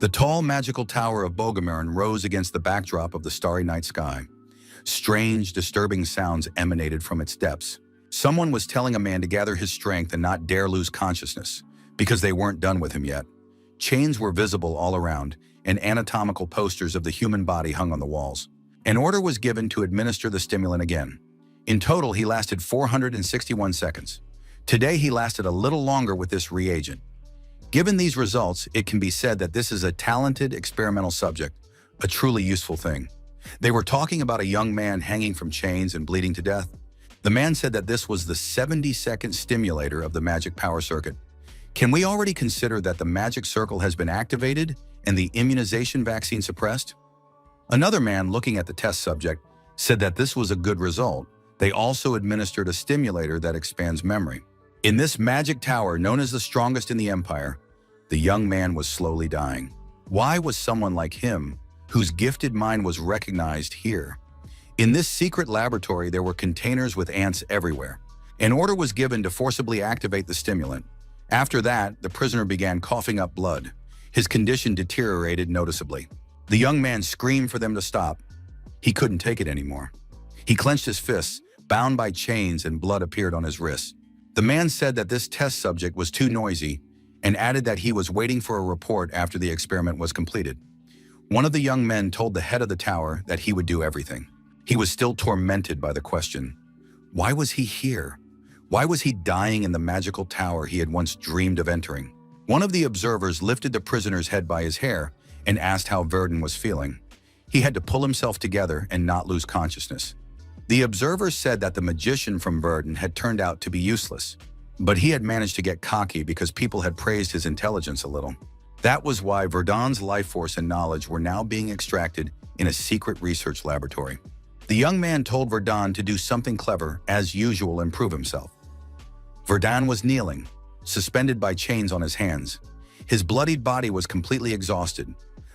The tall, magical tower of Bogomeren rose against the backdrop of the starry night sky. Strange, disturbing sounds emanated from its depths. Someone was telling a man to gather his strength and not dare lose consciousness, because they weren't done with him yet. Chains were visible all around, and anatomical posters of the human body hung on the walls. An order was given to administer the stimulant again. In total, he lasted 461 seconds. Today, he lasted a little longer with this reagent. Given these results, it can be said that this is a talented experimental subject, a truly useful thing. They were talking about a young man hanging from chains and bleeding to death. The man said that this was the 70-second stimulator of the magic power circuit. Can we already consider that the magic circle has been activated and the immunization vaccine suppressed? Another man looking at the test subject said that this was a good result. They also administered a stimulator that expands memory. In this magic tower, known as the strongest in the empire, the young man was slowly dying. Why was someone like him, whose gifted mind was recognized, here? In this secret laboratory, there were containers with ants everywhere. An order was given to forcibly activate the stimulant. After that, the prisoner began coughing up blood. His condition deteriorated noticeably. The young man screamed for them to stop. He couldn't take it anymore. He clenched his fists, bound by chains, and blood appeared on his wrists. The man said that this test subject was too noisy and added that he was waiting for a report after the experiment was completed. One of the young men told the head of the tower that he would do everything. He was still tormented by the question, why was he here? Why was he dying in the magical tower he had once dreamed of entering? One of the observers lifted the prisoner's head by his hair and asked how Verdun was feeling. He had to pull himself together and not lose consciousness. The observer said that the magician from Verdun had turned out to be useless, but he had managed to get cocky because people had praised his intelligence a little. That was why Verdun's life force and knowledge were now being extracted in a secret research laboratory. The young man told Verdun to do something clever, as usual, and prove himself. Verdun was kneeling, suspended by chains on his hands. His bloodied body was completely exhausted.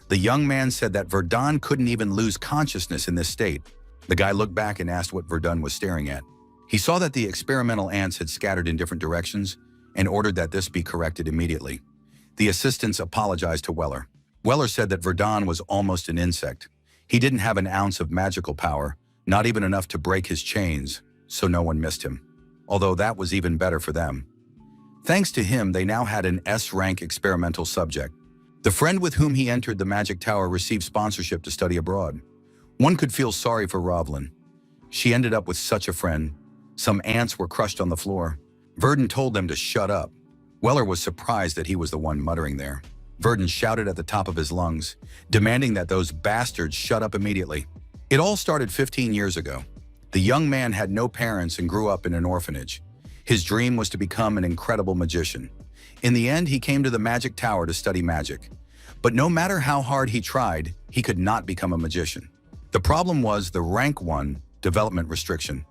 The young man said that Verdun couldn't even lose consciousness in this state. The guy looked back and asked what Verdun was staring at. He saw that the experimental ants had scattered in different directions and ordered that this be corrected immediately. The assistants apologized to Weller. Weller said that Verdun was almost an insect. He didn't have an ounce of magical power, not even enough to break his chains, so no one missed him. Although that was even better for them. Thanks to him, they now had an S-rank experimental subject. The friend with whom he entered the magic tower received sponsorship to study abroad. One could feel sorry for Rovlin. She ended up with such a friend. Some ants were crushed on the floor. Verdun told them to shut up. Weller was surprised that he was the one muttering there. Verdun shouted at the top of his lungs, demanding that those bastards shut up immediately. It all started 15 years ago. The young man had no parents and grew up in an orphanage. His dream was to become an incredible magician. In the end, he came to the magic tower to study magic. But no matter how hard he tried, he could not become a magician. The problem was the rank 1 development restriction.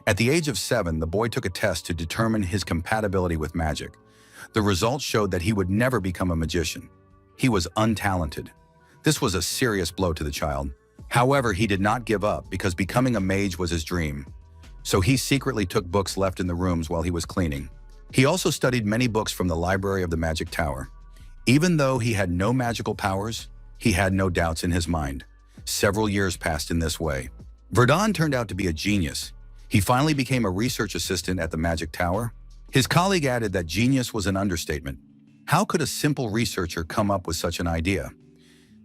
At the age of 7, the boy took a test to determine his compatibility with magic. The results showed that he would never become a magician. He was untalented. This was a serious blow to the child. However, he did not give up because becoming a mage was his dream. So he secretly took books left in the rooms while he was cleaning. He also studied many books from the library of the magic tower. Even though he had no magical powers, he had no doubts in his mind. Several years passed in this way. Verdun turned out to be a genius. He finally became a research assistant at the magic tower. His colleague added that genius was an understatement. How could a simple researcher come up with such an idea?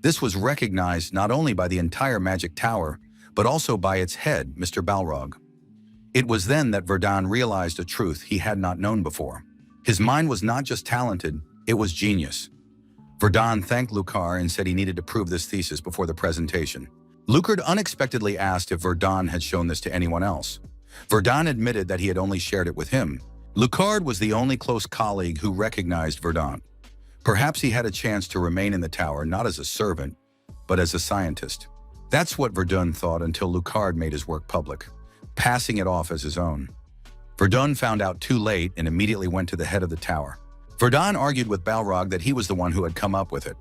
This was recognized not only by the entire magic tower, but also by its head, Mr. Balrog. It was then that Verdun realized a truth he had not known before. His mind was not just talented, it was genius. Verdun thanked Lucar and said he needed to prove this thesis before the presentation. Lucard unexpectedly asked if Verdun had shown this to anyone else. Verdun admitted that he had only shared it with him. Lucard was the only close colleague who recognized Verdun. Perhaps he had a chance to remain in the tower not as a servant, but as a scientist. That's what Verdun thought until Lucard made his work public, passing it off as his own. Verdun found out too late and immediately went to the head of the tower. Verdun argued with Balrog that he was the one who had come up with it.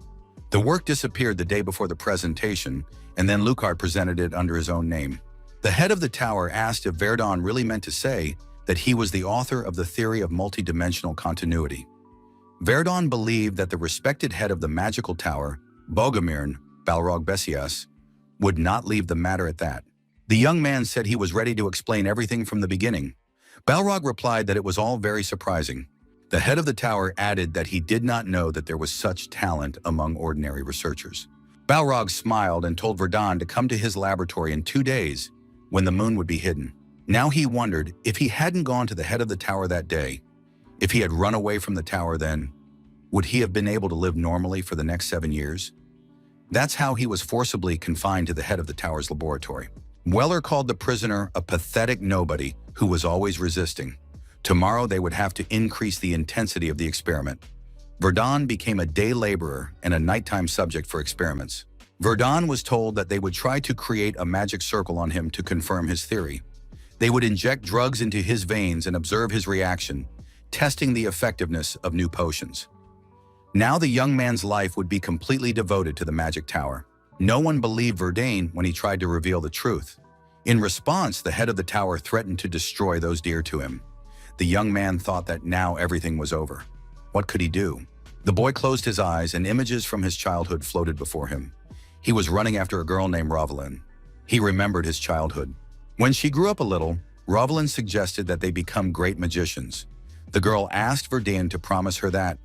The work disappeared the day before the presentation, and then Lucard presented it under his own name. The head of the tower asked if Verdun really meant to say that he was the author of the theory of multidimensional continuity. Verdun believed that the respected head of the magical tower Bogomirn, Balrog Besias, would not leave the matter at that. The young man said he was ready to explain everything from the beginning. Balrog replied that it was all very surprising. The head of the tower added that he did not know that there was such talent among ordinary researchers. Balrog smiled and told Verdun to come to his laboratory in 2 days, when the moon would be hidden. Now he wondered if he hadn't gone to the head of the tower that day, if he had run away from the tower then, would he have been able to live normally for the next 7 years? That's how he was forcibly confined to the head of the tower's laboratory. Weller called the prisoner a pathetic nobody who was always resisting. Tomorrow they would have to increase the intensity of the experiment. Verdun became a day laborer and a nighttime subject for experiments. Verdun was told that they would try to create a magic circle on him to confirm his theory. They would inject drugs into his veins and observe his reaction, testing the effectiveness of new potions. Now the young man's life would be completely devoted to the magic tower. No one believed Verdun when he tried to reveal the truth. In response, the head of the tower threatened to destroy those dear to him. The young man thought that now everything was over. What could he do? The boy closed his eyes and images from his childhood floated before him. He was running after a girl named Rovalyn. He remembered his childhood. When she grew up a little, Rovalyn suggested that they become great magicians. The girl asked Verdun to promise her that.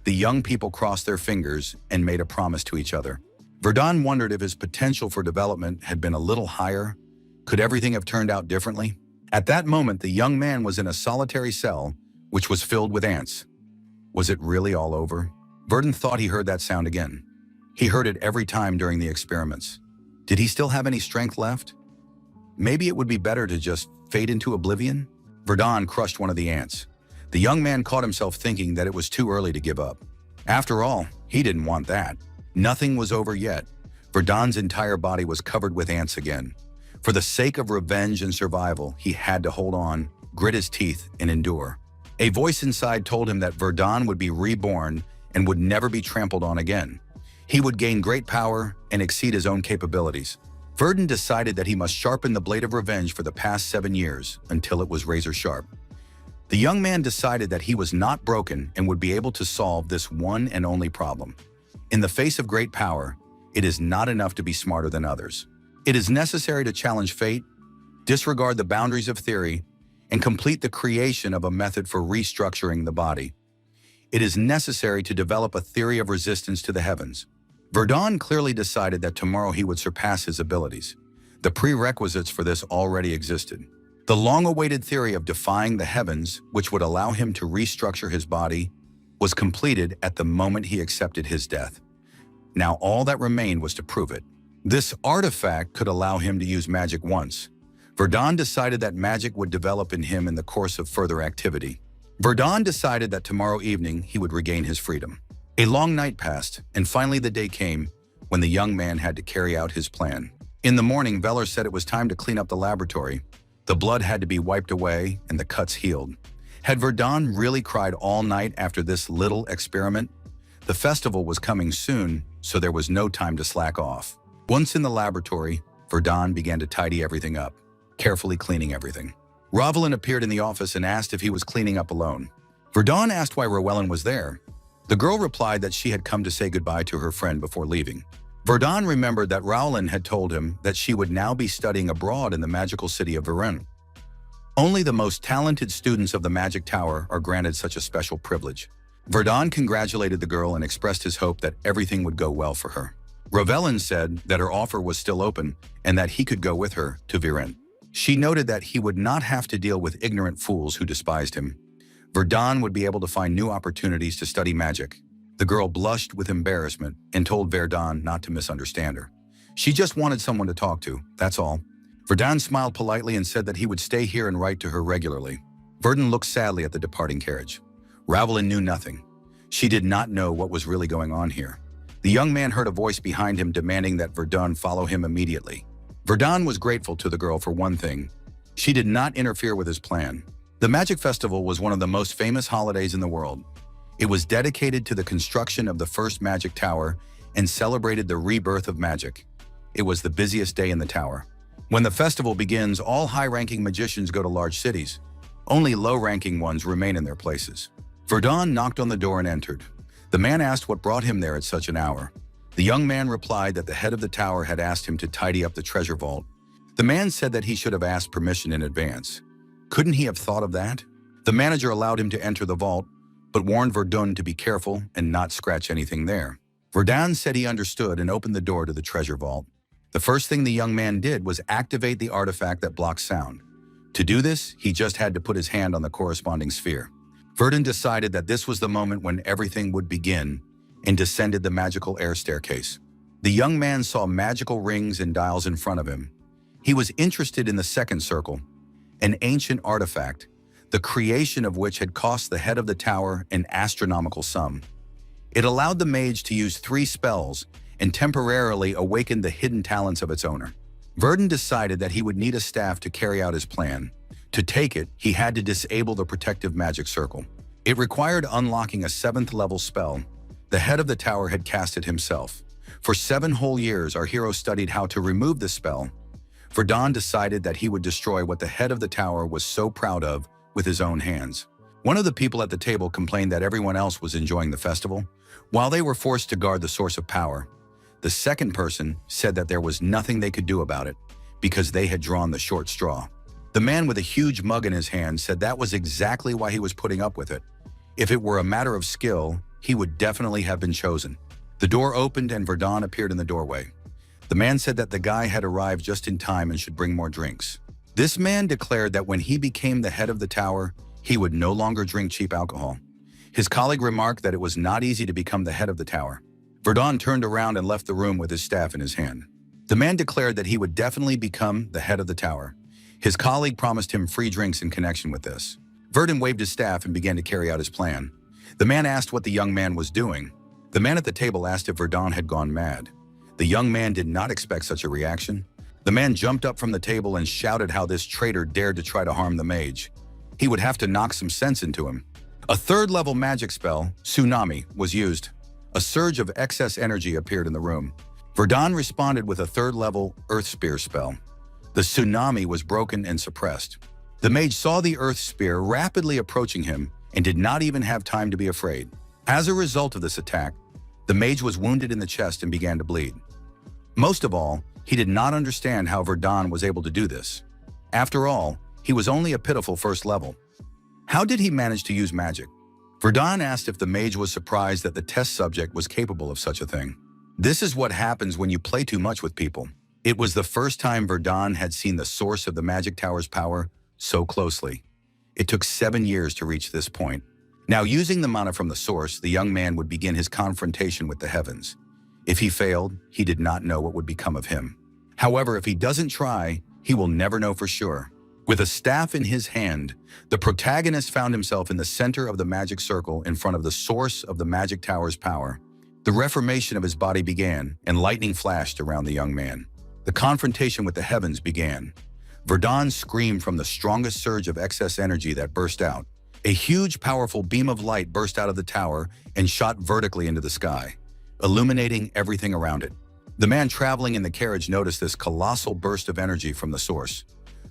The young people crossed their fingers and made a promise to each other. Verdun wondered if his potential for development had been a little higher. Could everything have turned out differently? At that moment, the young man was in a solitary cell, which was filled with ants. Was it really all over? Verdun thought he heard that sound again. He heard it every time during the experiments. Did he still have any strength left? Maybe it would be better to just fade into oblivion? Verdun crushed one of the ants. The young man caught himself thinking that it was too early to give up. After all, he didn't want that. Nothing was over yet. Verdun's entire body was covered with ants again. For the sake of revenge and survival, he had to hold on, grit his teeth, and endure. A voice inside told him that Verdun would be reborn and would never be trampled on again. He would gain great power and exceed his own capabilities. Verdun decided that he must sharpen the blade of revenge for the past 7 years until it was razor sharp. The young man decided that he was not broken and would be able to solve this one and only problem. In the face of great power, it is not enough to be smarter than others. It is necessary to challenge fate, disregard the boundaries of theory, and complete the creation of a method for restructuring the body. It is necessary to develop a theory of resistance to the heavens. Verdun clearly decided that tomorrow he would surpass his abilities. The prerequisites for this already existed. The long-awaited theory of defying the heavens, which would allow him to restructure his body, was completed at the moment he accepted his death. Now all that remained was to prove it. This artifact could allow him to use magic once. Verdun decided that magic would develop in him in the course of further activity. Verdun decided that tomorrow evening he would regain his freedom. A long night passed, and finally the day came when the young man had to carry out his plan. In the morning, Veller said it was time to clean up the laboratory. The blood had to be wiped away and the cuts healed. Had Verdun really cried all night after this little experiment? The festival was coming soon, so there was no time to slack off. Once in the laboratory, Verdun began to tidy everything up, carefully cleaning everything. Rovalyn appeared in the office and asked if he was cleaning up alone. Verdun asked why Rovalyn was there. The girl replied that she had come to say goodbye to her friend before leaving. Verdun remembered that Rovalyn had told him that she would now be studying abroad in the magical city of Rune. Only the most talented students of the Magic Tower are granted such a special privilege. Verdun congratulated the girl and expressed his hope that everything would go well for her. Rovalyn said that her offer was still open and that he could go with her to Viren. She noted that he would not have to deal with ignorant fools who despised him. Verdun would be able to find new opportunities to study magic. The girl blushed with embarrassment and told Verdun not to misunderstand her. She just wanted someone to talk to, that's all. Verdun smiled politely and said that he would stay here and write to her regularly. Verdun looked sadly at the departing carriage. Rovalyn knew nothing. She did not know what was really going on here. The young man heard a voice behind him demanding that Verdun follow him immediately. Verdun was grateful to the girl for one thing. She did not interfere with his plan. The Magic Festival was one of the most famous holidays in the world. It was dedicated to the construction of the first Magic Tower and celebrated the rebirth of magic. It was the busiest day in the tower. When the festival begins, all high-ranking magicians go to large cities. Only low-ranking ones remain in their places. Verdun knocked on the door and entered. The man asked what brought him there at such an hour. The young man replied that the head of the tower had asked him to tidy up the treasure vault. The man said that he should have asked permission in advance. Couldn't he have thought of that? The manager allowed him to enter the vault, but warned Verdun to be careful and not scratch anything there. Verdun said he understood and opened the door to the treasure vault. The first thing the young man did was activate the artifact that blocks sound. To do this, he just had to put his hand on the corresponding sphere. Verdun decided that this was the moment when everything would begin and descended the magical air staircase. The young man saw magical rings and dials in front of him. He was interested in the second circle, an ancient artifact, the creation of which had cost the head of the tower an astronomical sum. It allowed the mage to use 3 spells and temporarily awakened the hidden talents of its owner. Verdun decided that he would need a staff to carry out his plan. To take it, he had to disable the protective magic circle. It required unlocking a 7th level spell. The head of the tower had cast it himself. For 7 whole years, our hero studied how to remove the spell. Verdun decided that he would destroy what the head of the tower was so proud of with his own hands. One of the people at the table complained that everyone else was enjoying the festival, while they were forced to guard the source of power. The second person said that there was nothing they could do about it, because they had drawn the short straw. The man with a huge mug in his hand said that was exactly why he was putting up with it. If it were a matter of skill, he would definitely have been chosen. The door opened and Verdun appeared in the doorway. The man said that the guy had arrived just in time and should bring more drinks. This man declared that when he became the head of the tower, he would no longer drink cheap alcohol. His colleague remarked that it was not easy to become the head of the tower. Verdun turned around and left the room with his staff in his hand. The man declared that he would definitely become the head of the tower. His colleague promised him free drinks in connection with this. Verdun waved his staff and began to carry out his plan. The man asked what the young man was doing. The man at the table asked if Verdun had gone mad. The young man did not expect such a reaction. The man jumped up from the table and shouted how this traitor dared to try to harm the mage. He would have to knock some sense into him. A 3rd level magic spell, Tsunami, was used. A surge of excess energy appeared in the room. Verdun responded with a 3rd level Earth Spear spell. The tsunami was broken and suppressed. The mage saw the Earth Spear rapidly approaching him and did not even have time to be afraid. As a result of this attack, the mage was wounded in the chest and began to bleed. Most of all, he did not understand how Verdun was able to do this. After all, he was only a pitiful 1st level. How did he manage to use magic? Verdun asked if the mage was surprised that the test subject was capable of such a thing. This is what happens when you play too much with people. It was the first time Verdun had seen the source of the magic tower's power so closely. It took 7 years to reach this point. Now, using the mana from the source, the young man would begin his confrontation with the heavens. If he failed, he did not know what would become of him. However, if he doesn't try, he will never know for sure. With a staff in his hand, the protagonist found himself in the center of the magic circle in front of the source of the magic tower's power. The reformation of his body began, and lightning flashed around the young man. The confrontation with the heavens began. Verdun screamed from the strongest surge of excess energy that burst out. A huge, powerful beam of light burst out of the tower and shot vertically into the sky, illuminating everything around it. The man traveling in the carriage noticed this colossal burst of energy from the source.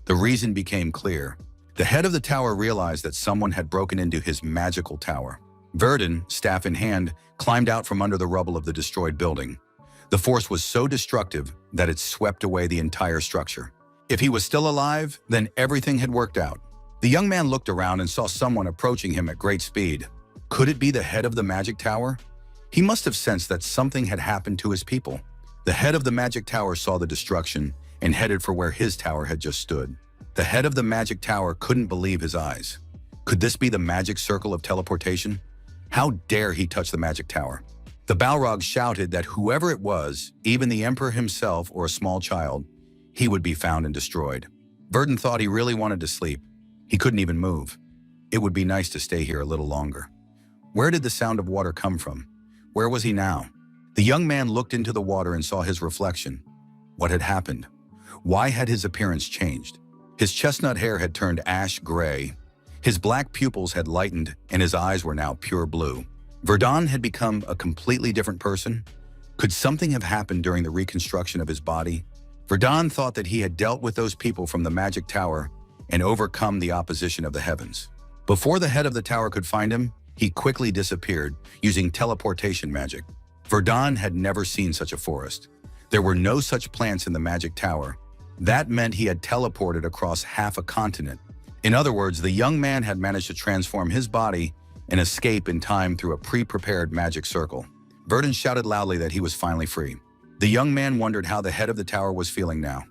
The reason became clear. The head of the tower realized that someone had broken into his magical tower. Verdun, staff in hand, climbed out from under the rubble of the destroyed building. The force was so destructive that it swept away the entire structure. If he was still alive, then everything had worked out. The young man looked around and saw someone approaching him at great speed. Could it be the head of the magic tower? He must have sensed that something had happened to his people. The head of the magic tower saw the destruction and headed for where his tower had just stood. The head of the magic tower couldn't believe his eyes. Could this be the magic circle of teleportation? How dare he touch the magic tower? The Balrog shouted that whoever it was, even the emperor himself or a small child, he would be found and destroyed. Verdun thought he really wanted to sleep. He couldn't even move. It would be nice to stay here a little longer. Where did the sound of water come from? Where was he now? The young man looked into the water and saw his reflection. What had happened? Why had his appearance changed? His chestnut hair had turned ash gray. His black pupils had lightened and his eyes were now pure blue. Verdun had become a completely different person. Could something have happened during the reconstruction of his body? Verdun thought that he had dealt with those people from the magic tower and overcome the opposition of the heavens. Before the head of the tower could find him, he quickly disappeared using teleportation magic. Verdun had never seen such a forest. There were no such plants in the magic tower. That meant he had teleported across half a continent. In other words, the young man had managed to transform his body and escape in time through a pre-prepared magic circle. Verdun shouted loudly that he was finally free. The young man wondered how the head of the tower was feeling now.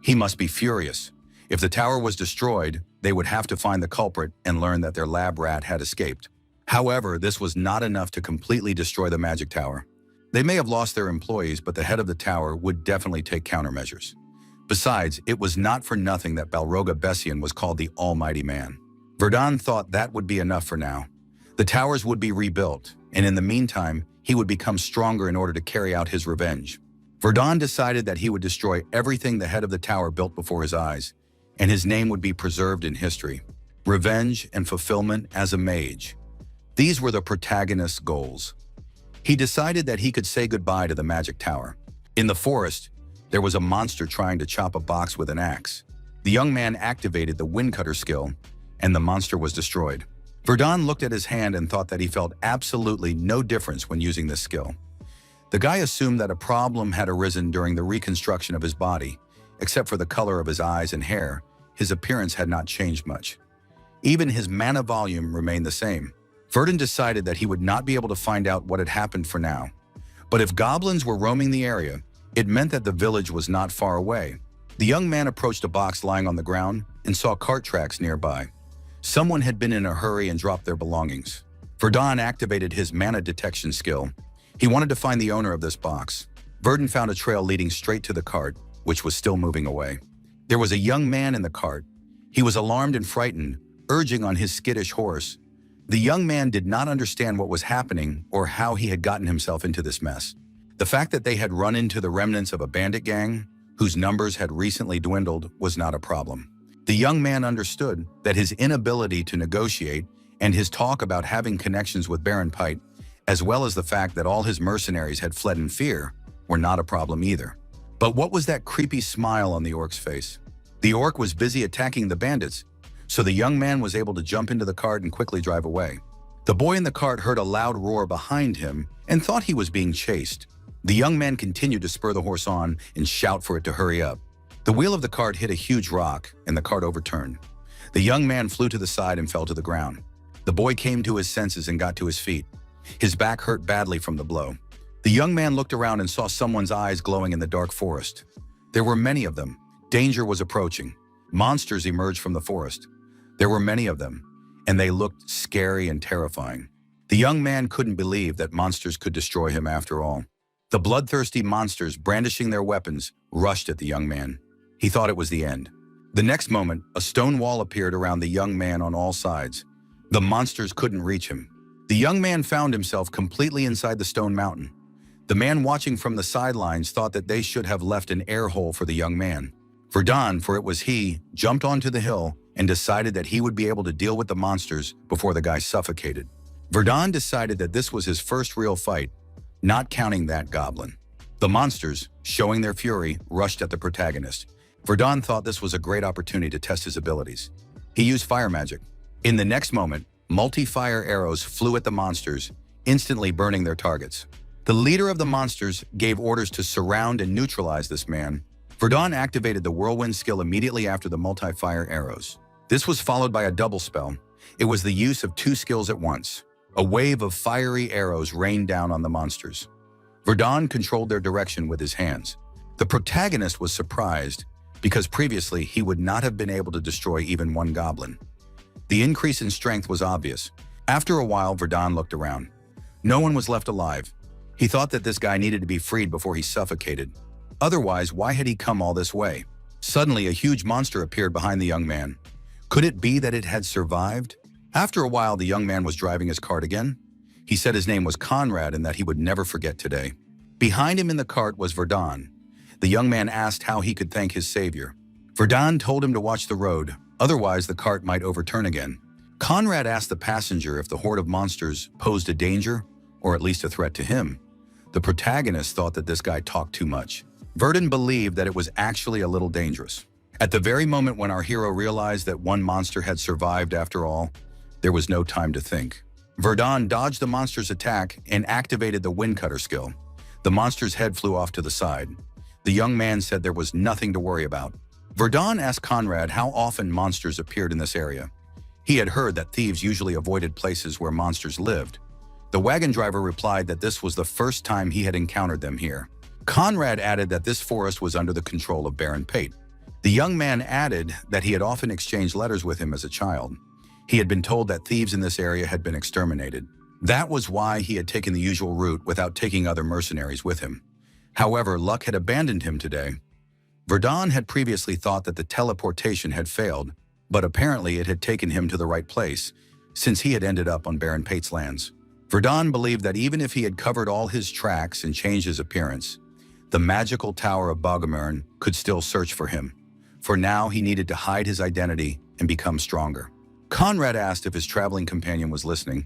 He must be furious. If the tower was destroyed, they would have to find the culprit and learn that their lab rat had escaped. However, this was not enough to completely destroy the magic tower. They may have lost their employees, but the head of the tower would definitely take countermeasures. Besides, it was not for nothing that Balroga Bessian was called the Almighty Man. Verdun thought that would be enough for now. The towers would be rebuilt, and in the meantime, he would become stronger in order to carry out his revenge. Verdun decided that he would destroy everything the head of the tower built before his eyes, and his name would be preserved in history. Revenge and fulfillment as a mage. These were the protagonist's goals. He decided that he could say goodbye to the magic tower. In the forest, there was a monster trying to chop a box with an axe. The young man activated the windcutter skill, and the monster was destroyed. Verdun looked at his hand and thought that he felt absolutely no difference when using this skill. The guy assumed that a problem had arisen during the reconstruction of his body. Except for the color of his eyes and hair, his appearance had not changed much. Even his mana volume remained the same. Verdun decided that he would not be able to find out what had happened for now. But if goblins were roaming the area, it meant that the village was not far away. The young man approached a box lying on the ground and saw cart tracks nearby. Someone had been in a hurry and dropped their belongings. Verdun activated his mana detection skill. He wanted to find the owner of this box. Verdun found a trail leading straight to the cart, which was still moving away. There was a young man in the cart. He was alarmed and frightened, urging on his skittish horse. The young man did not understand what was happening or how he had gotten himself into this mess. The fact that they had run into the remnants of a bandit gang, whose numbers had recently dwindled, was not a problem. The young man understood that his inability to negotiate and his talk about having connections with Baron Pate, as well as the fact that all his mercenaries had fled in fear, were not a problem either. But what was that creepy smile on the orc's face? The orc was busy attacking the bandits, so the young man was able to jump into the cart and quickly drive away. The boy in the cart heard a loud roar behind him and thought he was being chased. The young man continued to spur the horse on and shout for it to hurry up. The wheel of the cart hit a huge rock and the cart overturned. The young man flew to the side and fell to the ground. The boy came to his senses and got to his feet. His back hurt badly from the blow. The young man looked around and saw someone's eyes glowing in the dark forest. There were many of them. Danger was approaching. Monsters emerged from the forest. There were many of them, and they looked scary and terrifying. The young man couldn't believe that monsters could destroy him after all. The bloodthirsty monsters, brandishing their weapons, rushed at the young man. He thought it was the end. The next moment, a stone wall appeared around the young man on all sides. The monsters couldn't reach him. The young man found himself completely inside the stone mountain. The man watching from the sidelines thought that they should have left an air hole for the young man. Verdun, for it was he, jumped onto the hill and decided that he would be able to deal with the monsters before the guy suffocated. Verdun decided that this was his first real fight, not counting that goblin. The monsters, showing their fury, rushed at the protagonist. Verdun thought this was a great opportunity to test his abilities. He used fire magic. In the next moment, multi-fire arrows flew at the monsters, instantly burning their targets. The leader of the monsters gave orders to surround and neutralize this man. Verdun activated the whirlwind skill immediately after the multi-fire arrows. This was followed by a double spell. It was the use of two skills at once. A wave of fiery arrows rained down on the monsters. Verdun controlled their direction with his hands. The protagonist was surprised because previously he would not have been able to destroy even one goblin. The increase in strength was obvious. After a while, Verdun looked around. No one was left alive. He thought that this guy needed to be freed before he suffocated. Otherwise, why had he come all this way? Suddenly, a huge monster appeared behind the young man. Could it be that it had survived? After a while, the young man was driving his cart again. He said his name was Conrad and that he would never forget today. Behind him in the cart was Verdun. The young man asked how he could thank his savior. Verdun told him to watch the road, otherwise the cart might overturn again. Conrad asked the passenger if the horde of monsters posed a danger, or at least a threat to him. The protagonist thought that this guy talked too much. Verdun believed that it was actually a little dangerous. At the very moment when our hero realized that one monster had survived after all, there was no time to think. Verdun dodged the monster's attack and activated the wind cutter skill. The monster's head flew off to the side. The young man said there was nothing to worry about. Verdun asked Conrad how often monsters appeared in this area. He had heard that thieves usually avoided places where monsters lived. The wagon driver replied that this was the first time he had encountered them here. Conrad added that this forest was under the control of Baron Pate. The young man added that he had often exchanged letters with him as a child. He had been told that thieves in this area had been exterminated. That was why he had taken the usual route without taking other mercenaries with him. However, luck had abandoned him today. Verdun had previously thought that the teleportation had failed, but apparently it had taken him to the right place, since he had ended up on Baron Pate's lands. Verdun believed that even if he had covered all his tracks and changed his appearance, the magical Tower of Bogomern could still search for him. For now, he needed to hide his identity and become stronger. Conrad asked if his traveling companion was listening.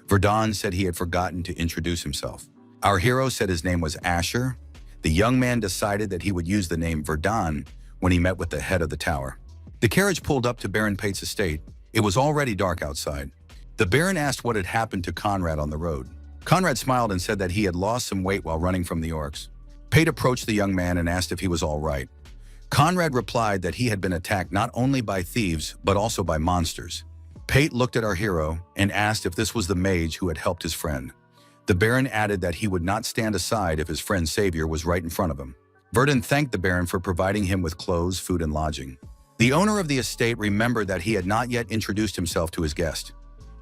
Verdun said he had forgotten to introduce himself. Our hero said his name was Asher. The young man decided that he would use the name Verdun when he met with the head of the tower. The carriage pulled up to Baron Pate's estate. It was already dark outside. The Baron asked what had happened to Conrad on the road. Conrad smiled and said that he had lost some weight while running from the orcs. Pate approached the young man and asked if he was all right. Conrad replied that he had been attacked not only by thieves, but also by monsters. Pate looked at our hero and asked if this was the mage who had helped his friend. The Baron added that he would not stand aside if his friend's savior was right in front of him. Verdun thanked the Baron for providing him with clothes, food, and lodging. The owner of the estate remembered that he had not yet introduced himself to his guest.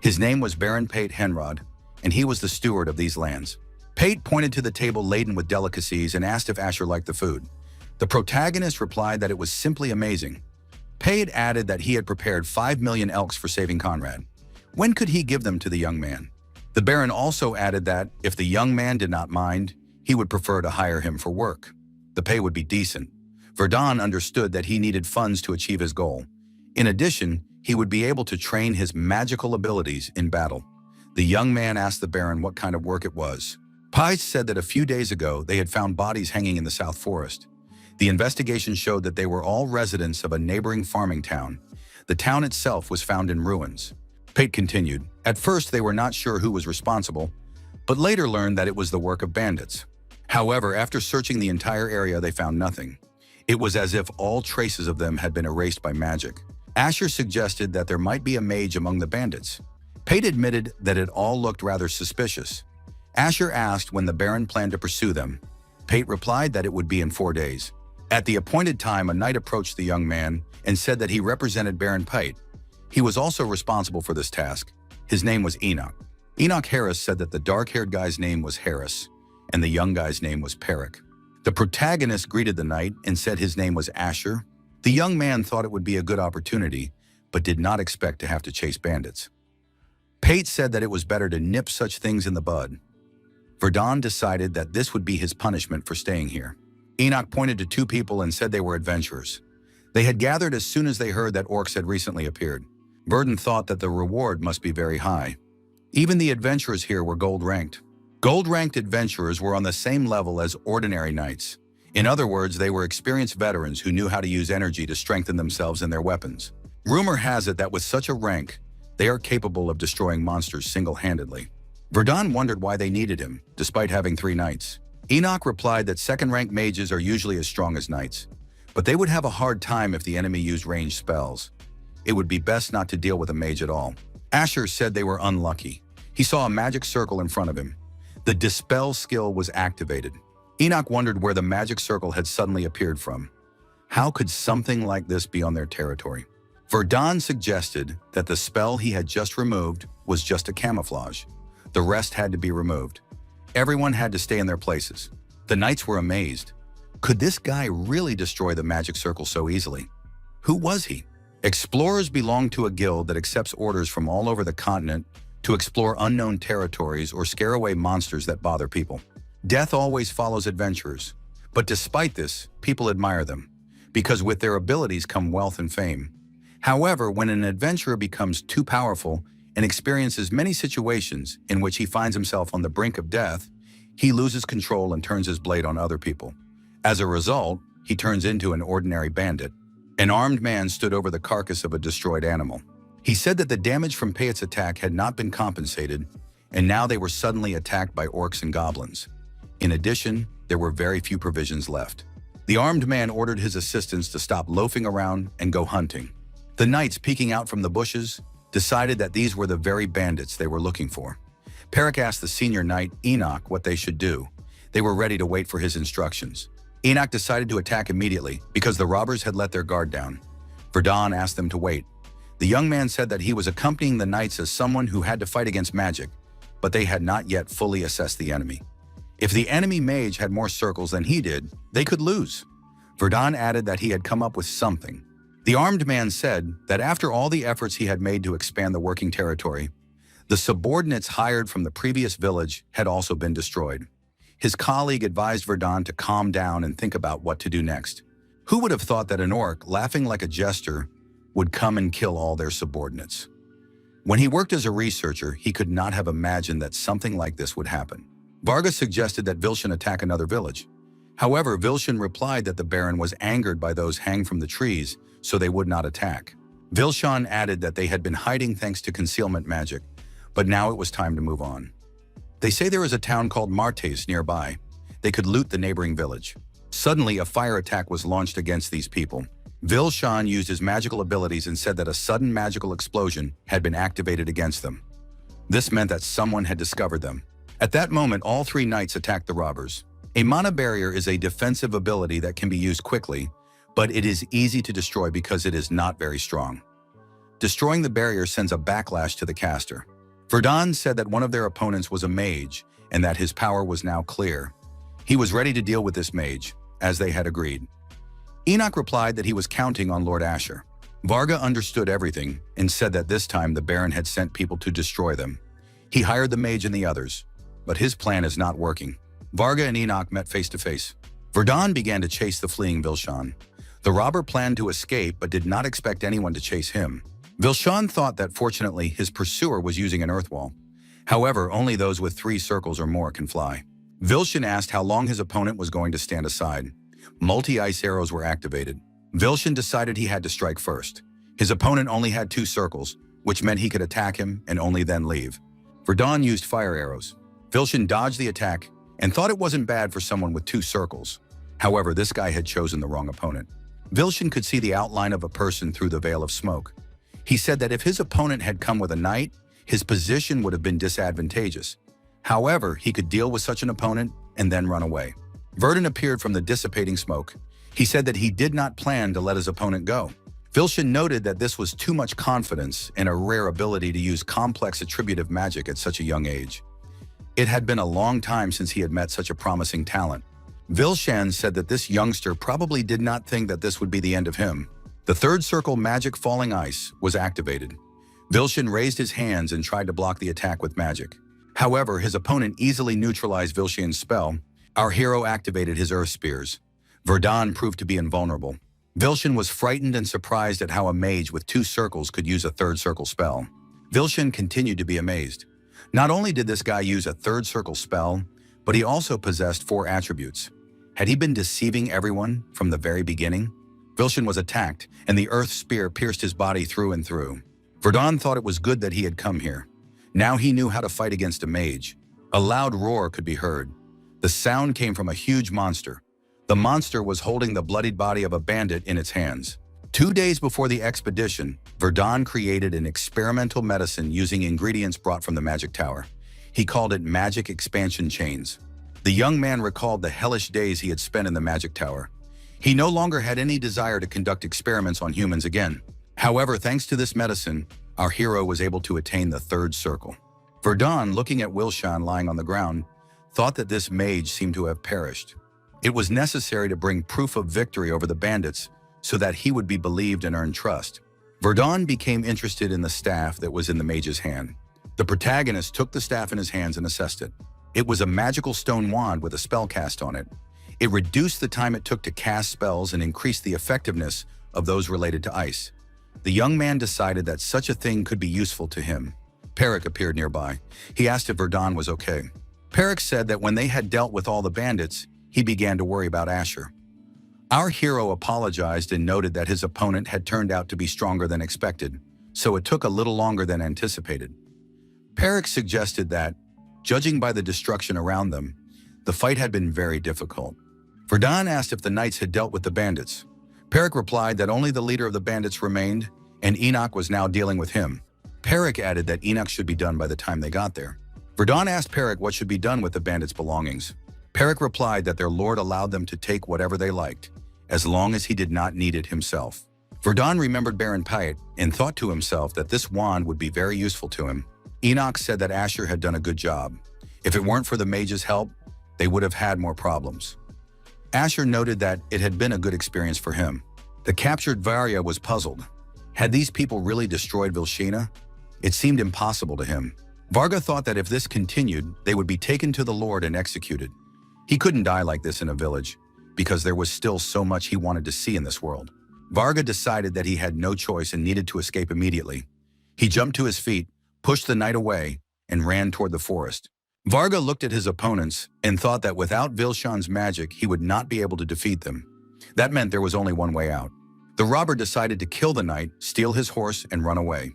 His name was Baron Pate Henrod, and he was the steward of these lands. Pate pointed to the table laden with delicacies and asked if Asher liked the food. The protagonist replied that it was simply amazing. Pate added that he had prepared 5 million elks for saving Conrad. When could he give them to the young man? The Baron also added that, if the young man did not mind, he would prefer to hire him for work. The pay would be decent. Verdun understood that he needed funds to achieve his goal. In addition, he would be able to train his magical abilities in battle. The young man asked the Baron what kind of work it was. Pate said that a few days ago they had found bodies hanging in the South Forest. The investigation showed that they were all residents of a neighboring farming town. The town itself was found in ruins. Pate continued, at first they were not sure who was responsible, but later learned that it was the work of bandits. However, after searching the entire area, they found nothing. It was as if all traces of them had been erased by magic. Asher suggested that there might be a mage among the bandits. Pate admitted that it all looked rather suspicious. Asher asked when the Baron planned to pursue them. Pate replied that it would be in 4 days. At the appointed time, a knight approached the young man and said that he represented Baron Pate. He was also responsible for this task. His name was Enoch. Enoch Harris said that the dark-haired guy's name was Harris, and the young guy's name was Peric. The protagonist greeted the knight and said his name was Asher. The young man thought it would be a good opportunity, but did not expect to have to chase bandits. Pate said that it was better to nip such things in the bud. Verdun decided that this would be his punishment for staying here. Enoch pointed to 2 people and said they were adventurers. They had gathered as soon as they heard that orcs had recently appeared. Verdun thought that the reward must be very high. Even the adventurers here were gold-ranked. Gold-ranked adventurers were on the same level as ordinary knights. In other words, they were experienced veterans who knew how to use energy to strengthen themselves and their weapons. Rumor has it that with such a rank, they are capable of destroying monsters single-handedly. Verdun wondered why they needed him, despite having 3 knights. Enoch replied that second-rank mages are usually as strong as knights, but they would have a hard time if the enemy used ranged spells. It would be best not to deal with a mage at all. Asher said they were unlucky. He saw a magic circle in front of him. The dispel skill was activated. Enoch wondered where the magic circle had suddenly appeared from. How could something like this be on their territory? Verdun suggested that the spell he had just removed was just a camouflage. The rest had to be removed. Everyone had to stay in their places. The knights were amazed. Could this guy really destroy the magic circle so easily? Who was he? Explorers belong to a guild that accepts orders from all over the continent to explore unknown territories or scare away monsters that bother people. Death always follows adventurers. But despite this, people admire them, because with their abilities come wealth and fame. However, when an adventurer becomes too powerful and experiences many situations in which he finds himself on the brink of death, he loses control and turns his blade on other people. As a result, he turns into an ordinary bandit. An armed man stood over the carcass of a destroyed animal. He said that the damage from Pate's attack had not been compensated, and now they were suddenly attacked by orcs and goblins. In addition, there were very few provisions left. The armed man ordered his assistants to stop loafing around and go hunting. The knights, peeking out from the bushes, decided that these were the very bandits they were looking for. Pate asked the senior knight, Enoch, what they should do. They were ready to wait for his instructions. Enoch decided to attack immediately because the robbers had let their guard down. Verdun asked them to wait. The young man said that he was accompanying the knights as someone who had to fight against magic, but they had not yet fully assessed the enemy. If the enemy mage had more circles than he did, they could lose. Verdun added that he had come up with something. The armed man said that after all the efforts he had made to expand the working territory, the subordinates hired from the previous village had also been destroyed. His colleague advised Verdun to calm down and think about what to do next. Who would have thought that an orc, laughing like a jester, would come and kill all their subordinates? When he worked as a researcher, he could not have imagined that something like this would happen. Varga suggested that Vilshan attack another village. However, Vilshan replied that the Baron was angered by those hang from the trees, so they would not attack. Vilshan added that they had been hiding thanks to concealment magic, but now it was time to move on. They say there is a town called Martis nearby. They could loot the neighboring village. Suddenly, a fire attack was launched against these people. Vilshan used his magical abilities and said that a sudden magical explosion had been activated against them. This meant that someone had discovered them. At that moment, all three knights attacked the robbers. A mana barrier is a defensive ability that can be used quickly, but it is easy to destroy because it is not very strong. Destroying the barrier sends a backlash to the caster. Verdun said that one of their opponents was a mage and that his power was now clear. He was ready to deal with this mage, as they had agreed. Enoch replied that he was counting on Lord Asher. Varga understood everything and said that this time the Baron had sent people to destroy them. He hired the mage and the others, but his plan is not working. Varga and Enoch met face to face. Verdun began to chase the fleeing Vilshan. The robber planned to escape but did not expect anyone to chase him. Vilshan thought that fortunately his pursuer was using an earth wall. However, only those with 3 circles or more can fly. Vilshan asked how long his opponent was going to stand aside. Multi-ice arrows were activated. Vilshan decided he had to strike first. His opponent only had 2 circles, which meant he could attack him and only then leave. Verdun used fire arrows. Vilshan dodged the attack and thought it wasn't bad for someone with 2 circles. However, this guy had chosen the wrong opponent. Vilshan could see the outline of a person through the veil of smoke. He said that if his opponent had come with a knight, his position would have been disadvantageous. However, he could deal with such an opponent and then run away. Verdun appeared from the dissipating smoke. He said that he did not plan to let his opponent go. Vilshan noted that this was too much confidence and a rare ability to use complex attributive magic at such a young age. It had been a long time since he had met such a promising talent. Vilshan said that this youngster probably did not think that this would be the end of him. The 3rd circle magic falling ice was activated. Vilshan raised his hands and tried to block the attack with magic. However, his opponent easily neutralized Vilshan's spell. Our hero activated his earth spears. Verdun proved to be invulnerable. Vilshan was frightened and surprised at how a mage with 2 circles could use a 3rd circle spell. Vilshan continued to be amazed. Not only did this guy use a 3rd circle spell, but he also possessed 4 attributes. Had he been deceiving everyone from the very beginning? Vilshan was attacked, and the earth spear pierced his body through and through. Verdun thought it was good that he had come here. Now he knew how to fight against a mage. A loud roar could be heard. The sound came from a huge monster. The monster was holding the bloodied body of a bandit in its hands. 2 days before the expedition, Verdun created an experimental medicine using ingredients brought from the magic tower. He called it magic expansion chains. The young man recalled the hellish days he had spent in the magic tower. He no longer had any desire to conduct experiments on humans again. However, thanks to this medicine, our hero was able to attain the 3rd circle. Verdun, looking at Vilshan lying on the ground, thought that this mage seemed to have perished. It was necessary to bring proof of victory over the bandits so that he would be believed and earn trust. Verdun became interested in the staff that was in the mage's hand. The protagonist took the staff in his hands and assessed it. It was a magical stone wand with a spell cast on it. It reduced the time it took to cast spells and increased the effectiveness of those related to ice. The young man decided that such a thing could be useful to him. Pate appeared nearby. He asked if Verdun was okay. Pate said that when they had dealt with all the bandits, he began to worry about Asher. Our hero apologized and noted that his opponent had turned out to be stronger than expected. so it took a little longer than anticipated. Perik suggested that, judging by the destruction around them, the fight had been very difficult. Verdun asked if the knights had dealt with the bandits. Perik replied that only the leader of the bandits remained, and Enoch was now dealing with him. Perik added that Enoch should be done by the time they got there. Verdun asked Perik what should be done with the bandits' belongings. Perik replied that their lord allowed them to take whatever they liked, as long as he did not need it himself. Verdun remembered Baron Pate and thought to himself that this wand would be very useful to him. Enoch said that Asher had done a good job. If it weren't for the mage's help, they would have had more problems. Asher noted that it had been a good experience for him. The captured Varya was puzzled. Had these people really destroyed Vilshina? It seemed impossible to him. Varga thought that if this continued, they would be taken to the Lord and executed. He couldn't die like this in a village, because there was still so much he wanted to see in this world. Varga decided that he had no choice and needed to escape immediately. He jumped to his feet, pushed the knight away, and ran toward the forest. Varga looked at his opponents and thought that without Vilshan's magic, he would not be able to defeat them. That meant there was only one way out. The robber decided to kill the knight, steal his horse, and run away.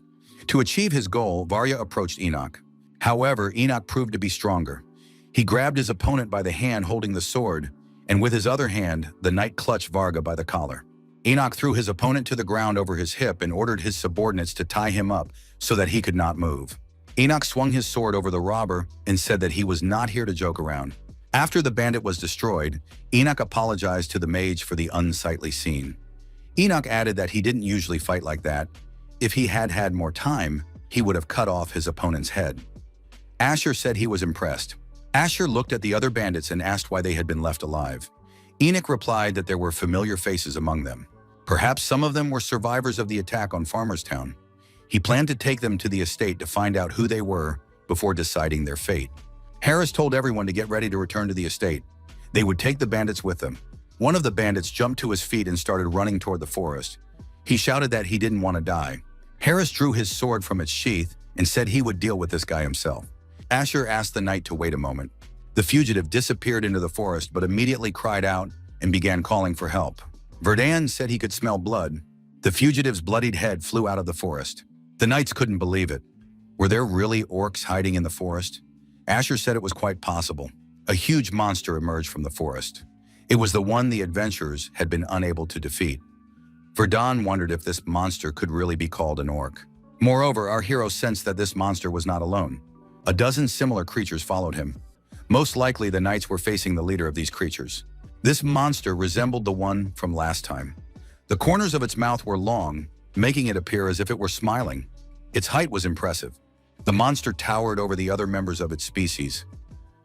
To achieve his goal, Varya approached Enoch. However, Enoch proved to be stronger. He grabbed his opponent by the hand holding the sword, and with his other hand, the knight clutched Varga by the collar. Enoch threw his opponent to the ground over his hip and ordered his subordinates to tie him up so that he could not move. Enoch swung his sword over the robber and said that he was not here to joke around. After the bandit was destroyed, Enoch apologized to the mage for the unsightly scene. Enoch added that he didn't usually fight like that. If he had had more time, he would have cut off his opponent's head. Asher said he was impressed. Asher looked at the other bandits and asked why they had been left alive. Enoch replied that there were familiar faces among them. Perhaps some of them were survivors of the attack on Farmerstown. He planned to take them to the estate to find out who they were before deciding their fate. Harris told everyone to get ready to return to the estate. They would take the bandits with them. One of the bandits jumped to his feet and started running toward the forest. He shouted that he didn't want to die. Harris drew his sword from its sheath and said he would deal with this guy himself. Asher asked the knight to wait a moment. The fugitive disappeared into the forest but immediately cried out and began calling for help. Verdun said he could smell blood. The fugitive's bloodied head flew out of the forest. The knights couldn't believe it. Were there really orcs hiding in the forest? Asher said it was quite possible. A huge monster emerged from the forest. It was the one the adventurers had been unable to defeat. Verdun wondered if this monster could really be called an orc. Moreover, our hero sensed that this monster was not alone. A dozen similar creatures followed him. Most likely, the knights were facing the leader of these creatures. This monster resembled the one from last time. The corners of its mouth were long, making it appear as if it were smiling. Its height was impressive. The monster towered over the other members of its species.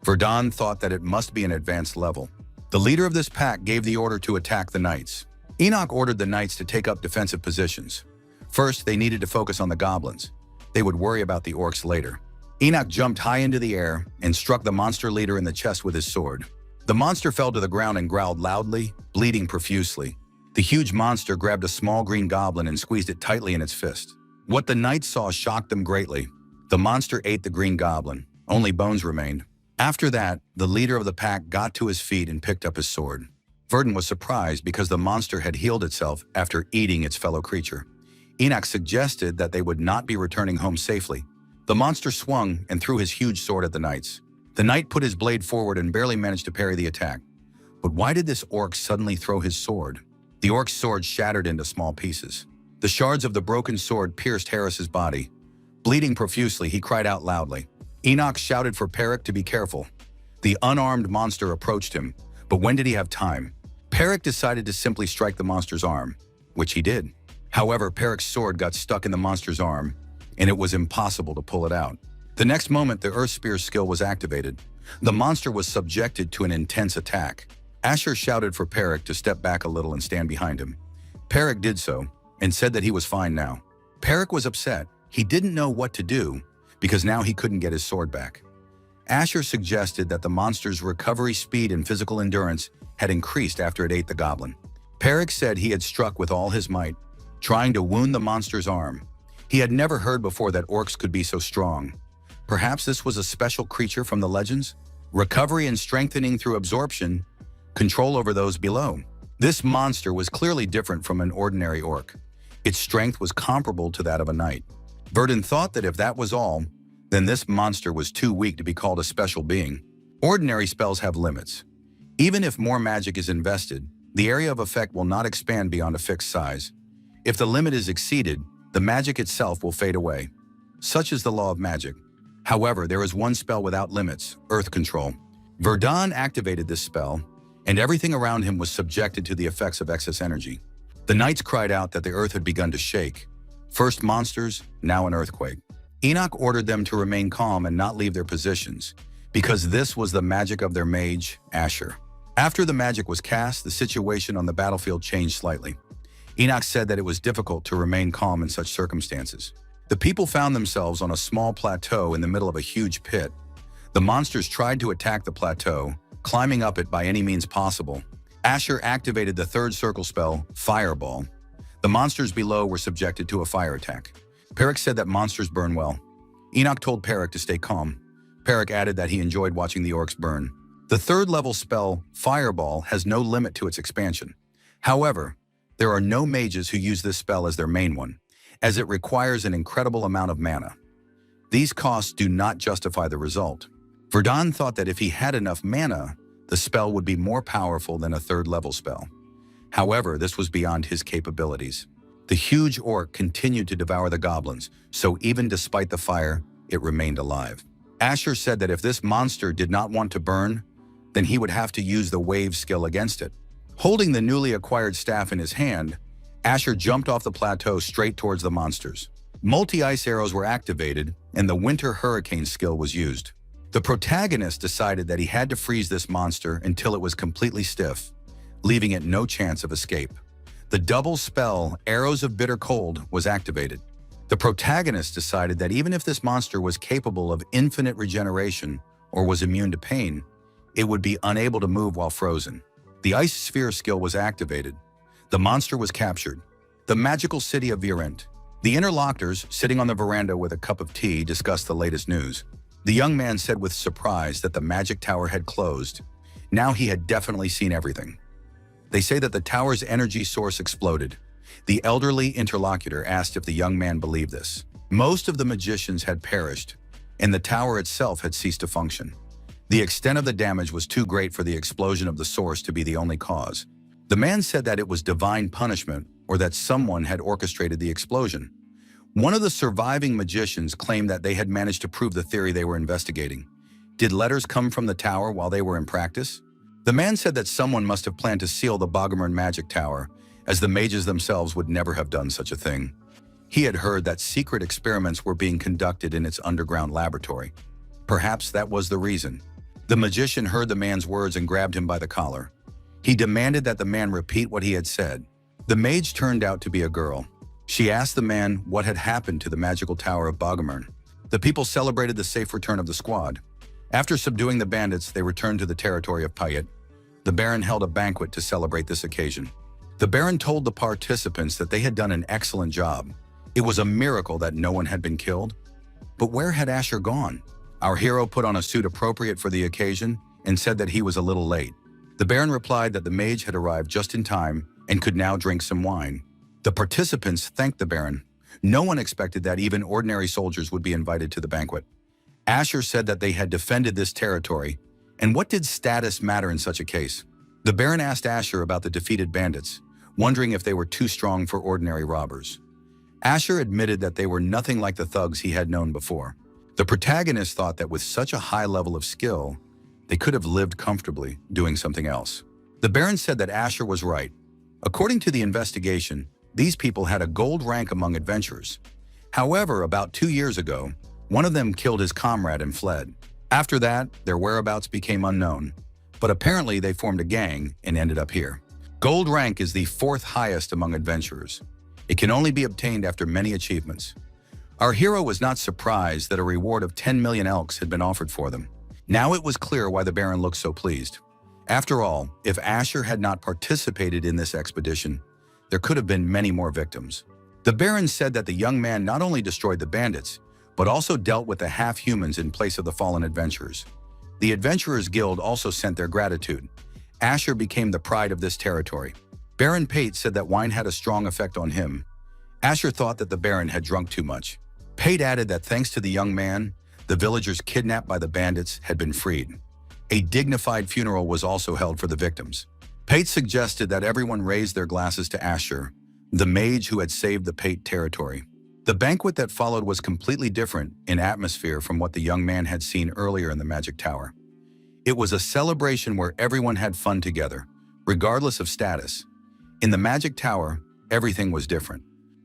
Verdun thought that it must be an advanced level. The leader of this pack gave the order to attack the knights. Enoch ordered the knights to take up defensive positions. First, they needed to focus on the goblins. They would worry about the orcs later. Enoch jumped high into the air and struck the monster leader in the chest with his sword. The monster fell to the ground and growled loudly, bleeding profusely. The huge monster grabbed a small green goblin and squeezed it tightly in its fist. What the knights saw shocked them greatly. The monster ate the green goblin. Only bones remained. After that, the leader of the pack got to his feet and picked up his sword. Verdun was surprised because the monster had healed itself after eating its fellow creature. Enoch suggested that they would not be returning home safely. The monster swung and threw his huge sword at the knights. The knight put his blade forward and barely managed to parry the attack. But why did this orc suddenly throw his sword? The orc's sword shattered into small pieces. The shards of the broken sword pierced Harris's body. Bleeding profusely, he cried out loudly. Enoch shouted for Perik to be careful. The unarmed monster approached him, but when did he have time? Perik decided to simply strike the monster's arm, which he did. However, Perik's sword got stuck in the monster's arm, and it was impossible to pull it out. The next moment, the Earth Spear skill was activated. The monster was subjected to an intense attack. Asher shouted for Perik to step back a little and stand behind him. Perik did so, and said that he was fine now. Perik was upset. He didn't know what to do, because now he couldn't get his sword back. Asher suggested that the monster's recovery speed and physical endurance had increased after it ate the goblin. Perik said he had struck with all his might, trying to wound the monster's arm. He had never heard before that orcs could be so strong. Perhaps this was a special creature from the legends? Recovery and strengthening through absorption, control over those below. This monster was clearly different from an ordinary orc. Its strength was comparable to that of a knight. Verdun thought that if that was all, then this monster was too weak to be called a special being. Ordinary spells have limits. Even if more magic is invested, the area of effect will not expand beyond a fixed size. If the limit is exceeded, the magic itself will fade away. Such is the law of magic. However, there is one spell without limits, Earth Control. Verdun activated this spell, and everything around him was subjected to the effects of excess energy. The knights cried out that the earth had begun to shake. First monsters, now an earthquake. Enoch ordered them to remain calm and not leave their positions, because this was the magic of their mage, Asher. After the magic was cast, the situation on the battlefield changed slightly. Enoch said that it was difficult to remain calm in such circumstances. The people found themselves on a small plateau in the middle of a huge pit. The monsters tried to attack the plateau, climbing up it by any means possible. Asher activated the third circle spell, Fireball. The monsters below were subjected to a fire attack. Perek said that monsters burn well. Enoch told Perek to stay calm. Perek added that he enjoyed watching the orcs burn. The third level spell, Fireball, has no limit to its expansion. However, there are no mages who use this spell as their main one, as it requires an incredible amount of mana. These costs do not justify the result. Verdun thought that if he had enough mana, the spell would be more powerful than a third level spell. However, this was beyond his capabilities. The huge orc continued to devour the goblins, so even despite the fire, it remained alive. Asher said that if this monster did not want to burn, then he would have to use the wave skill against it. Holding the newly acquired staff in his hand, Asher jumped off the plateau straight towards the monsters. Multi-ice arrows were activated, and the winter hurricane skill was used. The protagonist decided that he had to freeze this monster until it was completely stiff, leaving it no chance of escape. The double spell, Arrows of Bitter Cold, was activated. The protagonist decided that even if this monster was capable of infinite regeneration or was immune to pain, it would be unable to move while frozen. The Ice Sphere skill was activated. The monster was captured. The magical city of Virent. The interlocutors, sitting on the veranda with a cup of tea, discussed the latest news. The young man said with surprise that the magic tower had closed. Now he had definitely seen everything. They say that the tower's energy source exploded. The elderly interlocutor asked if the young man believed this. Most of the magicians had perished, and the tower itself had ceased to function. The extent of the damage was too great for the explosion of the source to be the only cause. The man said that it was divine punishment or that someone had orchestrated the explosion. One of the surviving magicians claimed that they had managed to prove the theory they were investigating. Did letters come from the tower while they were in practice? The man said that someone must have planned to seal the Bogomern magic tower, as the mages themselves would never have done such a thing. He had heard that secret experiments were being conducted in its underground laboratory. Perhaps that was the reason. The magician heard the man's words and grabbed him by the collar. He demanded that the man repeat what he had said. The mage turned out to be a girl. She asked the man what had happened to the magical tower of Bogomern. The people celebrated the safe return of the squad. After subduing the bandits, they returned to the territory of Pate. The Baron held a banquet to celebrate this occasion. The Baron told the participants that they had done an excellent job. It was a miracle that no one had been killed. But where had Asher gone? Our hero put on a suit appropriate for the occasion and said that he was a little late. The Baron replied that the mage had arrived just in time and could now drink some wine. The participants thanked the Baron. No one expected that even ordinary soldiers would be invited to the banquet. Asher said that they had defended this territory, and what did status matter in such a case? The Baron asked Asher about the defeated bandits, wondering if they were too strong for ordinary robbers. Asher admitted that they were nothing like the thugs he had known before. The protagonist thought that with such a high level of skill, they could have lived comfortably doing something else. The Baron said that Asher was right. According to the investigation, these people had a gold rank among adventurers. However, about 2 years ago, one of them killed his comrade and fled. After that, their whereabouts became unknown, but apparently they formed a gang and ended up here. Gold rank is the 4th highest among adventurers. It can only be obtained after many achievements. Our hero was not surprised that a reward of 10 million elks had been offered for them. Now it was clear why the Baron looked so pleased. After all, if Asher had not participated in this expedition, there could have been many more victims. The Baron said that the young man not only destroyed the bandits, but also dealt with the half-humans in place of the fallen adventurers. The Adventurers Guild also sent their gratitude. Asher became the pride of this territory. Baron Pate said that wine had a strong effect on him, Asher thought that the Baron had drunk too much. Pate added that thanks to the young man, the villagers kidnapped by the bandits had been freed. A dignified funeral was also held for the victims. Pate suggested that everyone raise their glasses to Asher, the mage who had saved the Pate territory. The banquet that followed was completely different in atmosphere from what the young man had seen earlier in the Magic Tower. It was a celebration where everyone had fun together, regardless of status. In the Magic Tower, everything was different.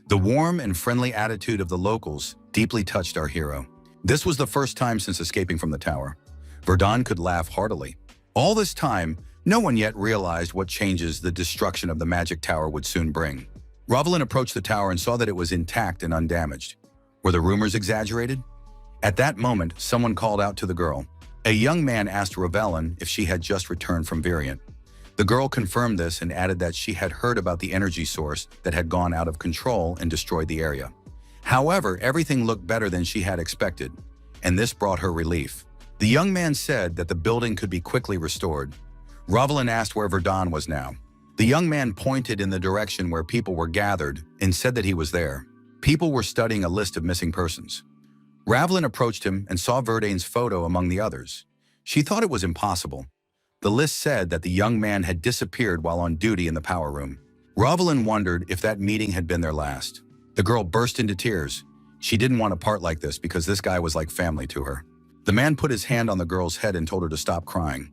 The warm and friendly attitude of the locals deeply touched our hero. This was the first time since escaping from the tower. Verdun could laugh heartily. All this time, no one yet realized what changes the destruction of the Magic Tower would soon bring. Ravalen approached the tower and saw that it was intact and undamaged. Were the rumors exaggerated? At that moment, someone called out to the girl. A young man asked Ravalen if she had just returned from Variant. The girl confirmed this and added that she had heard about the energy source that had gone out of control and destroyed the area. However, everything looked better than she had expected, and this brought her relief. The young man said that the building could be quickly restored. Ravalen asked where Verdun was now. The young man pointed in the direction where people were gathered and said that he was there. People were studying a list of missing persons. Ravalen approached him and saw Verdane's photo among the others. She thought it was impossible. The list said that the young man had disappeared while on duty in the power room. Ravalen wondered if that meeting had been their last. The girl burst into tears. She didn't want to part like this because this guy was like family to her. The man put his hand on the girl's head and told her to stop crying.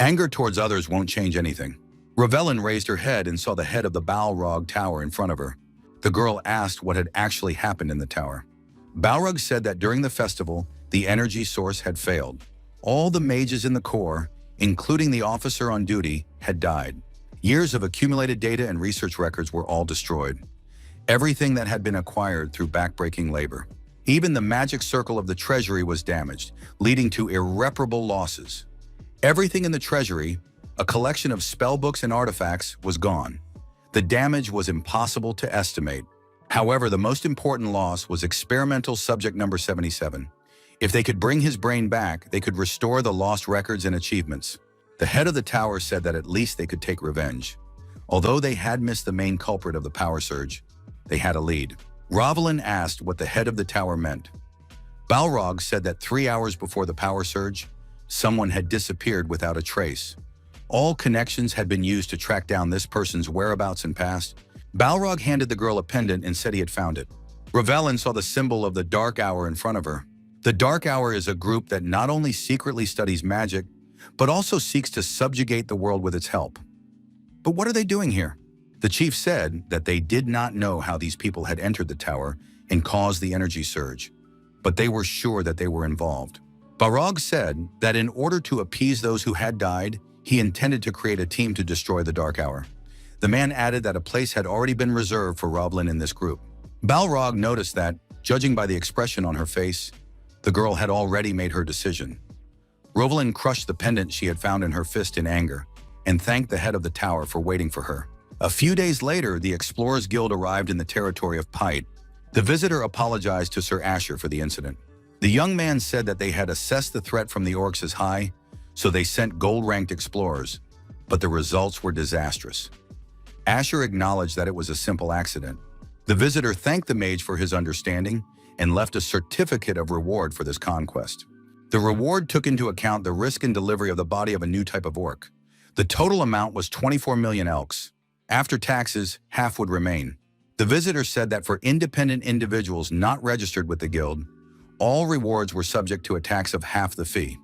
Anger towards others won't change anything. Ravalen raised her head and saw the head of the Balrog Tower in front of her. The girl asked what had actually happened in the tower. Balrog said that during the festival, the energy source had failed. All the mages in the core, including the officer on duty, had died. Years of accumulated data and research records were all destroyed. Everything that had been acquired through backbreaking labor. Even the magic circle of the treasury was damaged, leading to irreparable losses. Everything in the treasury, a collection of spellbooks and artifacts, was gone. The damage was impossible to estimate. However, the most important loss was experimental subject number 77. If they could bring his brain back, they could restore the lost records and achievements. The head of the tower said that at least they could take revenge. Although they had missed the main culprit of the power surge, they had a lead. Ravalen asked what the head of the tower meant. Balrog said that 3 hours before the power surge, someone had disappeared without a trace. All connections had been used to track down this person's whereabouts and past. Balrog handed the girl a pendant and said he had found it. Ravalen saw the symbol of the Dark Hour in front of her. The Dark Hour is a group that not only secretly studies magic, but also seeks to subjugate the world with its help. But what are they doing here? The chief said that they did not know how these people had entered the tower and caused the energy surge, but they were sure that they were involved. Balrog said that in order to appease those who had died, he intended to create a team to destroy the Dark Hour. The man added that a place had already been reserved for Ravalen in this group. Balrog noticed that, judging by the expression on her face, the girl had already made her decision. Ravalen crushed the pendant she had found in her fist in anger and thanked the head of the tower for waiting for her. A few days later, the Explorers Guild arrived in the territory of Pate. The visitor apologized to Sir Asher for the incident. The young man said that they had assessed the threat from the orcs as high, so they sent gold-ranked explorers, but the results were disastrous. Asher acknowledged that it was a simple accident. The visitor thanked the mage for his understanding and left a certificate of reward for this conquest. The reward took into account the risk and delivery of the body of a new type of orc. The total amount was 24 million elks. After taxes, half would remain. The visitor said that for independent individuals not registered with the guild, all rewards were subject to a tax of half the fee.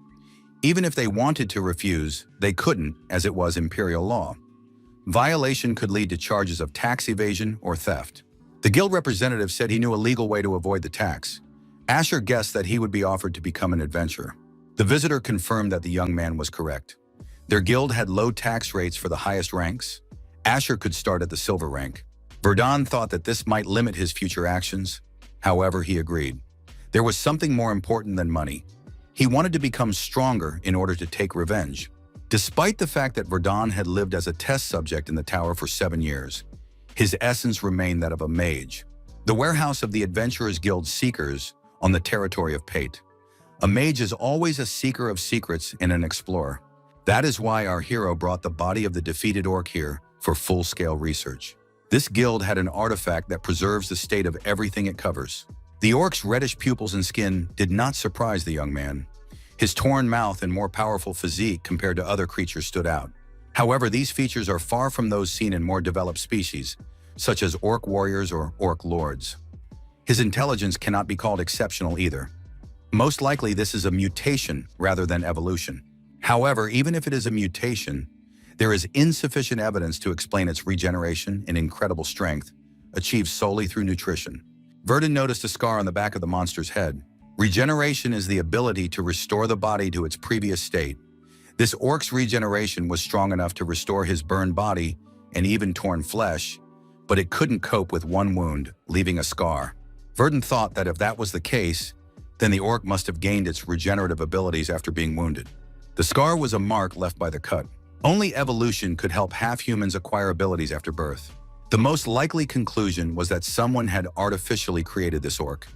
Even if they wanted to refuse, they couldn't, as it was imperial law. Violation could lead to charges of tax evasion or theft. The guild representative said he knew a legal way to avoid the tax. Asher guessed that he would be offered to become an adventurer. The visitor confirmed that the young man was correct. Their guild had low tax rates for the highest ranks. Asher could start at the silver rank. Verdun thought that this might limit his future actions. However, he agreed. There was something more important than money. He wanted to become stronger in order to take revenge. Despite the fact that Verdun had lived as a test subject in the tower for 7 years, his essence remained that of a mage. The warehouse of the Adventurers Guild Seekers on the territory of Pate. A mage is always a seeker of secrets and an explorer. That is why our hero brought the body of the defeated orc here for full-scale research. This guild had an artifact that preserves the state of everything it covers. The orc's reddish pupils and skin did not surprise the young man. His torn mouth and more powerful physique compared to other creatures stood out. However, these features are far from those seen in more developed species, such as orc warriors or orc lords. His intelligence cannot be called exceptional either. Most likely this is a mutation rather than evolution. However, even if it is a mutation, there is insufficient evidence to explain its regeneration and incredible strength, achieved solely through nutrition. Verdun noticed a scar on the back of the monster's head. Regeneration is the ability to restore the body to its previous state. This orc's regeneration was strong enough to restore his burned body and even torn flesh, but it couldn't cope with one wound, leaving a scar. Verdun thought that if that was the case, then the orc must have gained its regenerative abilities after being wounded. The scar was a mark left by the cut. Only evolution could help half-humans acquire abilities after birth. The most likely conclusion was that someone had artificially created this orc,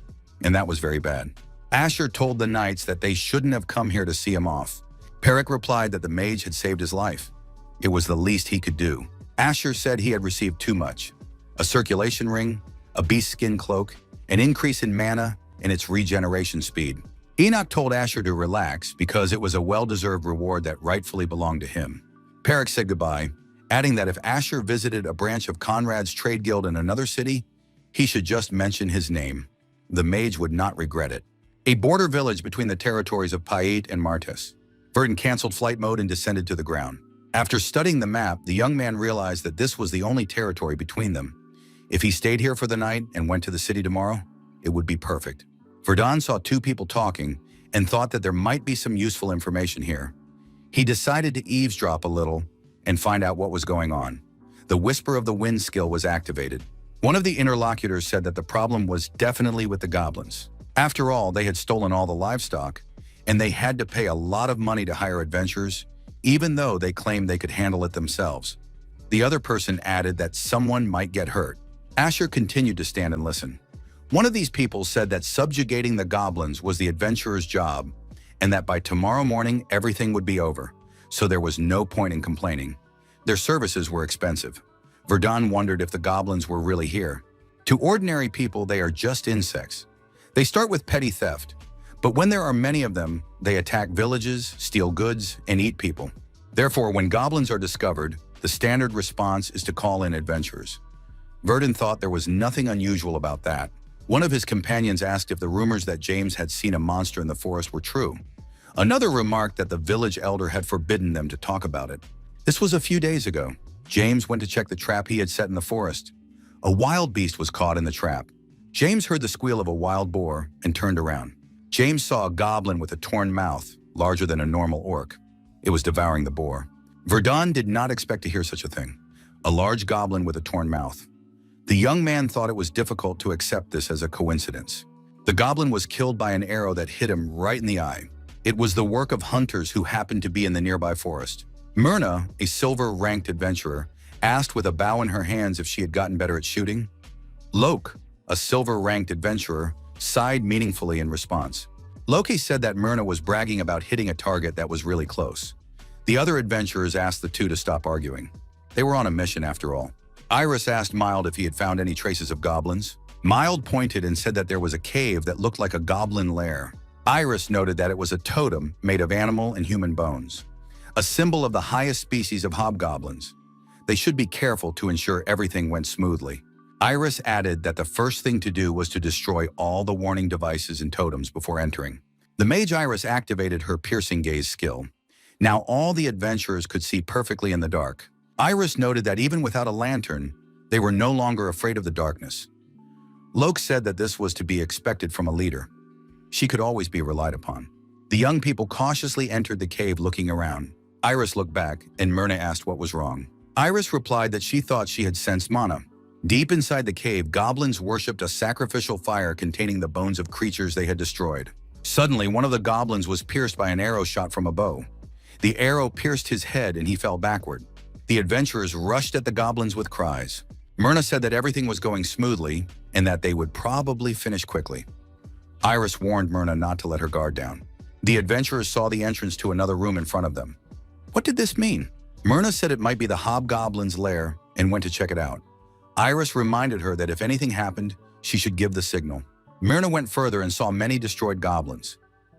and that was very bad. Asher told the knights that they shouldn't have come here to see him off. Perrick replied that the mage had saved his life. It was the least he could do. Asher said he had received too much: a circulation ring, a beast skin cloak, an increase in mana, and its regeneration speed. Enoch told Asher to relax because it was a well-deserved reward that rightfully belonged to him. Perrick said goodbye, adding that if Asher visited a branch of Conrad's trade guild in another city, he should just mention his name. The mage would not regret it. A border village between the territories of Pate and Martis. Verdun canceled flight mode and descended to the ground. After studying the map, the young man realized that this was the only territory between them. If he stayed here for the night and went to the city tomorrow, it would be perfect. Verdun saw two people talking and thought that there might be some useful information here. He decided to eavesdrop a little and find out what was going on. The Whisper of the Wind skill was activated. One of the interlocutors said that the problem was definitely with the goblins. After all, they had stolen all the livestock, and they had to pay a lot of money to hire adventurers, even though they claimed they could handle it themselves. The other person added that someone might get hurt. Asher continued to stand and listen. One of these people said that subjugating the goblins was the adventurer's job, and that by tomorrow morning everything would be over, so there was no point in complaining. Their services were expensive. Verdun wondered if the goblins were really here. To ordinary people, they are just insects. They start with petty theft, but when there are many of them, they attack villages, steal goods, and eat people. Therefore, when goblins are discovered, the standard response is to call in adventurers. Verdun thought there was nothing unusual about that. One of his companions asked if the rumors that James had seen a monster in the forest were true. Another remarked that the village elder had forbidden them to talk about it. This was a few days ago. James went to check the trap he had set in the forest. A wild beast was caught in the trap. James heard the squeal of a wild boar and turned around. James saw a goblin with a torn mouth, larger than a normal orc. It was devouring the boar. Verdun did not expect to hear such a thing. A large goblin with a torn mouth. The young man thought it was difficult to accept this as a coincidence. The goblin was killed by an arrow that hit him right in the eye. It was the work of hunters who happened to be in the nearby forest. Myrna, a silver-ranked adventurer, asked with a bow in her hands if she had gotten better at shooting. Loke, a silver-ranked adventurer, sighed meaningfully in response. Loki said that Myrna was bragging about hitting a target that was really close. The other adventurers asked the two to stop arguing. They were on a mission after all. Iris asked Mild if he had found any traces of goblins. Mild pointed and said that there was a cave that looked like a goblin lair. Iris noted that it was a totem made of animal and human bones, a symbol of the highest species of hobgoblins. They should be careful to ensure everything went smoothly. Iris added that the first thing to do was to destroy all the warning devices and totems before entering. The mage Iris activated her piercing gaze skill. Now all the adventurers could see perfectly in the dark. Iris noted that even without a lantern, they were no longer afraid of the darkness. Loke said that this was to be expected from a leader. She could always be relied upon. The young people cautiously entered the cave looking around. Iris looked back, and Myrna asked what was wrong. Iris replied that she thought she had sensed mana. Deep inside the cave, goblins worshipped a sacrificial fire containing the bones of creatures they had destroyed. Suddenly, one of the goblins was pierced by an arrow shot from a bow. The arrow pierced his head and he fell backward. The adventurers rushed at the goblins with cries. Myrna said that everything was going smoothly and that they would probably finish quickly. Iris warned Myrna not to let her guard down. The adventurers saw the entrance to another room in front of them. What did this mean? Myrna said it might be the hobgoblin's lair and went to check it out. Iris reminded her that if anything happened, she should give the signal. Myrna went further and saw many destroyed goblins.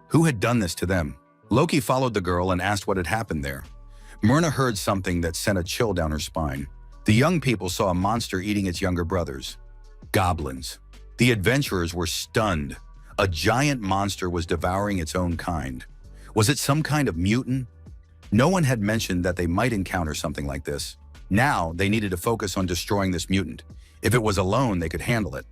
Who had done this to them? Loki followed the girl and asked what had happened there. Myrna heard something that sent a chill down her spine. The young people saw a monster eating its younger brothers. Goblins. The adventurers were stunned. A giant monster was devouring its own kind. Was it some kind of mutant? No one had mentioned that they might encounter something like this. Now, they needed to focus on destroying this mutant. If it was alone, they could handle it.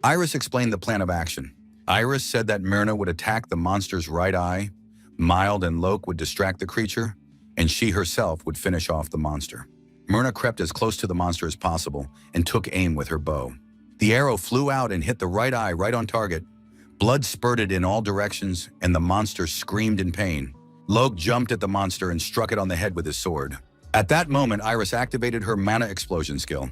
Iris explained the plan of action. Iris said that Myrna would attack the monster's right eye, Mild and Loke would distract the creature, and she herself would finish off the monster. Myrna crept as close to the monster as possible and took aim with her bow. The arrow flew out and hit the right eye right on target. Blood spurted in all directions, and the monster screamed in pain. Loke jumped at the monster and struck it on the head with his sword. At that moment, Iris activated her mana explosion skill.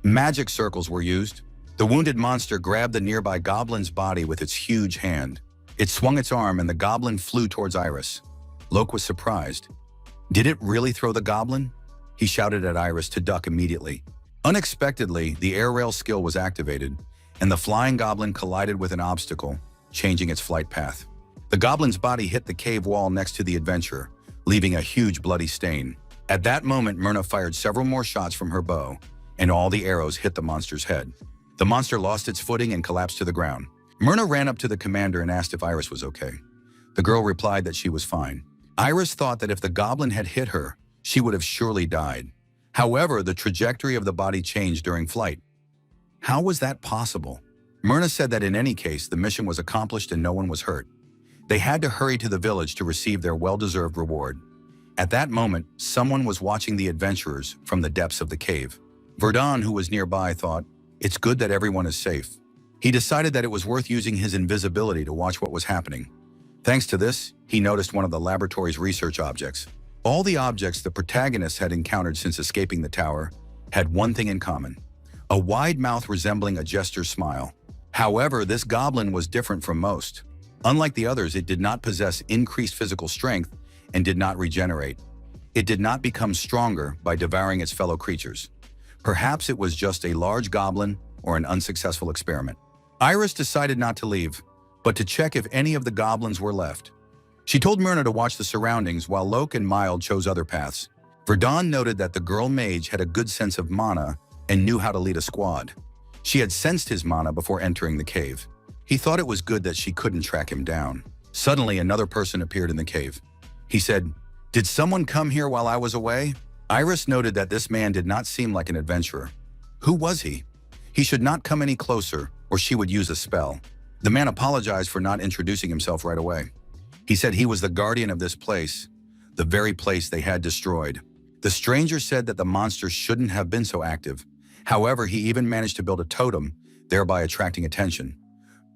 Magic circles were used. The wounded monster grabbed the nearby goblin's body with its huge hand. It swung its arm and the goblin flew towards Iris. Loke was surprised. Did it really throw the goblin? He shouted at Iris to duck immediately. Unexpectedly, the air rail skill was activated, and the flying goblin collided with an obstacle, changing its flight path. The goblin's body hit the cave wall next to the adventurer, leaving a huge bloody stain. At that moment, Myrna fired several more shots from her bow, and all the arrows hit the monster's head. The monster lost its footing and collapsed to the ground. Myrna ran up to the commander and asked if Iris was okay. The girl replied that she was fine. Iris thought that if the goblin had hit her, she would have surely died. However, the trajectory of the body changed during flight. How was that possible? Myrna said that in any case, the mission was accomplished and no one was hurt. They had to hurry to the village to receive their well-deserved reward. At that moment, someone was watching the adventurers from the depths of the cave. Verdun, who was nearby, thought, "It's good that everyone is safe." He decided that it was worth using his invisibility to watch what was happening. Thanks to this, he noticed one of the laboratory's research objects. All the objects the protagonists had encountered since escaping the tower had one thing in common: a wide mouth resembling a jester's smile. However, this goblin was different from most. Unlike the others, it did not possess increased physical strength and did not regenerate. It did not become stronger by devouring its fellow creatures. Perhaps it was just a large goblin or an unsuccessful experiment. Iris decided not to leave, but to check if any of the goblins were left. She told Myrna to watch the surroundings while Loke and Mild chose other paths. Verdun noted that the girl mage had a good sense of mana and knew how to lead a squad. She had sensed his mana before entering the cave. He thought it was good that she couldn't track him down. Suddenly, another person appeared in the cave. He said, "Did someone come here while I was away?" Iris noted that this man did not seem like an adventurer. Who was he? He should not come any closer, or she would use a spell. The man apologized for not introducing himself right away. He said he was the guardian of this place, the very place they had destroyed. The stranger said that the monster shouldn't have been so active. However, he even managed to build a totem, thereby attracting attention.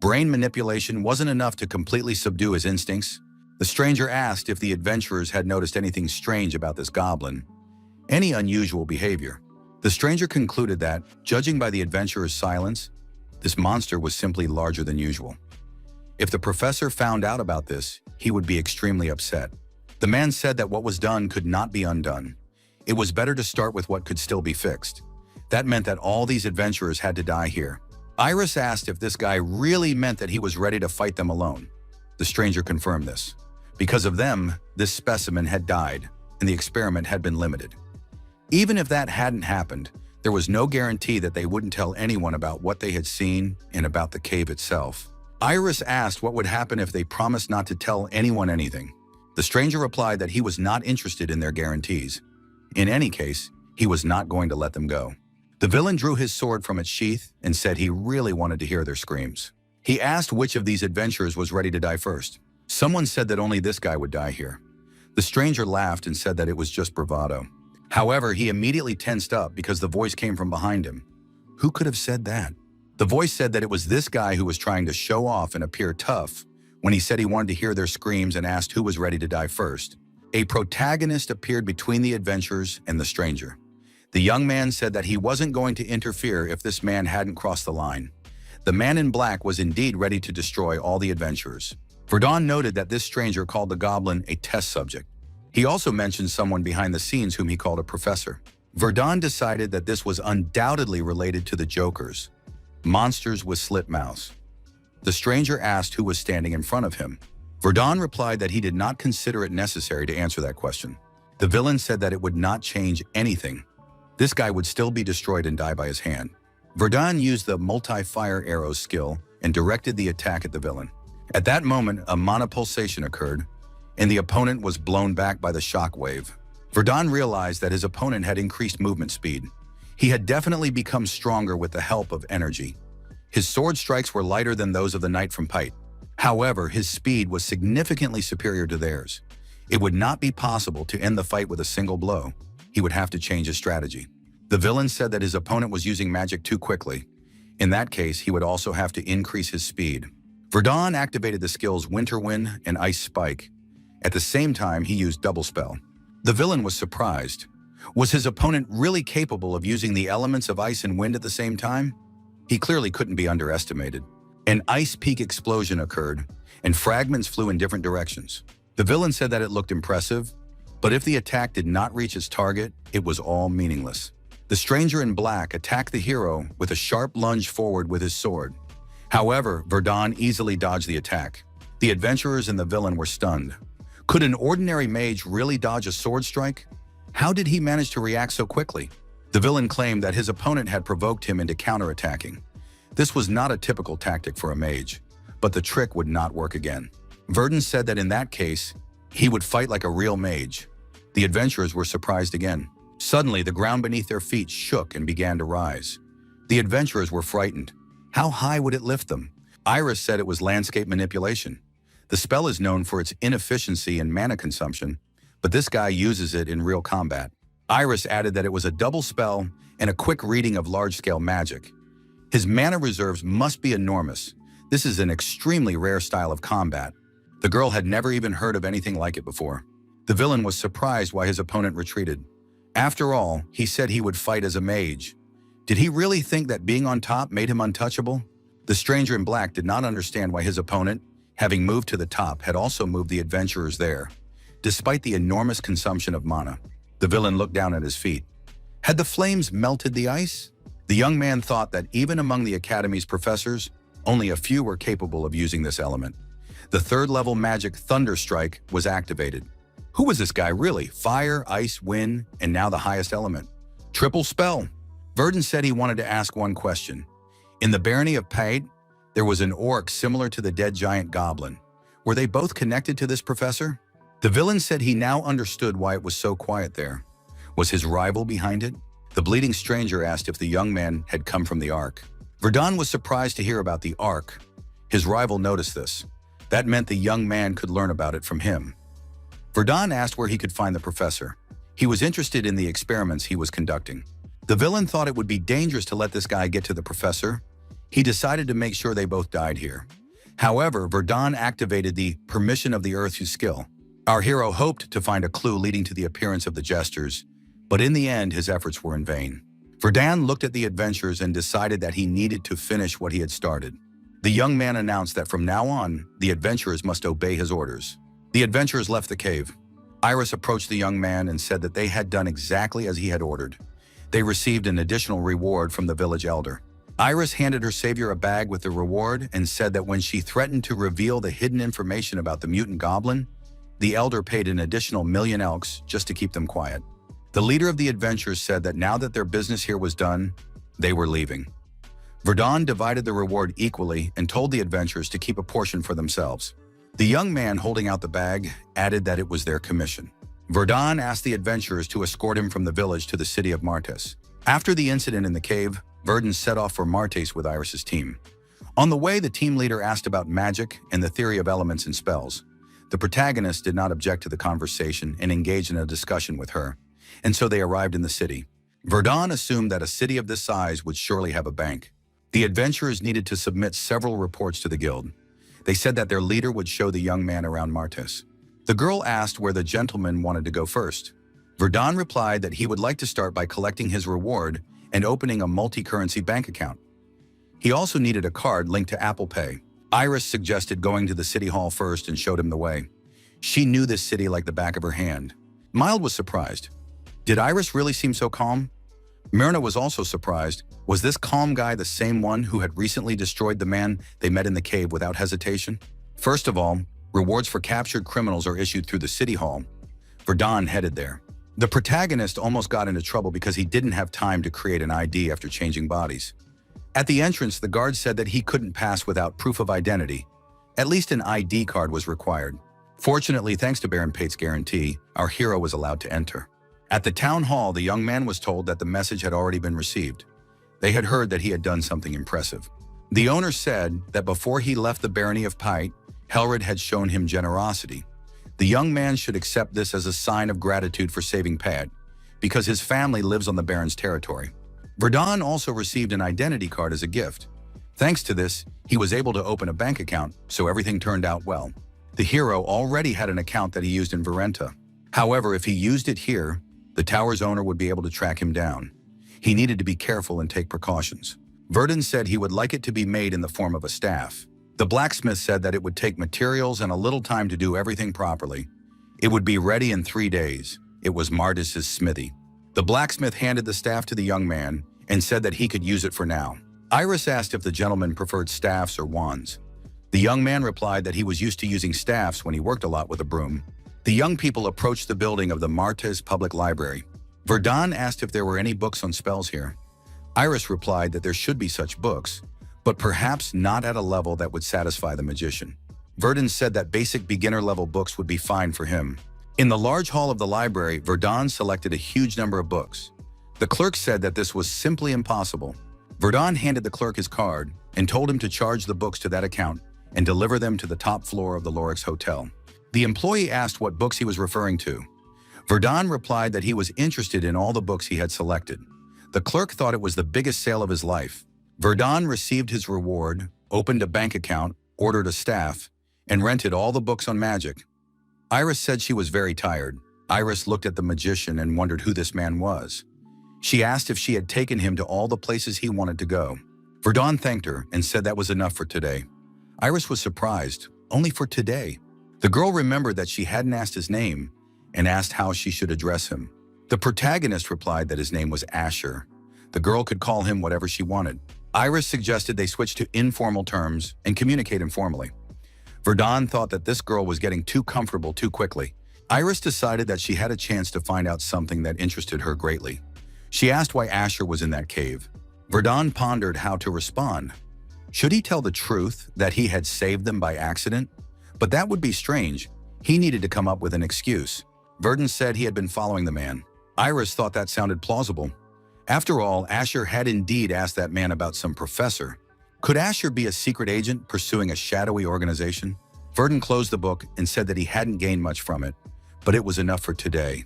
Brain manipulation wasn't enough to completely subdue his instincts. The stranger asked if the adventurers had noticed anything strange about this goblin, any unusual behavior. The stranger concluded that, judging by the adventurer's silence, this monster was simply larger than usual. If the professor found out about this, he would be extremely upset. The man said that what was done could not be undone. It was better to start with what could still be fixed. That meant that all these adventurers had to die here. Iris asked if this guy really meant that he was ready to fight them alone. The stranger confirmed this. Because of them, this specimen had died, and the experiment had been limited. Even if that hadn't happened, there was no guarantee that they wouldn't tell anyone about what they had seen and about the cave itself. Iris asked what would happen if they promised not to tell anyone anything. The stranger replied that he was not interested in their guarantees. In any case, he was not going to let them go. The villain drew his sword from its sheath and said he really wanted to hear their screams. He asked which of these adventurers was ready to die first. Someone said that only this guy would die here. The stranger laughed and said that it was just bravado. However, he immediately tensed up because the voice came from behind him. Who could have said that? The voice said that it was this guy who was trying to show off and appear tough when he said he wanted to hear their screams and asked who was ready to die first. A protagonist appeared between the adventurers and the stranger. The young man said that he wasn't going to interfere if this man hadn't crossed the line. The man in black was indeed ready to destroy all the adventurers. Verdun noted that this stranger called the goblin a test subject. He also mentioned someone behind the scenes whom he called a professor. Verdun decided that this was undoubtedly related to the Jokers, monsters with slit mouths. The stranger asked who was standing in front of him. Verdun replied that he did not consider it necessary to answer that question. The villain said that it would not change anything. This guy would still be destroyed and die by his hand. Verdun used the multi-fire arrows skill and directed the attack at the villain. At that moment, a mana pulsation occurred, and the opponent was blown back by the shock wave. Verdun realized that his opponent had increased movement speed. He had definitely become stronger with the help of energy. His sword strikes were lighter than those of the knight from Pate. However, his speed was significantly superior to theirs. It would not be possible to end the fight with a single blow. He would have to change his strategy. The villain said that his opponent was using magic too quickly. In that case, he would also have to increase his speed. Verdun activated the skills Winter Wind and Ice Spike. At the same time, he used Double Spell. The villain was surprised. Was his opponent really capable of using the elements of ice and wind at the same time? He clearly couldn't be underestimated. An ice peak explosion occurred, and fragments flew in different directions. The villain said that it looked impressive, but if the attack did not reach its target, it was all meaningless. The stranger in black attacked the hero with a sharp lunge forward with his sword. However, Verdun easily dodged the attack. The adventurers and the villain were stunned. Could an ordinary mage really dodge a sword strike? How did he manage to react so quickly? The villain claimed that his opponent had provoked him into counterattacking. This was not a typical tactic for a mage, but the trick would not work again. Verdun said that in that case, he would fight like a real mage. The adventurers were surprised again. Suddenly, the ground beneath their feet shook and began to rise. The adventurers were frightened. How high would it lift them? Iris said it was landscape manipulation. The spell is known for its inefficiency and mana consumption, but this guy uses it in real combat. Iris added that it was a double spell and a quick reading of large-scale magic. His mana reserves must be enormous. This is an extremely rare style of combat. The girl had never even heard of anything like it before. The villain was surprised why his opponent retreated. After all, he said he would fight as a mage. Did he really think that being on top made him untouchable? The stranger in black did not understand why his opponent, having moved to the top, had also moved the adventurers there, despite the enormous consumption of mana. The villain looked down at his feet. Had the flames melted the ice? The young man thought that even among the Academy's professors, only a few were capable of using this element. The third-level magic Thunder Strike was activated. Who was this guy really? Fire, ice, wind, and now the highest element. Triple spell. Verdun said he wanted to ask one question. In the barony of Pate, there was an orc similar to the dead giant goblin. Were they both connected to this professor? The villain said he now understood why it was so quiet there. Was his rival behind it? The bleeding stranger asked if the young man had come from the Ark. Verdun was surprised to hear about the Ark. His rival noticed this. That meant the young man could learn about it from him. Verdun asked where he could find the professor. He was interested in the experiments he was conducting. The villain thought it would be dangerous to let this guy get to the professor. He decided to make sure they both died here. However, Verdun activated the Permission of the Earth skill. Our hero hoped to find a clue leading to the appearance of the jesters, but in the end, his efforts were in vain. Verdun looked at the adventurers and decided that he needed to finish what he had started. The young man announced that from now on, the adventurers must obey his orders. The adventurers left the cave. Iris approached the young man and said that they had done exactly as he had ordered. They received an additional reward from the village elder. Iris handed her savior a bag with the reward and said that when she threatened to reveal the hidden information about the mutant goblin, the elder paid an additional 1,000,000 elks just to keep them quiet. The leader of the adventurers said that now that their business here was done, they were leaving. Verdun divided the reward equally and told the adventurers to keep a portion for themselves. The young man holding out the bag added that it was their commission. Verdun asked the adventurers to escort him from the village to the city of Martis. After the incident in the cave, Verdun set off for Martis with Iris's team. On the way, the team leader asked about magic and the theory of elements and spells. The protagonist did not object to the conversation and engaged in a discussion with her, and so they arrived in the city. Verdun assumed that a city of this size would surely have a bank. The adventurers needed to submit several reports to the guild. They said that their leader would show the young man around Martis. The girl asked where the gentleman wanted to go first. Verdun replied that he would like to start by collecting his reward and opening a multi-currency bank account. He also needed a card linked to Apple Pay. Iris suggested going to the city hall first and showed him the way. She knew this city like the back of her hand. Mild was surprised. Did Iris really seem so calm? Myrna was also surprised. Was this calm guy the same one who had recently destroyed the man they met in the cave without hesitation? First of all, rewards for captured criminals are issued through the city hall. Verdun headed there. The protagonist almost got into trouble because he didn't have time to create an ID after changing bodies. At the entrance, the guard said that he couldn't pass without proof of identity. At least an ID card was required. Fortunately, thanks to Baron Pate's guarantee, our hero was allowed to enter. At the town hall, the young man was told that the message had already been received. They had heard that he had done something impressive. The owner said that before he left the barony of Pate, Helred had shown him generosity. The young man should accept this as a sign of gratitude for saving Pate, because his family lives on the Baron's territory. Verdun also received an identity card as a gift. Thanks to this, he was able to open a bank account, so everything turned out well. The hero already had an account that he used in Verenta. However, if he used it here, the tower's owner would be able to track him down. He needed to be careful and take precautions. Verdun said he would like it to be made in the form of a staff. The blacksmith said that it would take materials and a little time to do everything properly. It would be ready in 3 days. It was Martis' smithy. The blacksmith handed the staff to the young man and said that he could use it for now. Iris asked if the gentleman preferred staffs or wands. The young man replied that he was used to using staffs when he worked a lot with a broom. The young people approached the building of the Martis Public Library. Verdun asked if there were any books on spells here. Iris replied that there should be such books, but perhaps not at a level that would satisfy the magician. Verdun said that basic beginner-level books would be fine for him. In the large hall of the library, Verdun selected a huge number of books. The clerk said that this was simply impossible. Verdun handed the clerk his card and told him to charge the books to that account and deliver them to the top floor of the Lorix Hotel. The employee asked what books he was referring to. Verdun replied that he was interested in all the books he had selected. The clerk thought it was the biggest sale of his life. Verdun received his reward, opened a bank account, ordered a staff, and rented all the books on magic. Iris said she was very tired. Iris looked at the magician and wondered who this man was. She asked if she had taken him to all the places he wanted to go. Verdun thanked her and said that was enough for today. Iris was surprised, only for today. The girl remembered that she hadn't asked his name and asked how she should address him. The protagonist replied that his name was Asher. The girl could call him whatever she wanted. Iris suggested they switch to informal terms and communicate informally. Verdun thought that this girl was getting too comfortable too quickly. Iris decided that she had a chance to find out something that interested her greatly. She asked why Asher was in that cave. Verdun pondered how to respond. Should he tell the truth that he had saved them by accident? But that would be strange. He needed to come up with an excuse. Verdun said he had been following the man. Iris thought that sounded plausible. After all, Asher had indeed asked that man about some professor. Could Asher be a secret agent pursuing a shadowy organization? Verdun closed the book and said that he hadn't gained much from it, but it was enough for today.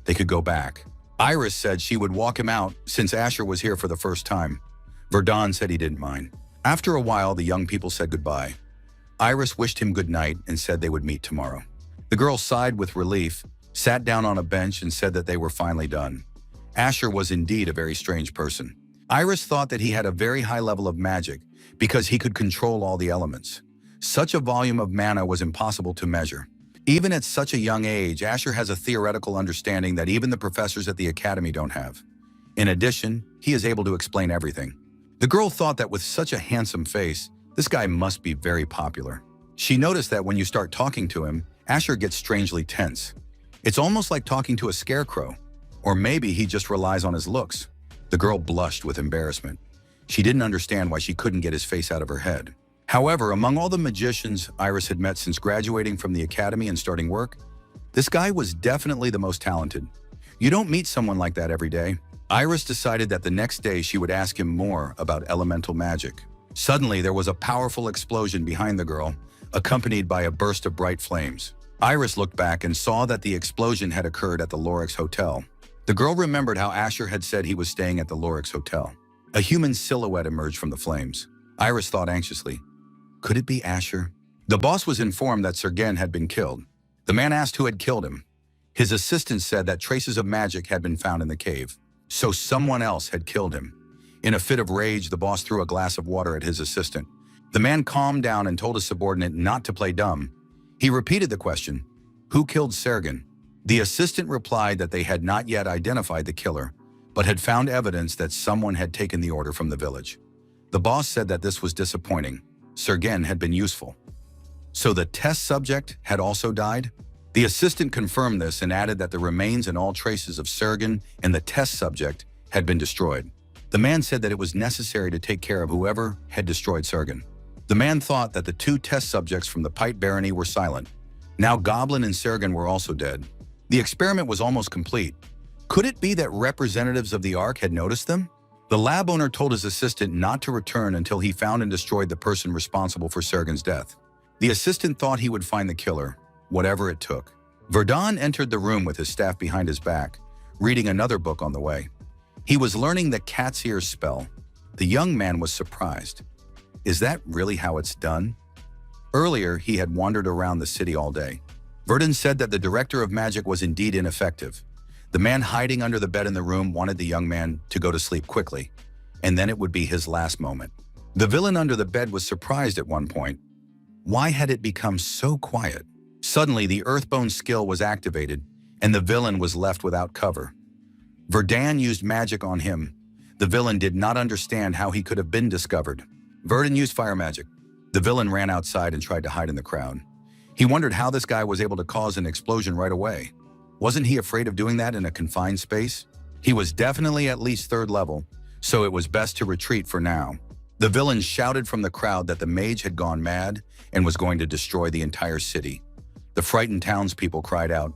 They could go back. Iris said she would walk him out since Asher was here for the first time. Verdun said he didn't mind. After a while, the young people said goodbye. Iris wished him good night and said they would meet tomorrow. The girl sighed with relief, sat down on a bench and said that they were finally done. Asher was indeed a very strange person. Iris thought that he had a very high level of magic because he could control all the elements. Such a volume of mana was impossible to measure. Even at such a young age, Asher has a theoretical understanding that even the professors at the academy don't have. In addition, he is able to explain everything. The girl thought that with such a handsome face, this guy must be very popular. She noticed that when you start talking to him, Asher gets strangely tense. It's almost like talking to a scarecrow. Or maybe he just relies on his looks. The girl blushed with embarrassment. She didn't understand why she couldn't get his face out of her head. However, among all the magicians Iris had met since graduating from the academy and starting work, this guy was definitely the most talented. You don't meet someone like that every day. Iris decided that the next day she would ask him more about elemental magic. Suddenly, there was a powerful explosion behind the girl, accompanied by a burst of bright flames. Iris looked back and saw that the explosion had occurred at the Lorix Hotel. The girl remembered how Asher had said he was staying at the Lorix Hotel. A human silhouette emerged from the flames. Iris thought anxiously, could it be Asher? The boss was informed that Sergen had been killed. The man asked who had killed him. His assistant said that traces of magic had been found in the cave. So someone else had killed him. In a fit of rage, the boss threw a glass of water at his assistant. The man calmed down and told his subordinate not to play dumb. He repeated the question, who killed Sergen? The assistant replied that they had not yet identified the killer, but had found evidence that someone had taken the order from the village. The boss said that this was disappointing. Sergen had been useful. So the test subject had also died? The assistant confirmed this and added that the remains and all traces of Sergen and the test subject had been destroyed. The man said that it was necessary to take care of whoever had destroyed Sergen. The man thought that the two test subjects from the Pate barony were silent. Now Goblin and Sergen were also dead. The experiment was almost complete. Could it be that representatives of the Ark had noticed them? The lab owner told his assistant not to return until he found and destroyed the person responsible for Sergen's death. The assistant thought he would find the killer, whatever it took. Verdun entered the room with his staff behind his back, reading another book on the way. He was learning the cat's ear spell. The young man was surprised. Is that really how it's done? Earlier, he had wandered around the city all day. Verdun said that the director of magic was indeed ineffective. The man hiding under the bed in the room wanted the young man to go to sleep quickly, and then it would be his last moment. The villain under the bed was surprised at one point. Why had it become so quiet? Suddenly, the Earthbone skill was activated, and the villain was left without cover. Verdun used magic on him. The villain did not understand how he could have been discovered. Verdun used fire magic. The villain ran outside and tried to hide in the crowd. He wondered how this guy was able to cause an explosion right away. Wasn't he afraid of doing that in a confined space? He was definitely at least 3rd level, so it was best to retreat for now. The villain shouted from the crowd that the mage had gone mad and was going to destroy the entire city. The frightened townspeople cried out,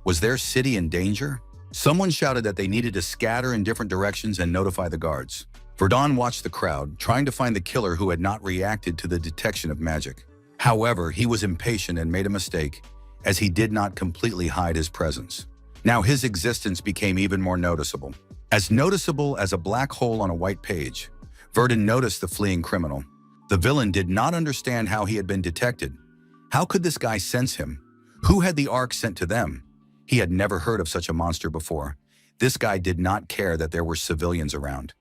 "Was their city in danger?" Someone shouted that they needed to scatter in different directions and notify the guards. Verdun watched the crowd, trying to find the killer who had not reacted to the detection of magic. However, he was impatient and made a mistake, as he did not completely hide his presence. Now his existence became even more noticeable. As noticeable as a black hole on a white page, Verdun noticed the fleeing criminal. The villain did not understand how he had been detected. How could this guy sense him? Who had the Ark sent to them? He had never heard of such a monster before. This guy did not care that there were civilians around.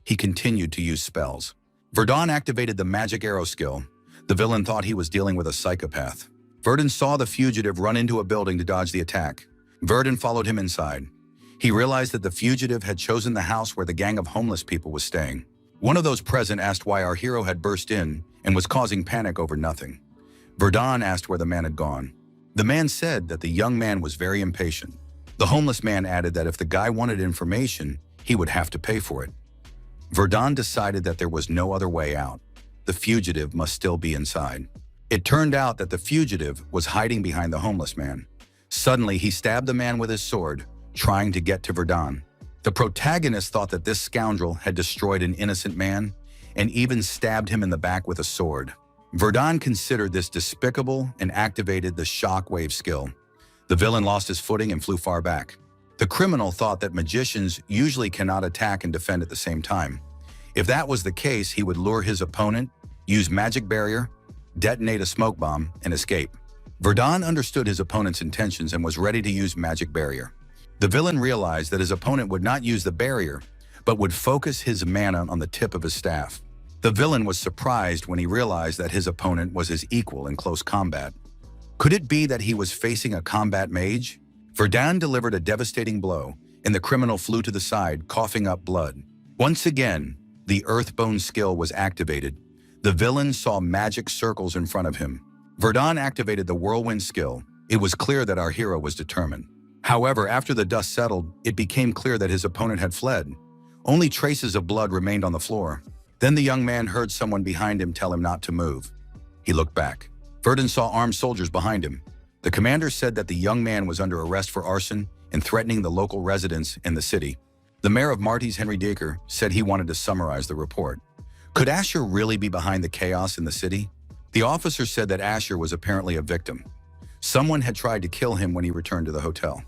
He continued to use spells. Verdun activated the magic arrow skill. The villain thought he was dealing with a psychopath. Verdun saw the fugitive run into a building to dodge the attack. Verdun followed him inside. He realized that the fugitive had chosen the house where the gang of homeless people was staying. One of those present asked why our hero had burst in and was causing panic over nothing. Verdun asked where the man had gone. The man said that the young man was very impatient. The homeless man added that if the guy wanted information, he would have to pay for it. Verdun decided that there was no other way out. The fugitive must still be inside. It turned out that the fugitive was hiding behind the homeless man. Suddenly, he stabbed the man with his sword, trying to get to Verdun. The protagonist thought that this scoundrel had destroyed an innocent man and even stabbed him in the back with a sword. Verdun considered this despicable and activated the shockwave skill. The villain lost his footing and flew far back. The criminal thought that magicians usually cannot attack and defend at the same time. If that was the case, he would lure his opponent, use magic barrier, detonate a smoke bomb, and escape. Verdun understood his opponent's intentions and was ready to use magic barrier. The villain realized that his opponent would not use the barrier, but would focus his mana on the tip of his staff. The villain was surprised when he realized that his opponent was his equal in close combat. Could it be that he was facing a combat mage? Verdun delivered a devastating blow, and the criminal flew to the side, coughing up blood. Once again, the Earthbone skill was activated. The villain saw magic circles in front of him. Verdun activated the whirlwind skill. It was clear that our hero was determined. However, after the dust settled, it became clear that his opponent had fled. Only traces of blood remained on the floor. Then the young man heard someone behind him tell him not to move. He looked back. Verdun saw armed soldiers behind him. The commander said that the young man was under arrest for arson and threatening the local residents in the city. The mayor of Martis, Henry Decker, said he wanted to summarize the report. Could Asher really be behind the chaos in the city? The officer said that Asher was apparently a victim. Someone had tried to kill him when he returned to the hotel.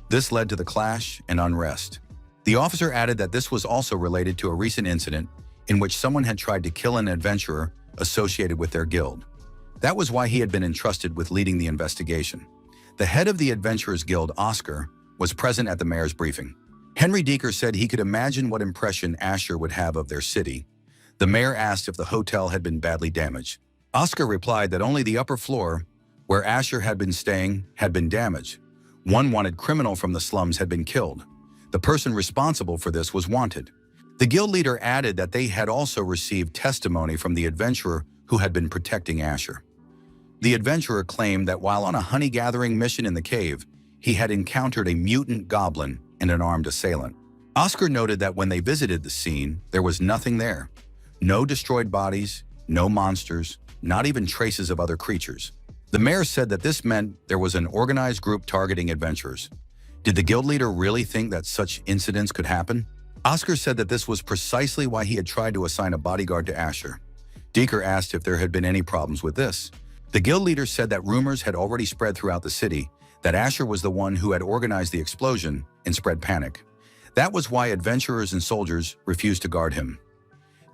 This led to the clash and unrest. The officer added that this was also related to a recent incident in which someone had tried to kill an adventurer associated with their guild. That was why he had been entrusted with leading the investigation. The head of the Adventurers Guild, Oscar, was present at the mayor's briefing. Henry Decker said he could imagine what impression Asher would have of their city. The mayor asked if the hotel had been badly damaged. Oscar replied that only the upper floor, where Asher had been staying, had been damaged. One wanted criminal from the slums had been killed. The person responsible for this was wanted. The guild leader added that they had also received testimony from the adventurer who had been protecting Asher. The adventurer claimed that while on a honey-gathering mission in the cave, he had encountered a mutant goblin and an armed assailant. Oscar noted that when they visited the scene, there was nothing there. No destroyed bodies, no monsters, not even traces of other creatures. The mayor said that this meant there was an organized group targeting adventurers. Did the guild leader really think that such incidents could happen? Oscar said that this was precisely why he had tried to assign a bodyguard to Asher. Deeker asked if there had been any problems with this. The guild leader said that rumors had already spread throughout the city that Asher was the one who had organized the explosion and spread panic. That was why adventurers and soldiers refused to guard him.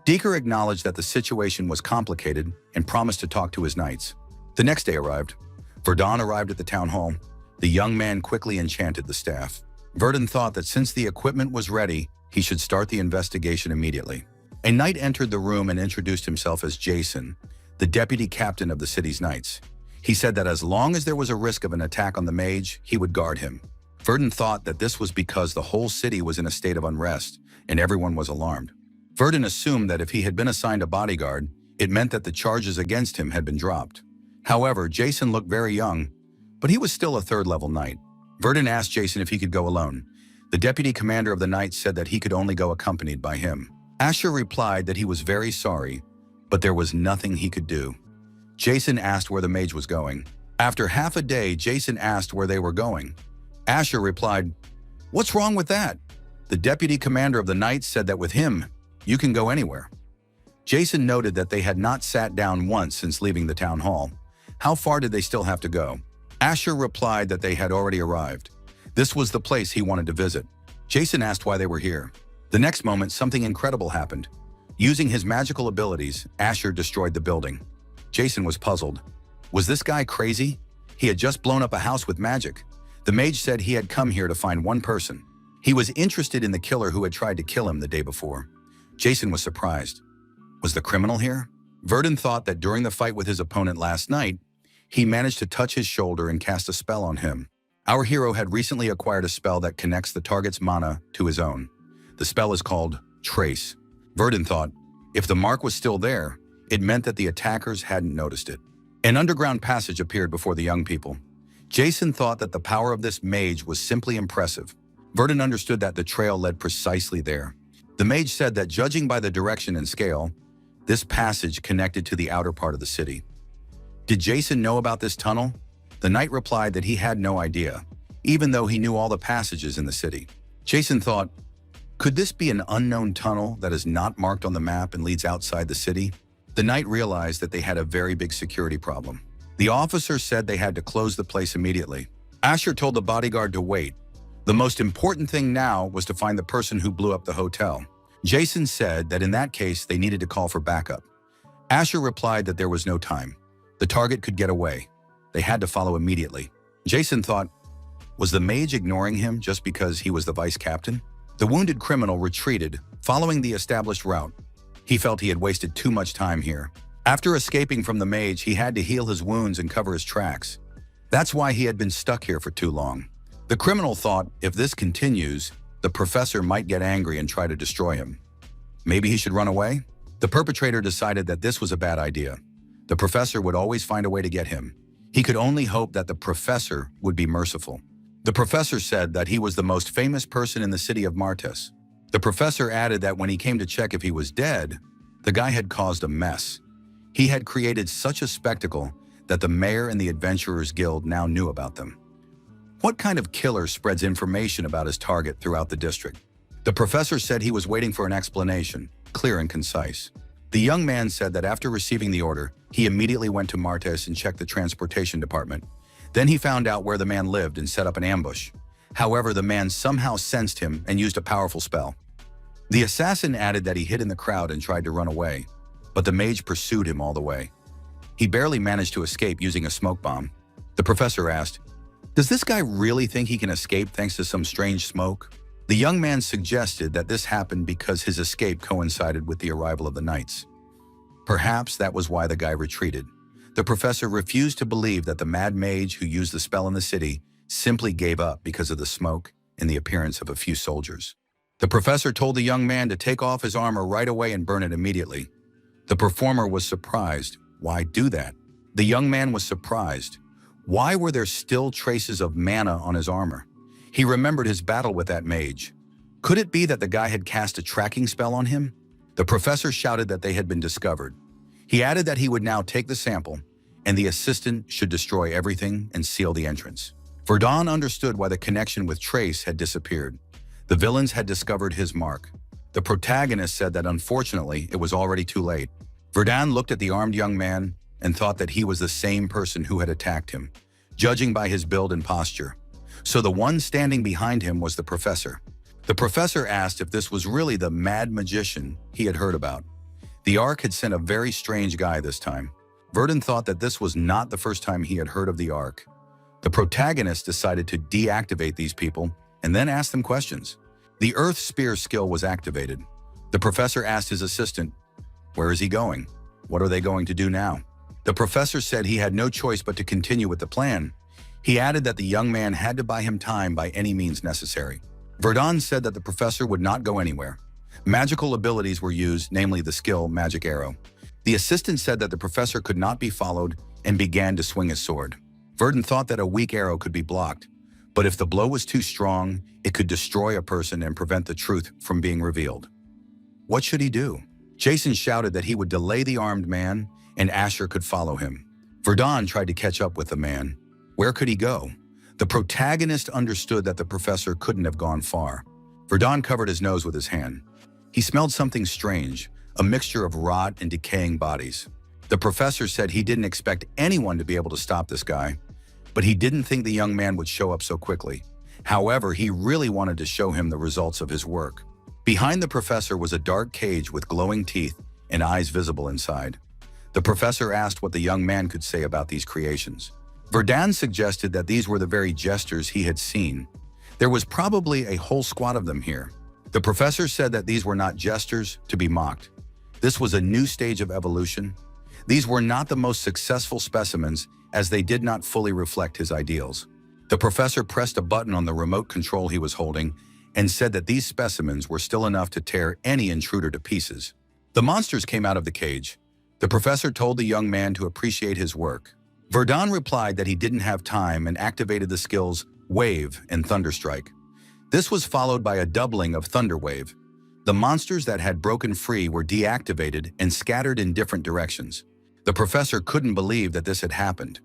Deeker acknowledged that the situation was complicated and promised to talk to his knights. The next day arrived. Verdun arrived at the town hall. The young man quickly enchanted the staff. Verdun thought that since the equipment was ready, he should start the investigation immediately. A knight entered the room and introduced himself as Jason, the deputy captain of the city's knights. He said that as long as there was a risk of an attack on the mage, he would guard him. Verdun thought that this was because the whole city was in a state of unrest and everyone was alarmed. Verdun assumed that if he had been assigned a bodyguard, it meant that the charges against him had been dropped. However, Jason looked very young, but he was still a third-level knight. Verdun asked Jason if he could go alone. The deputy commander of the knights said that he could only go accompanied by him. Asher replied that he was very sorry, but there was nothing he could do. Jason asked where the mage was going. After half a day, Jason asked where they were going. Asher replied, "What's wrong with that?" The deputy commander of the knights said that with him, you can go anywhere. Jason noted that they had not sat down once since leaving the town hall. How far did they still have to go? Asher replied that they had already arrived. This was the place he wanted to visit. Jason asked why they were here. The next moment, something incredible happened. Using his magical abilities, Asher destroyed the building. Jason was puzzled. Was this guy crazy? He had just blown up a house with magic. The mage said he had come here to find one person. He was interested in the killer who had tried to kill him the day before. Jason was surprised. Was the criminal here? Verdun thought that during the fight with his opponent last night, he managed to touch his shoulder and cast a spell on him. Our hero had recently acquired a spell that connects the target's mana to his own. The spell is called Trace. Verdun thought, if the mark was still there, it meant that the attackers hadn't noticed it. An underground passage appeared before the young people. Jason thought that the power of this mage was simply impressive. Verdun understood that the trail led precisely there. The mage said that judging by the direction and scale, this passage connected to the outer part of the city. Did Jason know about this tunnel? The knight replied that he had no idea, even though he knew all the passages in the city. Jason thought, could this be an unknown tunnel that is not marked on the map and leads outside the city? The knight realized that they had a very big security problem. The officer said they had to close the place immediately. Asher told the bodyguard to wait. The most important thing now was to find the person who blew up the hotel. Jason said that in that case, they needed to call for backup. Asher replied that there was no time. The target could get away. They had to follow immediately. Jason thought, was the mage ignoring him just because he was the vice captain? The wounded criminal retreated, following the established route. He felt he had wasted too much time here. After escaping from the mage, he had to heal his wounds and cover his tracks. That's why he had been stuck here for too long. The criminal thought, if this continues, the professor might get angry and try to destroy him. Maybe he should run away? The perpetrator decided that this was a bad idea. The professor would always find a way to get him. He could only hope that the professor would be merciful. The professor said that he was the most famous person in the city of Martis. The professor added that when he came to check if he was dead, the guy had caused a mess. He had created such a spectacle that the mayor and the Adventurers Guild now knew about them. What kind of killer spreads information about his target throughout the district? The professor said he was waiting for an explanation, clear and concise. The young man said that after receiving the order, he immediately went to Martis and checked the transportation department. Then he found out where the man lived and set up an ambush. However, the man somehow sensed him and used a powerful spell. The assassin added that he hid in the crowd and tried to run away, but the mage pursued him all the way. He barely managed to escape using a smoke bomb. The professor asked, does this guy really think he can escape thanks to some strange smoke? The young man suggested that this happened because his escape coincided with the arrival of the knights. Perhaps that was why the guy retreated. The professor refused to believe that the mad mage who used the spell in the city simply gave up because of the smoke and the appearance of a few soldiers. The professor told the young man to take off his armor right away and burn it immediately. The performer was surprised. Why do that? The young man was surprised. Why were there still traces of mana on his armor? He remembered his battle with that mage. Could it be that the guy had cast a tracking spell on him? The professor shouted that they had been discovered. He added that he would now take the sample, and the assistant should destroy everything and seal the entrance. Verdun understood why the connection with Trace had disappeared. The villains had discovered his mark. The protagonist said that unfortunately it was already too late. Verdun looked at the armed young man and thought that he was the same person who had attacked him, judging by his build and posture. So the one standing behind him was the professor. The professor asked if this was really the mad magician he had heard about. The Ark had sent a very strange guy this time. Verdun thought that this was not the first time he had heard of the Ark. The protagonist decided to deactivate these people and then ask them questions. The Earth Spear skill was activated. The professor asked his assistant, "Where is he going? What are they going to do now?" The professor said he had no choice but to continue with the plan. He added that the young man had to buy him time by any means necessary. Verdun said that the professor would not go anywhere. Magical abilities were used, namely the skill Magic Arrow. The assistant said that the professor could not be followed and began to swing his sword. Verdun thought that a weak arrow could be blocked, but if the blow was too strong, it could destroy a person and prevent the truth from being revealed. What should he do? Jason shouted that he would delay the armed man and Asher could follow him. Verdun tried to catch up with the man. Where could he go? The protagonist understood that the professor couldn't have gone far. Verdun covered his nose with his hand. He smelled something strange, a mixture of rot and decaying bodies. The professor said he didn't expect anyone to be able to stop this guy, but he didn't think the young man would show up so quickly. However, he really wanted to show him the results of his work. Behind the professor was a dark cage with glowing teeth and eyes visible inside. The professor asked what the young man could say about these creations. Verdun suggested that these were the very jesters he had seen. There was probably a whole squad of them here. The professor said that these were not jesters to be mocked. This was a new stage of evolution. These were not the most successful specimens as they did not fully reflect his ideals. The professor pressed a button on the remote control he was holding and said that these specimens were still enough to tear any intruder to pieces. The monsters came out of the cage. The professor told the young man to appreciate his work. Verdun replied that he didn't have time and activated the skills Wave and Thunderstrike. This was followed by a doubling of Thunderwave. The monsters that had broken free were deactivated and scattered in different directions. The professor couldn't believe that this had happened.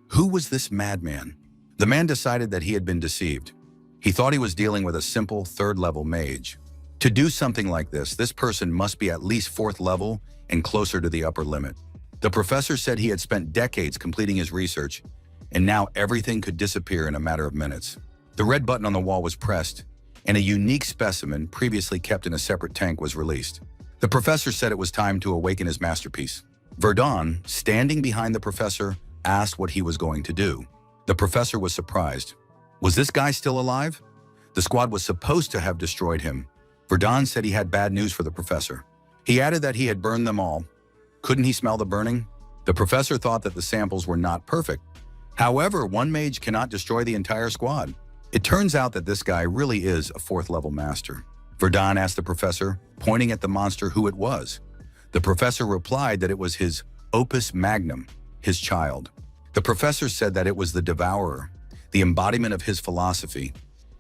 Who was this madman? The man decided that he had been deceived. He thought he was dealing with a simple third-level mage. To do something like this person must be at least fourth level and closer to the upper limit. The professor said he had spent decades completing his research, and now everything could disappear in a matter of minutes. The red button on the wall was pressed, and a unique specimen previously kept in a separate tank was released. The professor said it was time to awaken his masterpiece. Verdun, standing behind the professor, asked what he was going to do. The professor was surprised. Was this guy still alive? The squad was supposed to have destroyed him. Verdun said he had bad news for the professor. He added that he had burned them all. Couldn't he smell the burning? The professor thought that the samples were not perfect. However, one mage cannot destroy the entire squad. It turns out that this guy really is a fourth-level master. Verdun asked the professor, pointing at the monster, who it was. The professor replied that it was his Opus Magnum, his child. The professor said that it was the Devourer, the embodiment of his philosophy.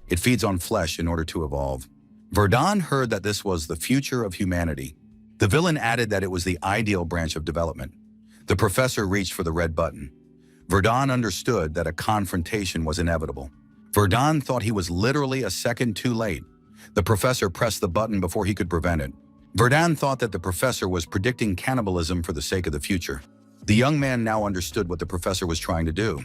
It feeds on flesh in order to evolve. Verdun heard that this was the future of humanity. The villain added that it was the ideal branch of development. The professor reached for the red button. Verdun understood that a confrontation was inevitable. Verdun thought he was literally a second too late. The professor pressed the button before he could prevent it. Verdun thought that the professor was predicting cannibalism for the sake of the future. The young man now understood what the professor was trying to do.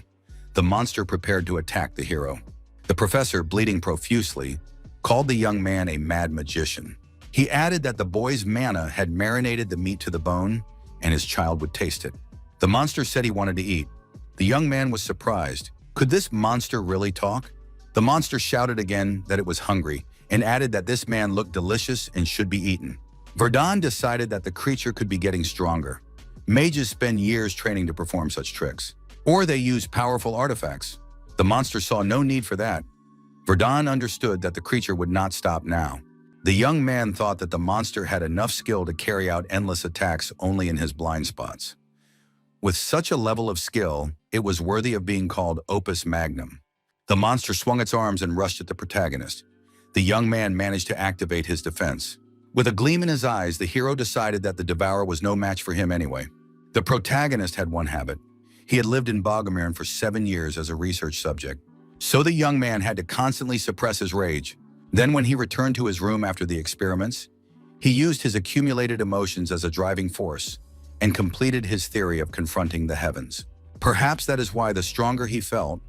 The monster prepared to attack the hero. The professor, bleeding profusely, called the young man a mad magician. He added that the boy's mana had marinated the meat to the bone, and his child would taste it. The monster said he wanted to eat. The young man was surprised. Could this monster really talk? The monster shouted again that it was hungry, and added that this man looked delicious and should be eaten. Verdun decided that the creature could be getting stronger. Mages spend years training to perform such tricks, or they use powerful artifacts. The monster saw no need for that. Verdun understood that the creature would not stop now. The young man thought that the monster had enough skill to carry out endless attacks only in his blind spots. With such a level of skill, it was worthy of being called Opus Magnum. The monster swung its arms and rushed at the protagonist. The young man managed to activate his defense. With a gleam in his eyes, the hero decided that the devourer was no match for him anyway. The protagonist had one habit. He had lived in Bogomir for 7 years as a research subject. So the young man had to constantly suppress his rage. Then when he returned to his room after the experiments, he used his accumulated emotions as a driving force and completed his theory of confronting the heavens. Perhaps that is why the stronger he felt,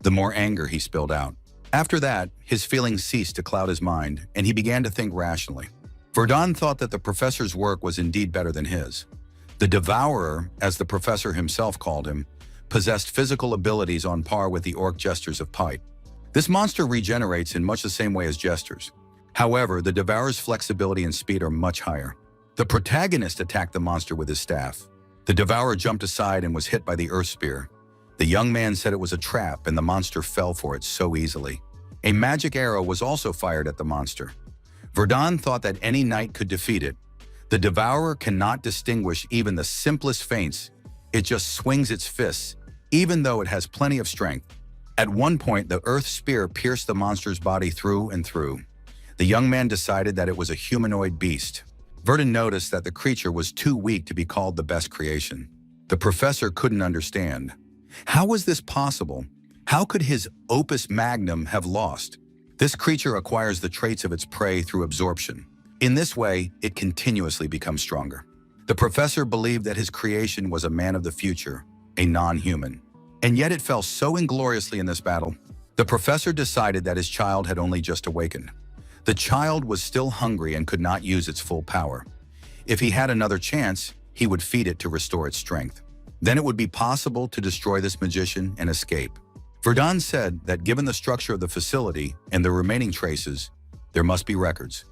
the more anger he spilled out. After that, his feelings ceased to cloud his mind, and he began to think rationally. Verdun thought that the professor's work was indeed better than his. The devourer, as the professor himself called him, possessed physical abilities on par with the orc jesters of Pate. This monster regenerates in much the same way as jesters. However, the devourer's flexibility and speed are much higher. The protagonist attacked the monster with his staff. The devourer jumped aside and was hit by the earth spear. The young man said it was a trap, and the monster fell for it so easily. A magic arrow was also fired at the monster. Verdun thought that any knight could defeat it. The devourer cannot distinguish even the simplest feints. It just swings its fists, even though it has plenty of strength. At one point, the earth spear pierced the monster's body through and through. The young man decided that it was a humanoid beast. Verdun noticed that the creature was too weak to be called the best creation. The professor couldn't understand. How was this possible? How could his Opus Magnum have lost? This creature acquires the traits of its prey through absorption. In this way, it continuously becomes stronger. The professor believed that his creation was a man of the future, a non-human. And yet it fell so ingloriously in this battle. The professor decided that his child had only just awakened. The child was still hungry and could not use its full power. If he had another chance, he would feed it to restore its strength. Then it would be possible to destroy this magician and escape. Verdun said that given the structure of the facility and the remaining traces, there must be records.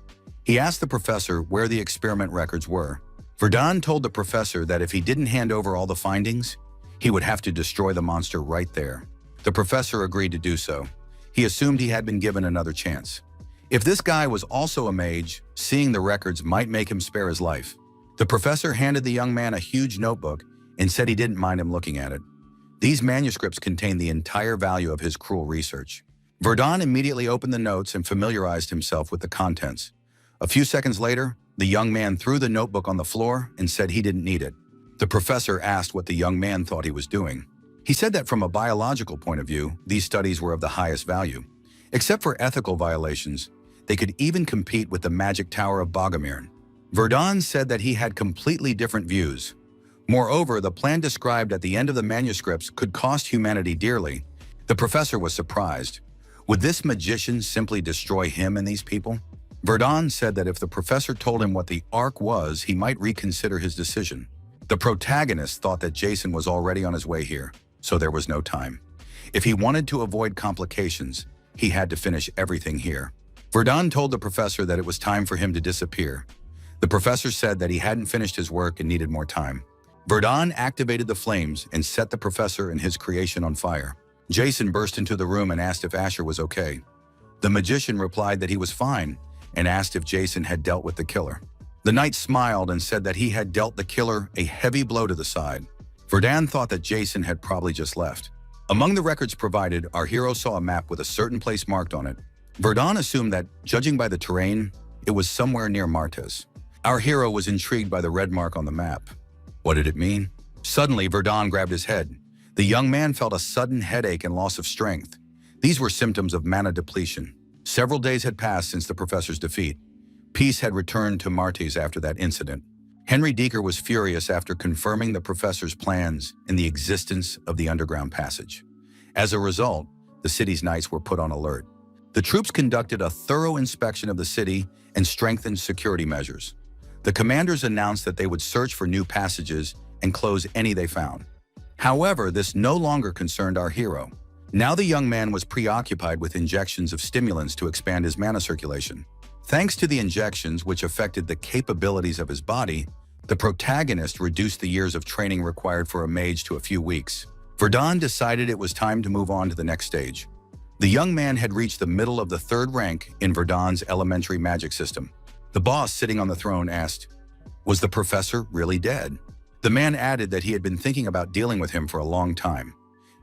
He asked the professor where the experiment records were. Verdun told the professor that if he didn't hand over all the findings, he would have to destroy the monster right there. The professor agreed to do so. He assumed he had been given another chance. If this guy was also a mage, seeing the records might make him spare his life. The professor handed the young man a huge notebook and said he didn't mind him looking at it. These manuscripts contained the entire value of his cruel research. Verdun immediately opened the notes and familiarized himself with the contents. A few seconds later, the young man threw the notebook on the floor and said he didn't need it. The professor asked what the young man thought he was doing. He said that from a biological point of view, these studies were of the highest value. Except for ethical violations, they could even compete with the magic tower of Bogomir. Verdun said that he had completely different views. Moreover, the plan described at the end of the manuscripts could cost humanity dearly. The professor was surprised. Would this magician simply destroy him and these people? Verdun said that if the professor told him what the Ark was, he might reconsider his decision. The protagonist thought that Jason was already on his way here, so there was no time. If he wanted to avoid complications, he had to finish everything here. Verdun told the professor that it was time for him to disappear. The professor said that he hadn't finished his work and needed more time. Verdun activated the flames and set the professor and his creation on fire. Jason burst into the room and asked if Asher was okay. The magician replied that he was fine and asked if Jason had dealt with the killer. The knight smiled and said that he had dealt the killer a heavy blow to the side. Verdun thought that Jason had probably just left. Among the records provided, our hero saw a map with a certain place marked on it. Verdun assumed that, judging by the terrain, it was somewhere near Martis. Our hero was intrigued by the red mark on the map. What did it mean? Suddenly, Verdun grabbed his head. The young man felt a sudden headache and loss of strength. These were symptoms of mana depletion. Several days had passed since the professor's defeat. Peace had returned to Martis after that incident. Henry Deeker was furious after confirming the professor's plans and the existence of the underground passage. As a result, the city's knights were put on alert. The troops conducted a thorough inspection of the city and strengthened security measures. The commanders announced that they would search for new passages and close any they found. However, this no longer concerned our hero. Now the young man was preoccupied with injections of stimulants to expand his mana circulation. Thanks to the injections, which affected the capabilities of his body, the protagonist reduced the years of training required for a mage to a few weeks. Verdun decided it was time to move on to the next stage. The young man had reached the middle of the third rank in Verdun's elementary magic system. The boss sitting on the throne asked, "Was the professor really dead?" The man added that he had been thinking about dealing with him for a long time.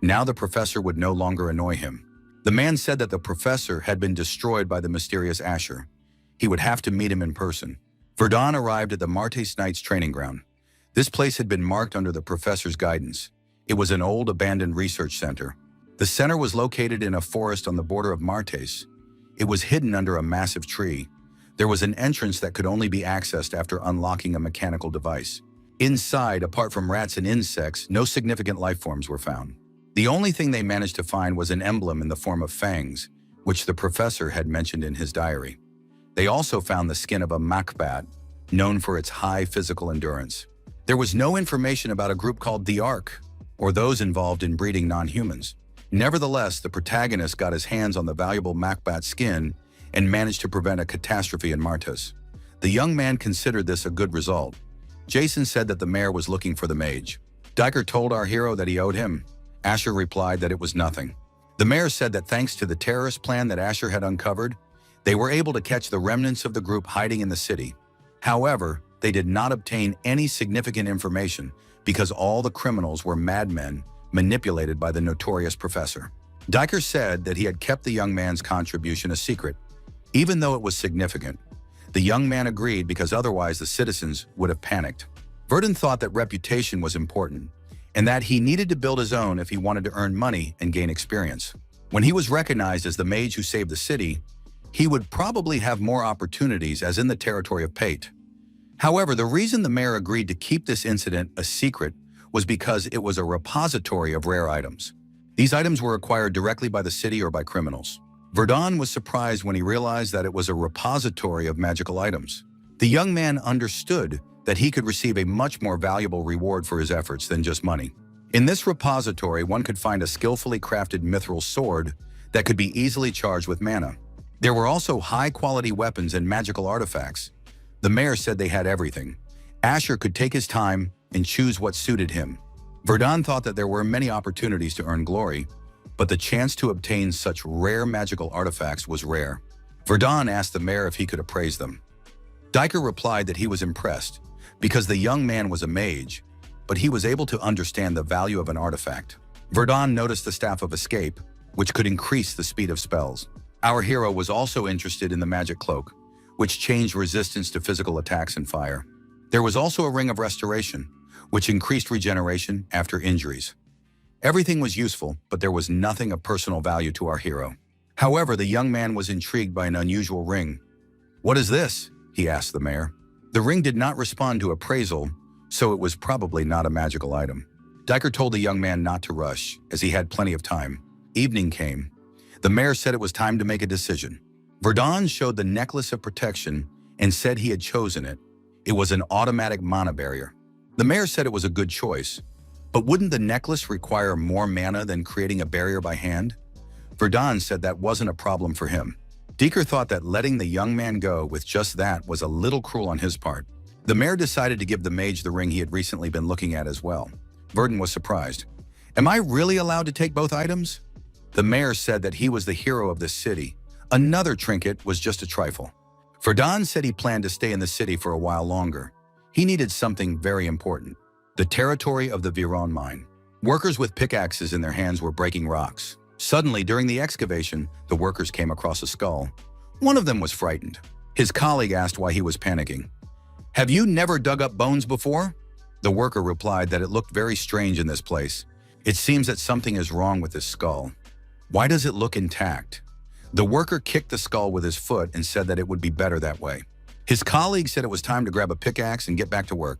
Now the professor would no longer annoy him. The man said that the professor had been destroyed by the mysterious Asher. He would have to meet him in person. Verdun arrived at the Martis Knights training ground. This place had been marked under the professor's guidance. It was an old abandoned research center. The center was located in a forest on the border of Martis. It was hidden under a massive tree. There was an entrance that could only be accessed after unlocking a mechanical device. Inside, apart from rats and insects, no significant life forms were found. The only thing they managed to find was an emblem in the form of fangs, which the professor had mentioned in his diary. They also found the skin of a mangacap, known for its high physical endurance. There was no information about a group called the Ark, or those involved in breeding non-humans. Nevertheless, the protagonist got his hands on the valuable mangacap skin and managed to prevent a catastrophe in Martis. The young man considered this a good result. Jason said that the mayor was looking for the mage. Diker told our hero that he owed him. Asher replied that it was nothing. The mayor said that thanks to the terrorist plan that Asher had uncovered, they were able to catch the remnants of the group hiding in the city. However, they did not obtain any significant information because all the criminals were madmen manipulated by the notorious professor. Diker said that he had kept the young man's contribution a secret, even though it was significant. The young man agreed because otherwise the citizens would have panicked. Verdun thought that reputation was important, and that he needed to build his own if he wanted to earn money and gain experience. When he was recognized as the mage who saved the city, he would probably have more opportunities as in the territory of Pate. However, the reason the mayor agreed to keep this incident a secret was because it was a repository of rare items. These items were acquired directly by the city or by criminals. Verdun was surprised when he realized that it was a repository of magical items. The young man understood that he could receive a much more valuable reward for his efforts than just money. In this repository, one could find a skillfully crafted mithril sword that could be easily charged with mana. There were also high-quality weapons and magical artifacts. The mayor said they had everything. Asher could take his time and choose what suited him. Verdun thought that there were many opportunities to earn glory, but the chance to obtain such rare magical artifacts was rare. Verdun asked the mayor if he could appraise them. Diker replied that he was impressed because the young man was a mage, but he was able to understand the value of an artifact. Verdun noticed the Staff of Escape, which could increase the speed of spells. Our hero was also interested in the magic cloak, which changed resistance to physical attacks and fire. There was also a ring of restoration, which increased regeneration after injuries. Everything was useful, but there was nothing of personal value to our hero. However, the young man was intrigued by an unusual ring. "What is this?" he asked the mayor. The ring did not respond to appraisal, so it was probably not a magical item. Diker told the young man not to rush, as he had plenty of time. Evening came. The mayor said it was time to make a decision. Verdun showed the necklace of protection and said he had chosen it. It was an automatic mana barrier. The mayor said it was a good choice, but wouldn't the necklace require more mana than creating a barrier by hand? Verdun said that wasn't a problem for him. Diker thought that letting the young man go with just that was a little cruel on his part. The mayor decided to give the mage the ring he had recently been looking at as well. Verdun was surprised. "Am I really allowed to take both items?" The mayor said that he was the hero of this city. Another trinket was just a trifle. Verdun said he planned to stay in the city for a while longer. He needed something very important: the territory of the Viron mine. Workers with pickaxes in their hands were breaking rocks. Suddenly, during the excavation, the workers came across a skull. One of them was frightened. His colleague asked why he was panicking. "Have you never dug up bones before?" The worker replied that it looked very strange in this place. "It seems that something is wrong with this skull. Why does it look intact?" The worker kicked the skull with his foot and said that it would be better that way. His colleague said it was time to grab a pickaxe and get back to work.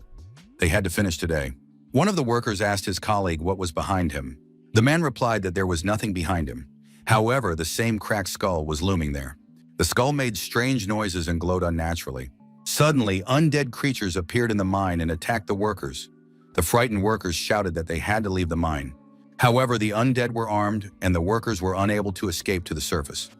They had to finish today. One of the workers asked his colleague what was behind him. The man replied that there was nothing behind him. However, the same cracked skull was looming there. The skull made strange noises and glowed unnaturally. Suddenly, undead creatures appeared in the mine and attacked the workers. The frightened workers shouted that they had to leave the mine. However, the undead were armed and the workers were unable to escape to the surface.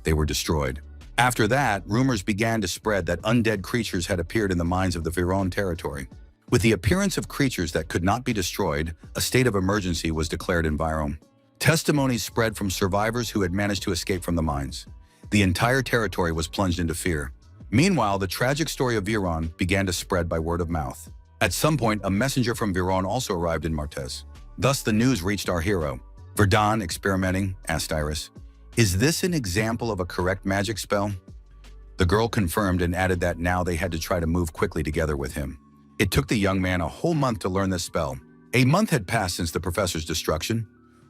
They were destroyed. After that, rumors began to spread that undead creatures had appeared in the mines of the Viron territory. With the appearance of creatures that could not be destroyed, a state of emergency was declared in Virome. Testimonies spread from survivors who had managed to escape from the mines. The entire territory was plunged into fear. Meanwhile, the tragic story of Viron began to spread by word of mouth. At some point, a messenger from Viron also arrived in Martis. Thus, the news reached our hero. Verdun, experimenting, asked Iris, "Is this an example of a correct magic spell?" The girl confirmed and added that now they had to try to move quickly together with him. It took the young man a whole month to learn this spell. A month had passed since the professor's destruction.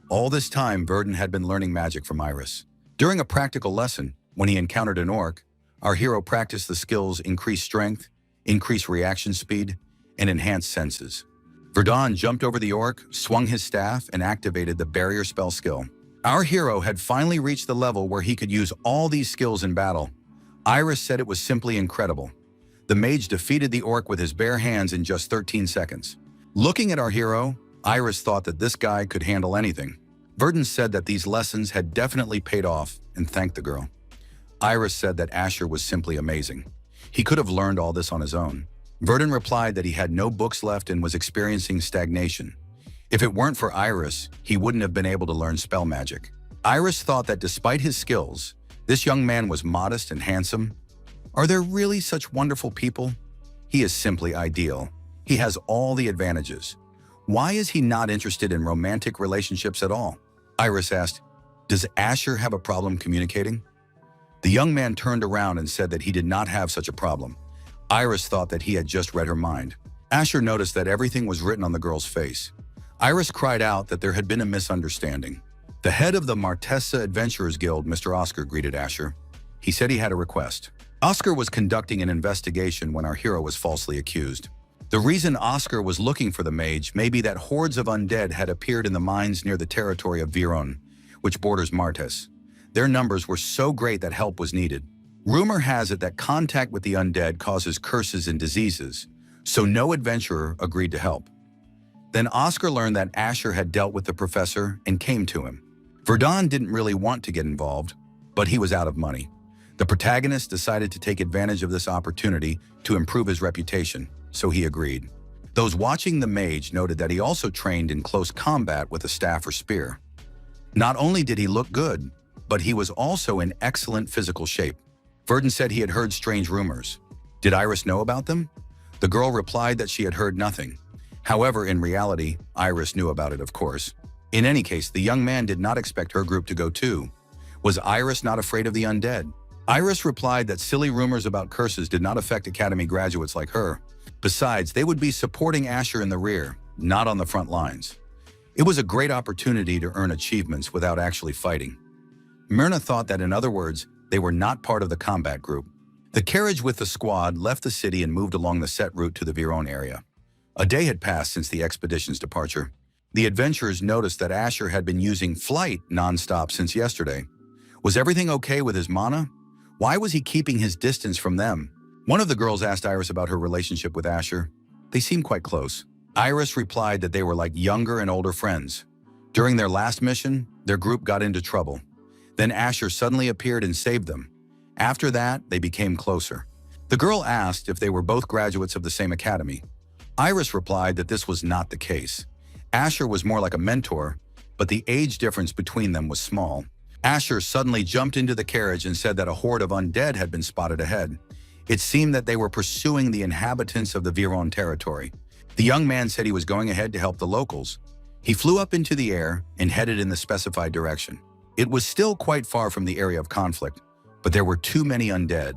All this time, Verdun had been learning magic from Iris. During a practical lesson, when he encountered an orc, our hero practiced the skills increase strength, increase reaction speed, and enhance senses. Verdun jumped over the orc, swung his staff, and activated the barrier spell skill. Our hero had finally reached the level where he could use all these skills in battle. Iris said it was simply incredible. The mage defeated the orc with his bare hands in just 13 seconds. Looking at our hero, Iris thought that this guy could handle anything. Verdun said that these lessons had definitely paid off and thanked the girl. Iris said that Asher was simply amazing. He could have learned all this on his own. Verdun replied that he had no books left and was experiencing stagnation. If it weren't for Iris, he wouldn't have been able to learn spell magic. Iris thought that despite his skills, this young man was modest and handsome. Are there really such wonderful people? He is simply ideal. He has all the advantages. Why is he not interested in romantic relationships at all? Iris asked, "Does Asher have a problem communicating?" The young man turned around and said that he did not have such a problem. Iris thought that he had just read her mind. Asher noticed that everything was written on the girl's face. Iris cried out that there had been a misunderstanding. The head of the Martessa Adventurers Guild, Mr. Oscar, greeted Asher. He said he had a request. Oscar was conducting an investigation when our hero was falsely accused. The reason Oscar was looking for the mage may be that hordes of undead had appeared in the mines near the territory of Viron, which borders Martis. Their numbers were so great that help was needed. Rumor has it that contact with the undead causes curses and diseases, so no adventurer agreed to help. Then Oscar learned that Asher had dealt with the professor and came to him. Verdun didn't really want to get involved, but he was out of money. The protagonist decided to take advantage of this opportunity to improve his reputation, so he agreed. Those watching the mage noted that he also trained in close combat with a staff or spear. Not only did he look good, but he was also in excellent physical shape. Verdun said he had heard strange rumors. Did Iris know about them? The girl replied that she had heard nothing. However, in reality, Iris knew about it, of course. In any case, the young man did not expect her group to go too. Was Iris not afraid of the undead? Iris replied that silly rumors about curses did not affect academy graduates like her. Besides, they would be supporting Asher in the rear, not on the front lines. It was a great opportunity to earn achievements without actually fighting. Myrna thought that, in other words, they were not part of the combat group. The carriage with the squad left the city and moved along the set route to the Viron area. A day had passed since the expedition's departure. The adventurers noticed that Asher had been using flight non-stop since yesterday. Was everything okay with his mana? Why was he keeping his distance from them? One of the girls asked Iris about her relationship with Asher. They seemed quite close. Iris replied that they were like younger and older friends. During their last mission, their group got into trouble. Then Asher suddenly appeared and saved them. After that, they became closer. The girl asked if they were both graduates of the same academy. Iris replied that this was not the case. Asher was more like a mentor, but the age difference between them was small. Asher suddenly jumped into the carriage and said that a horde of undead had been spotted ahead. It seemed that they were pursuing the inhabitants of the Viron territory. The young man said he was going ahead to help the locals. He flew up into the air and headed in the specified direction. It was still quite far from the area of conflict, but there were too many undead.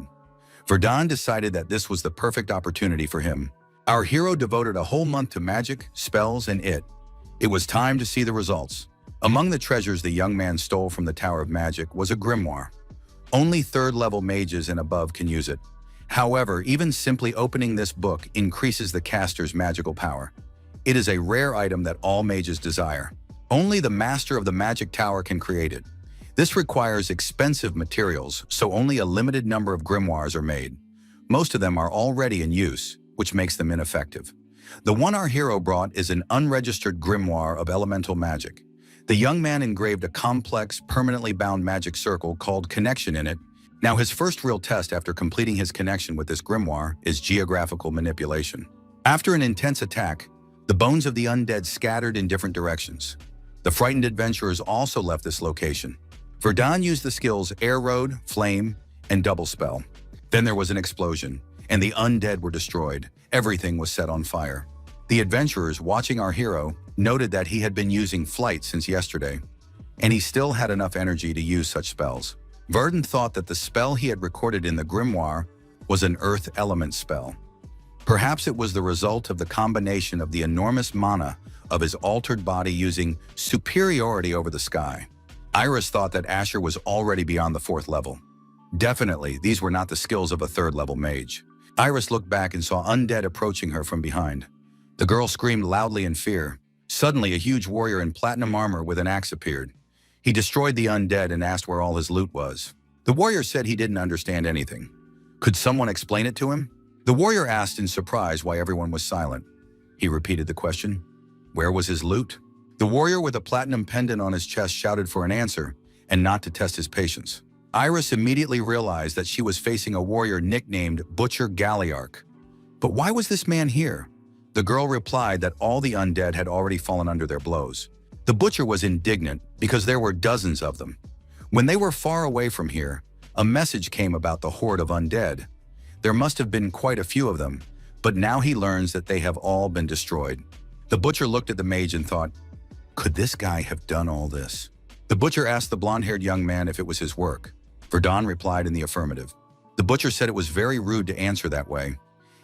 Verdun decided that this was the perfect opportunity for him. Our hero devoted a whole month to magic, spells, and it. It was time to see the results. Among the treasures the young man stole from the Tower of Magic was a grimoire. Only third-level mages and above can use it. However, even simply opening this book increases the caster's magical power. It is a rare item that all mages desire. Only the master of the magic tower can create it. This requires expensive materials, so only a limited number of grimoires are made. Most of them are already in use, which makes them ineffective. The one our hero brought is an unregistered grimoire of elemental magic. The young man engraved a complex, permanently bound magic circle called Connection in it. Now his first real test after completing his connection with this grimoire is geographical manipulation. After an intense attack, the bones of the undead scattered in different directions. The frightened adventurers also left this location. Verdun used the skills Air Road, Flame, and Double Spell. Then there was an explosion, and the undead were destroyed. Everything was set on fire. The adventurers, watching our hero, noted that he had been using flight since yesterday, and he still had enough energy to use such spells. Verdun thought that the spell he had recorded in the grimoire was an earth element spell. Perhaps it was the result of the combination of the enormous mana of his altered body using superiority over the sky. Iris thought that Asher was already beyond the 4th level. Definitely, these were not the skills of a 3rd level mage. Iris looked back and saw undead approaching her from behind. The girl screamed loudly in fear. Suddenly, a huge warrior in platinum armor with an axe appeared. He destroyed the undead and asked where all his loot was. The warrior said he didn't understand anything. Could someone explain it to him? The warrior asked in surprise why everyone was silent. He repeated the question. Where was his loot? The warrior with a platinum pendant on his chest shouted for an answer, and not to test his patience. Iris immediately realized that she was facing a warrior nicknamed Butcher Galliarch. But why was this man here? The girl replied that all the undead had already fallen under their blows. The butcher was indignant because there were dozens of them. When they were far away from here, a message came about the horde of undead. There must have been quite a few of them, but now he learns that they have all been destroyed. The butcher looked at the mage and thought, could this guy have done all this? The butcher asked the blonde-haired young man if it was his work. Verdun replied in the affirmative. The butcher said it was very rude to answer that way.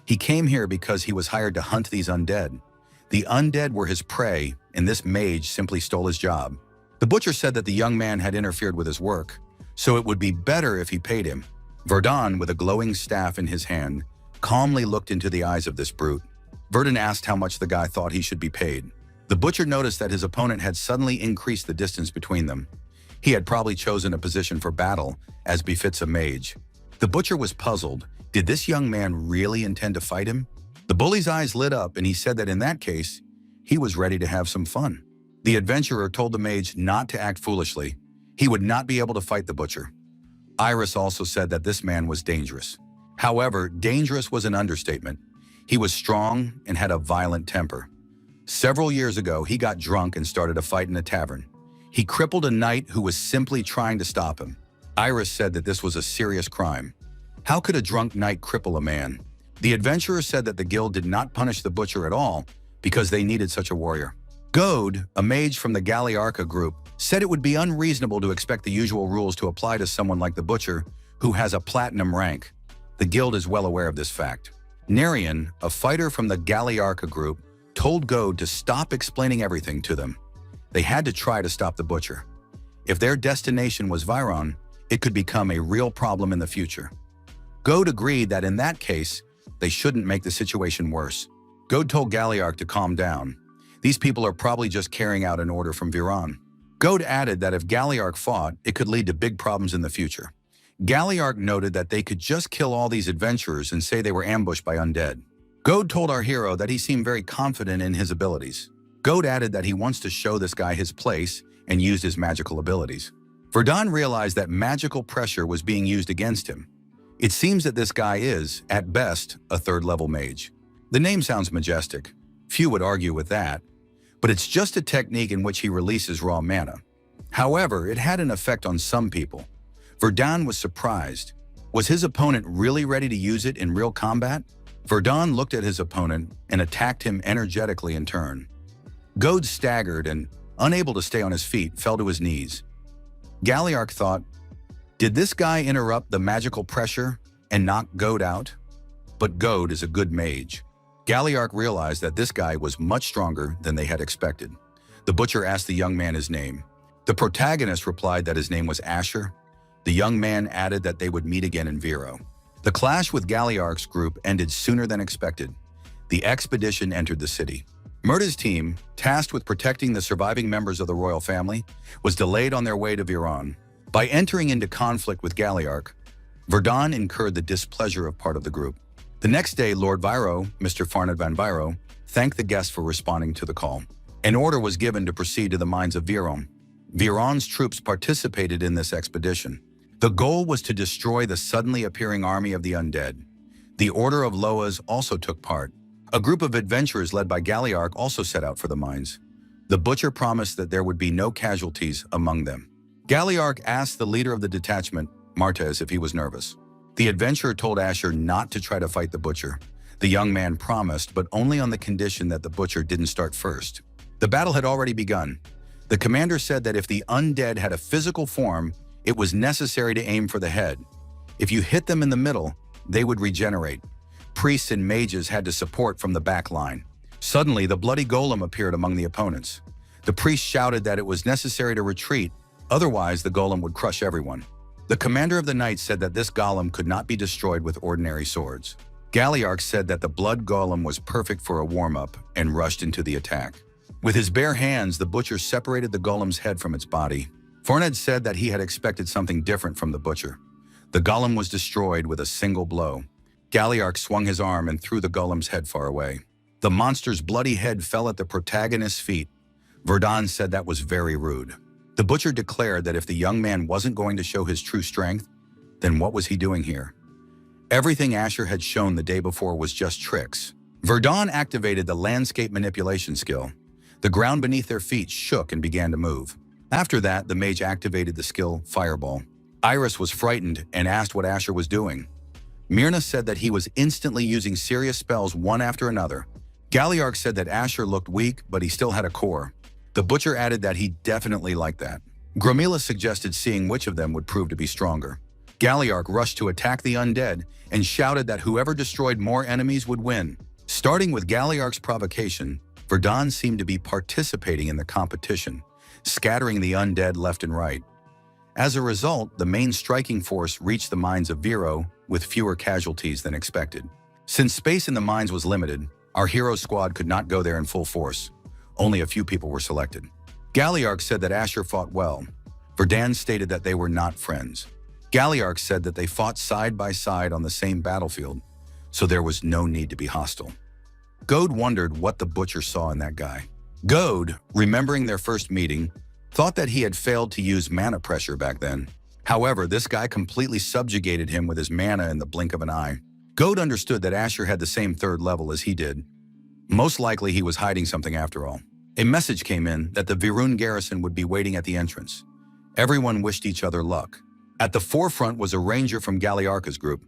He came here because he was hired to hunt these undead. The undead were his prey, and this mage simply stole his job. The butcher said that the young man had interfered with his work, so it would be better if he paid him. Verdun, with a glowing staff in his hand, calmly looked into the eyes of this brute. Verdun asked how much the guy thought he should be paid. The butcher noticed that his opponent had suddenly increased the distance between them. He had probably chosen a position for battle, as befits a mage. The butcher was puzzled. Did this young man really intend to fight him? The bully's eyes lit up, and he said that in that case, he was ready to have some fun. The adventurer told the mage not to act foolishly. He would not be able to fight the butcher. Iris also said that this man was dangerous. However, dangerous was an understatement. He was strong and had a violent temper. Several years ago, he got drunk and started a fight in a tavern. He crippled a knight who was simply trying to stop him. Iris said that this was a serious crime. How could a drunk knight cripple a man? The adventurer said that the guild did not punish the butcher at all because they needed such a warrior. Gode, a mage from the Galliarca group, said it would be unreasonable to expect the usual rules to apply to someone like the butcher who has a platinum rank. The guild is well aware of this fact. Nerian, a fighter from the Galliarca group, told Gode to stop explaining everything to them. They had to try to stop the butcher. If their destination was Viron, it could become a real problem in the future. Gode agreed that in that case, they shouldn't make the situation worse. Gode told Galliarch to calm down. These people are probably just carrying out an order from Viron. Gode added that if Galliarch fought, it could lead to big problems in the future. Galliarch noted that they could just kill all these adventurers and say they were ambushed by undead. Gode told our hero that he seemed very confident in his abilities. Gode added that he wants to show this guy his place and used his magical abilities. Verdun realized that magical pressure was being used against him. It seems that this guy is, at best, a 3rd-level mage. The name sounds majestic. Few would argue with that. But it's just a technique in which he releases raw mana. However, it had an effect on some people. Verdun was surprised. Was his opponent really ready to use it in real combat? Verdun looked at his opponent and attacked him energetically in turn. Gode staggered and, unable to stay on his feet, fell to his knees. Galliarch thought, did this guy interrupt the magical pressure and knock Gode out? But Gode is a good mage. Galliarch realized that this guy was much stronger than they had expected. The butcher asked the young man his name. The protagonist replied that his name was Asher. The young man added that they would meet again in Vero. The clash with Galliarch's group ended sooner than expected. The expedition entered the city. Murta's team, tasked with protecting the surviving members of the royal family, was delayed on their way to Viron. By entering into conflict with Galliarch, Verdun incurred the displeasure of part of the group. The next day, Lord Viro, Mr. Farned van Viro, thanked the guests for responding to the call. An order was given to proceed to the mines of Viron. Viron's troops participated in this expedition. The goal was to destroy the suddenly appearing army of the undead. The Order of Loas also took part. A group of adventurers led by Galiarch also set out for the mines. The butcher promised that there would be no casualties among them. Galiarch asked the leader of the detachment, Martis, if he was nervous. The adventurer told Asher not to try to fight the butcher. The young man promised, but only on the condition that the butcher didn't start first. The battle had already begun. The commander said that if the undead had a physical form, it was necessary to aim for the head. If you hit them in the middle, they would regenerate. Priests and mages had to support from the back line. Suddenly, the bloody golem appeared among the opponents. The priest shouted that it was necessary to retreat, otherwise the golem would crush everyone. The commander of the knights said that this golem could not be destroyed with ordinary swords. Galiarch said that the blood golem was perfect for a warm-up and rushed into the attack. With his bare hands, the butcher separated the golem's head from its body. Forned said that he had expected something different from the butcher. The golem was destroyed with a single blow. Galiarch swung his arm and threw the golem's head far away. The monster's bloody head fell at the protagonist's feet. Verdun said that was very rude. The butcher declared that if the young man wasn't going to show his true strength, then what was he doing here? Everything Asher had shown the day before was just tricks. Verdun activated the landscape manipulation skill. The ground beneath their feet shook and began to move. After that, the mage activated the skill Fireball. Iris was frightened and asked what Asher was doing. Myrna said that he was instantly using serious spells one after another. Galiarch said that Asher looked weak, but he still had a core. The butcher added that he definitely liked that. Gramila suggested seeing which of them would prove to be stronger. Galiarch rushed to attack the undead and shouted that whoever destroyed more enemies would win. Starting with Galiarch's provocation, Verdun seemed to be participating in the competition, scattering the undead left and right. As a result, the main striking force reached the mines of Vero with fewer casualties than expected. Since space in the mines was limited, our hero squad could not go there in full force. Only a few people were selected. Galiarch said that Asher fought well. Verdun stated that they were not friends. Galiarch said that they fought side by side on the same battlefield, so there was no need to be hostile. Gode wondered what the butcher saw in that guy. Gode, remembering their first meeting, thought that he had failed to use mana pressure back then. However, this guy completely subjugated him with his mana in the blink of an eye. Gode understood that Asher had the same third level as he did. Most likely he was hiding something after all. A message came in that the Virun garrison would be waiting at the entrance. Everyone wished each other luck. At the forefront was a ranger from Galiarch's group.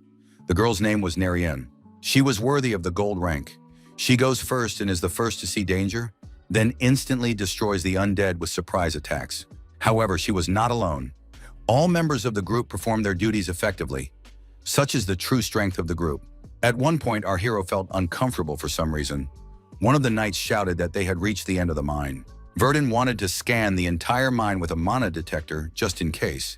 The girl's name was Narienne. She was worthy of the gold rank. She goes first and is the first to see danger, then instantly destroys the undead with surprise attacks. However, she was not alone. All members of the group performed their duties effectively. Such is the true strength of the group. At one point, our hero felt uncomfortable for some reason. One of the knights shouted that they had reached the end of the mine. Verdun wanted to scan the entire mine with a mana detector just in case.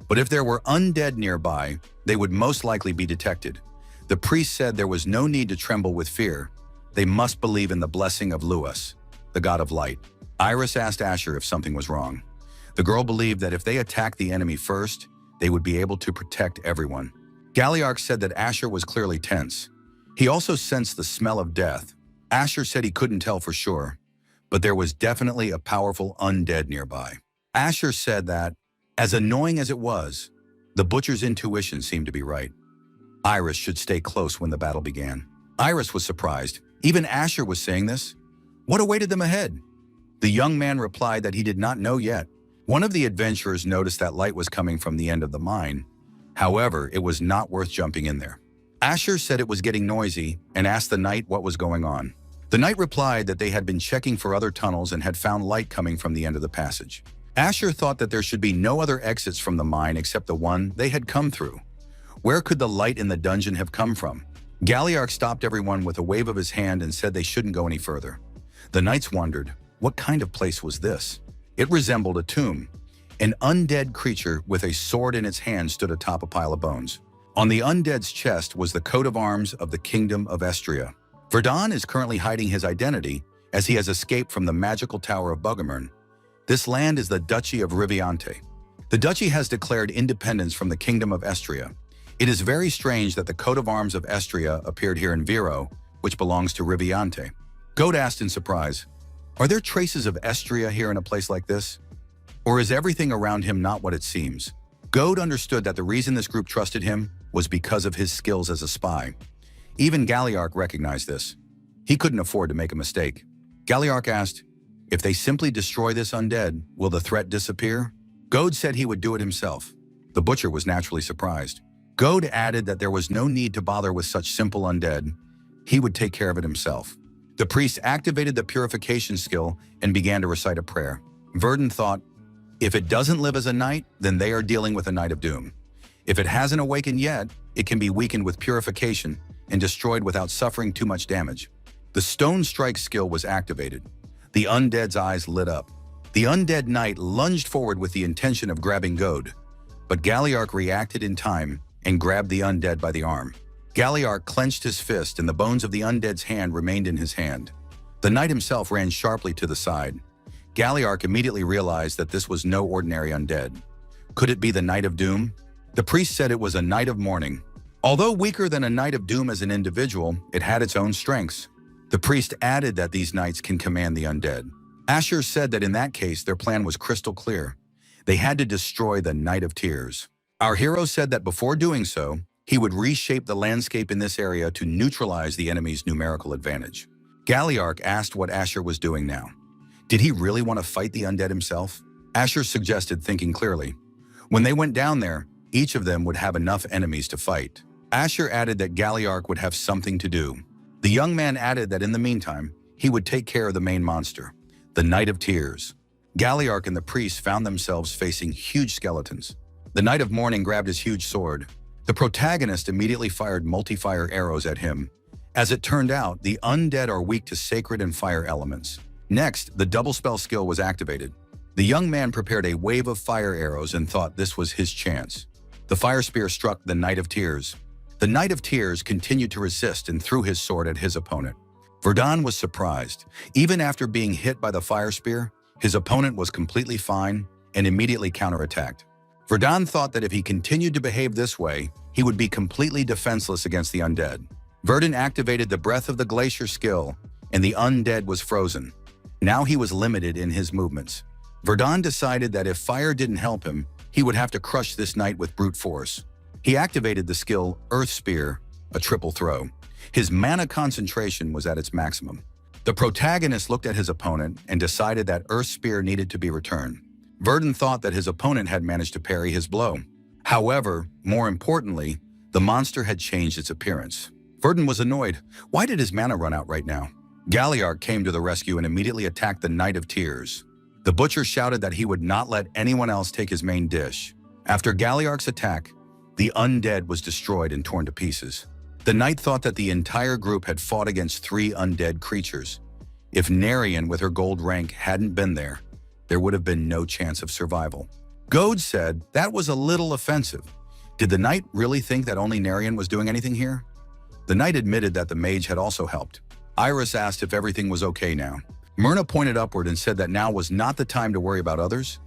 But if there were undead nearby, they would most likely be detected. The priest said there was no need to tremble with fear. They must believe in the blessing of Luas, the god of light. Iris asked Asher if something was wrong. The girl believed that if they attacked the enemy first, they would be able to protect everyone. Galiarch said that Asher was clearly tense. He also sensed the smell of death. Asher said he couldn't tell for sure, but there was definitely a powerful undead nearby. Asher said that, as annoying as it was, the butcher's intuition seemed to be right. Iris should stay close when the battle began. Iris was surprised. Even Asher was saying this. What awaited them ahead? The young man replied that he did not know yet. One of the adventurers noticed that light was coming from the end of the mine. However, it was not worth jumping in there. Asher said it was getting noisy and asked the knight what was going on. The knight replied that they had been checking for other tunnels and had found light coming from the end of the passage. Asher thought that there should be no other exits from the mine except the one they had come through. Where could the light in the dungeon have come from? Galiarch stopped everyone with a wave of his hand and said they shouldn't go any further. The knights wondered, what kind of place was this? It resembled a tomb. An undead creature with a sword in its hand stood atop a pile of bones. On the undead's chest was the coat of arms of the Kingdom of Estria. Verdun is currently hiding his identity as he has escaped from the magical tower of Bogomern. This land is the Duchy of Riviante. The duchy has declared independence from the Kingdom of Estria. It is very strange that the coat of arms of Estria appeared here in Vero, which belongs to Riviante. Gode asked in surprise, are there traces of Estria here in a place like this? Or is everything around him not what it seems? Gode understood that the reason this group trusted him was because of his skills as a spy. Even Galiarch recognized this. He couldn't afford to make a mistake. Galliarch asked, "If they simply destroy this undead, will the threat disappear?" Goad said he would do it himself. The butcher was naturally surprised. Goad added that there was no need to bother with such simple undead. He would take care of it himself. The priest activated the purification skill and began to recite a prayer. Verdun thought, if it doesn't live as a knight, then they are dealing with a Knight of Doom. If it hasn't awakened yet, it can be weakened with purification and destroyed without suffering too much damage. The Stone Strike skill was activated. The undead's eyes lit up. The undead knight lunged forward with the intention of grabbing Goad, but Galliarch reacted in time and grabbed the undead by the arm. Galliarch clenched his fist and the bones of the undead's hand remained in his hand. The knight himself ran sharply to the side. Galliarch immediately realized that this was no ordinary undead. Could it be the Knight of Doom? The priest said it was a Knight of Mourning. Although weaker than a Knight of Doom as an individual, it had its own strengths. The priest added that these knights can command the undead. Asher said that in that case, their plan was crystal clear. They had to destroy the Knight of Tears. Our hero said that before doing so, he would reshape the landscape in this area to neutralize the enemy's numerical advantage. Galliarch asked what Asher was doing now. Did he really want to fight the undead himself? Asher suggested thinking clearly. When they went down there, each of them would have enough enemies to fight. Asher added that Galliarch would have something to do. The young man added that in the meantime, he would take care of the main monster, the Knight of Tears. Galliarch and the priest found themselves facing huge skeletons. The Knight of Mourning grabbed his huge sword. The protagonist immediately fired multi-fire arrows at him. As it turned out, the undead are weak to sacred and fire elements. Next, the double spell skill was activated. The young man prepared a wave of fire arrows and thought this was his chance. The fire spear struck the Knight of Tears. The Knight of Tears continued to resist and threw his sword at his opponent. Verdun was surprised. Even after being hit by the fire spear, his opponent was completely fine and immediately counterattacked. Verdun thought that if he continued to behave this way, he would be completely defenseless against the undead. Verdun activated the Breath of the Glacier skill, and the undead was frozen. Now he was limited in his movements. Verdun decided that if fire didn't help him, he would have to crush this knight with brute force. He activated the skill Earth Spear, a triple throw. His mana concentration was at its maximum. The protagonist looked at his opponent and decided that Earth Spear needed to be returned. Verdun thought that his opponent had managed to parry his blow. However, more importantly, the monster had changed its appearance. Verdun was annoyed. Why did his mana run out right now? Galliarch came to the rescue and immediately attacked the Knight of Tears. The butcher shouted that he would not let anyone else take his main dish. After Galliarch's attack, the undead was destroyed and torn to pieces. The knight thought that the entire group had fought against 3 undead creatures. If Narian with her gold rank hadn't been there, there would have been no chance of survival. Goad said that was a little offensive. Did the knight really think that only Narian was doing anything here? The knight admitted that the mage had also helped. Iris asked if everything was okay now. Myrna pointed upward and said that now was not the time to worry about others.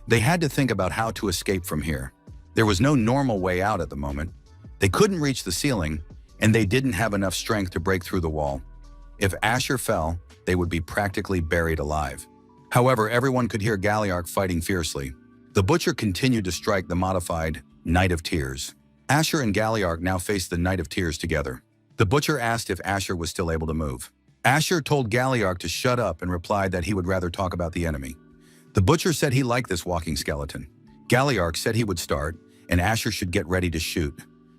They had to think about how to escape from here. There was no normal way out at the moment. They couldn't reach the ceiling, and they didn't have enough strength to break through the wall. If Asher fell, they would be practically buried alive. However, everyone could hear Galliarch fighting fiercely. The butcher continued to strike the modified Knight of Tears. Asher and Galliarch now faced the Knight of Tears together. The butcher asked if Asher was still able to move. Asher told Galliarch to shut up and replied that he would rather talk about the enemy. The butcher said he liked this walking skeleton. Galliarch said he would start, and Asher should get ready to shoot.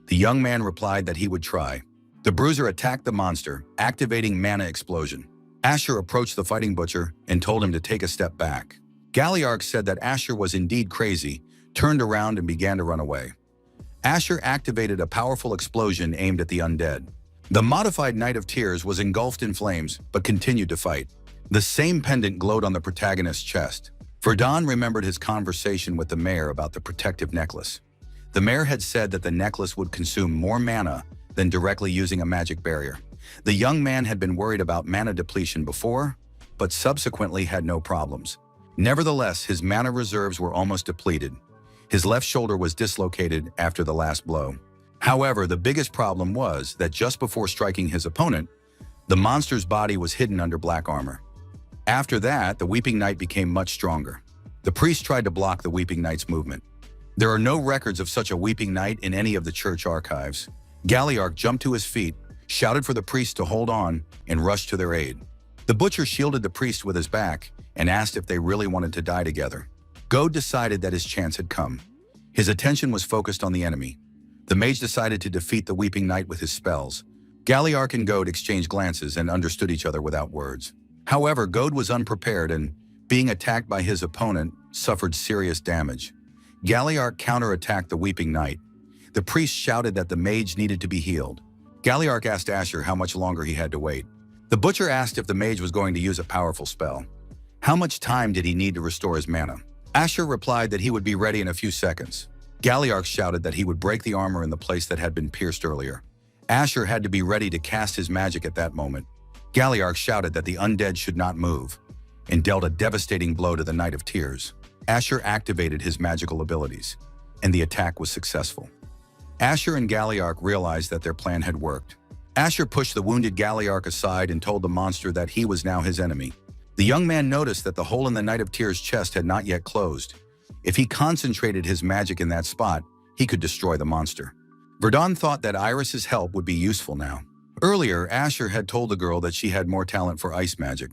The young man replied that he would try. The bruiser attacked the monster, activating mana explosion. Asher approached the fighting butcher and told him to take a step back. Galliarch said that Asher was indeed crazy, turned around and began to run away. Asher activated a powerful explosion aimed at the undead. The modified Knight of Tears was engulfed in flames, but continued to fight. The same pendant glowed on the protagonist's chest. Verdun remembered his conversation with the mayor about the protective necklace. The mayor had said that the necklace would consume more mana than directly using a magic barrier. The young man had been worried about mana depletion before, but subsequently had no problems. Nevertheless, his mana reserves were almost depleted. His left shoulder was dislocated after the last blow. However, the biggest problem was that just before striking his opponent, the monster's body was hidden under black armor. After that, the Weeping Knight became much stronger. The priest tried to block the Weeping Knight's movement. There are no records of such a Weeping Knight in any of the church archives. Galliarch jumped to his feet, shouted for the priest to hold on, and rushed to their aid. The butcher shielded the priest with his back and asked if they really wanted to die together. Goad decided that his chance had come. His attention was focused on the enemy. The mage decided to defeat the Weeping Knight with his spells. Galliarch and Goad exchanged glances and understood each other without words. However, Goad was unprepared and, being attacked by his opponent, suffered serious damage. Galliarch counterattacked the Weeping Knight. The priest shouted that the mage needed to be healed. Galliarch asked Asher how much longer he had to wait. The butcher asked if the mage was going to use a powerful spell. How much time did he need to restore his mana? Asher replied that he would be ready in a few seconds. Galliarch shouted that he would break the armor in the place that had been pierced earlier. Asher had to be ready to cast his magic at that moment. Galliarch shouted that the undead should not move, and dealt a devastating blow to the Knight of Tears. Asher activated his magical abilities, and the attack was successful. Asher and Galliarch realized that their plan had worked. Asher pushed the wounded Galliarch aside and told the monster that he was now his enemy. The young man noticed that the hole in the Knight of Tears' chest had not yet closed. If he concentrated his magic in that spot, he could destroy the monster. Verdun thought that Iris's help would be useful now. Earlier, Asher had told the girl that she had more talent for ice magic.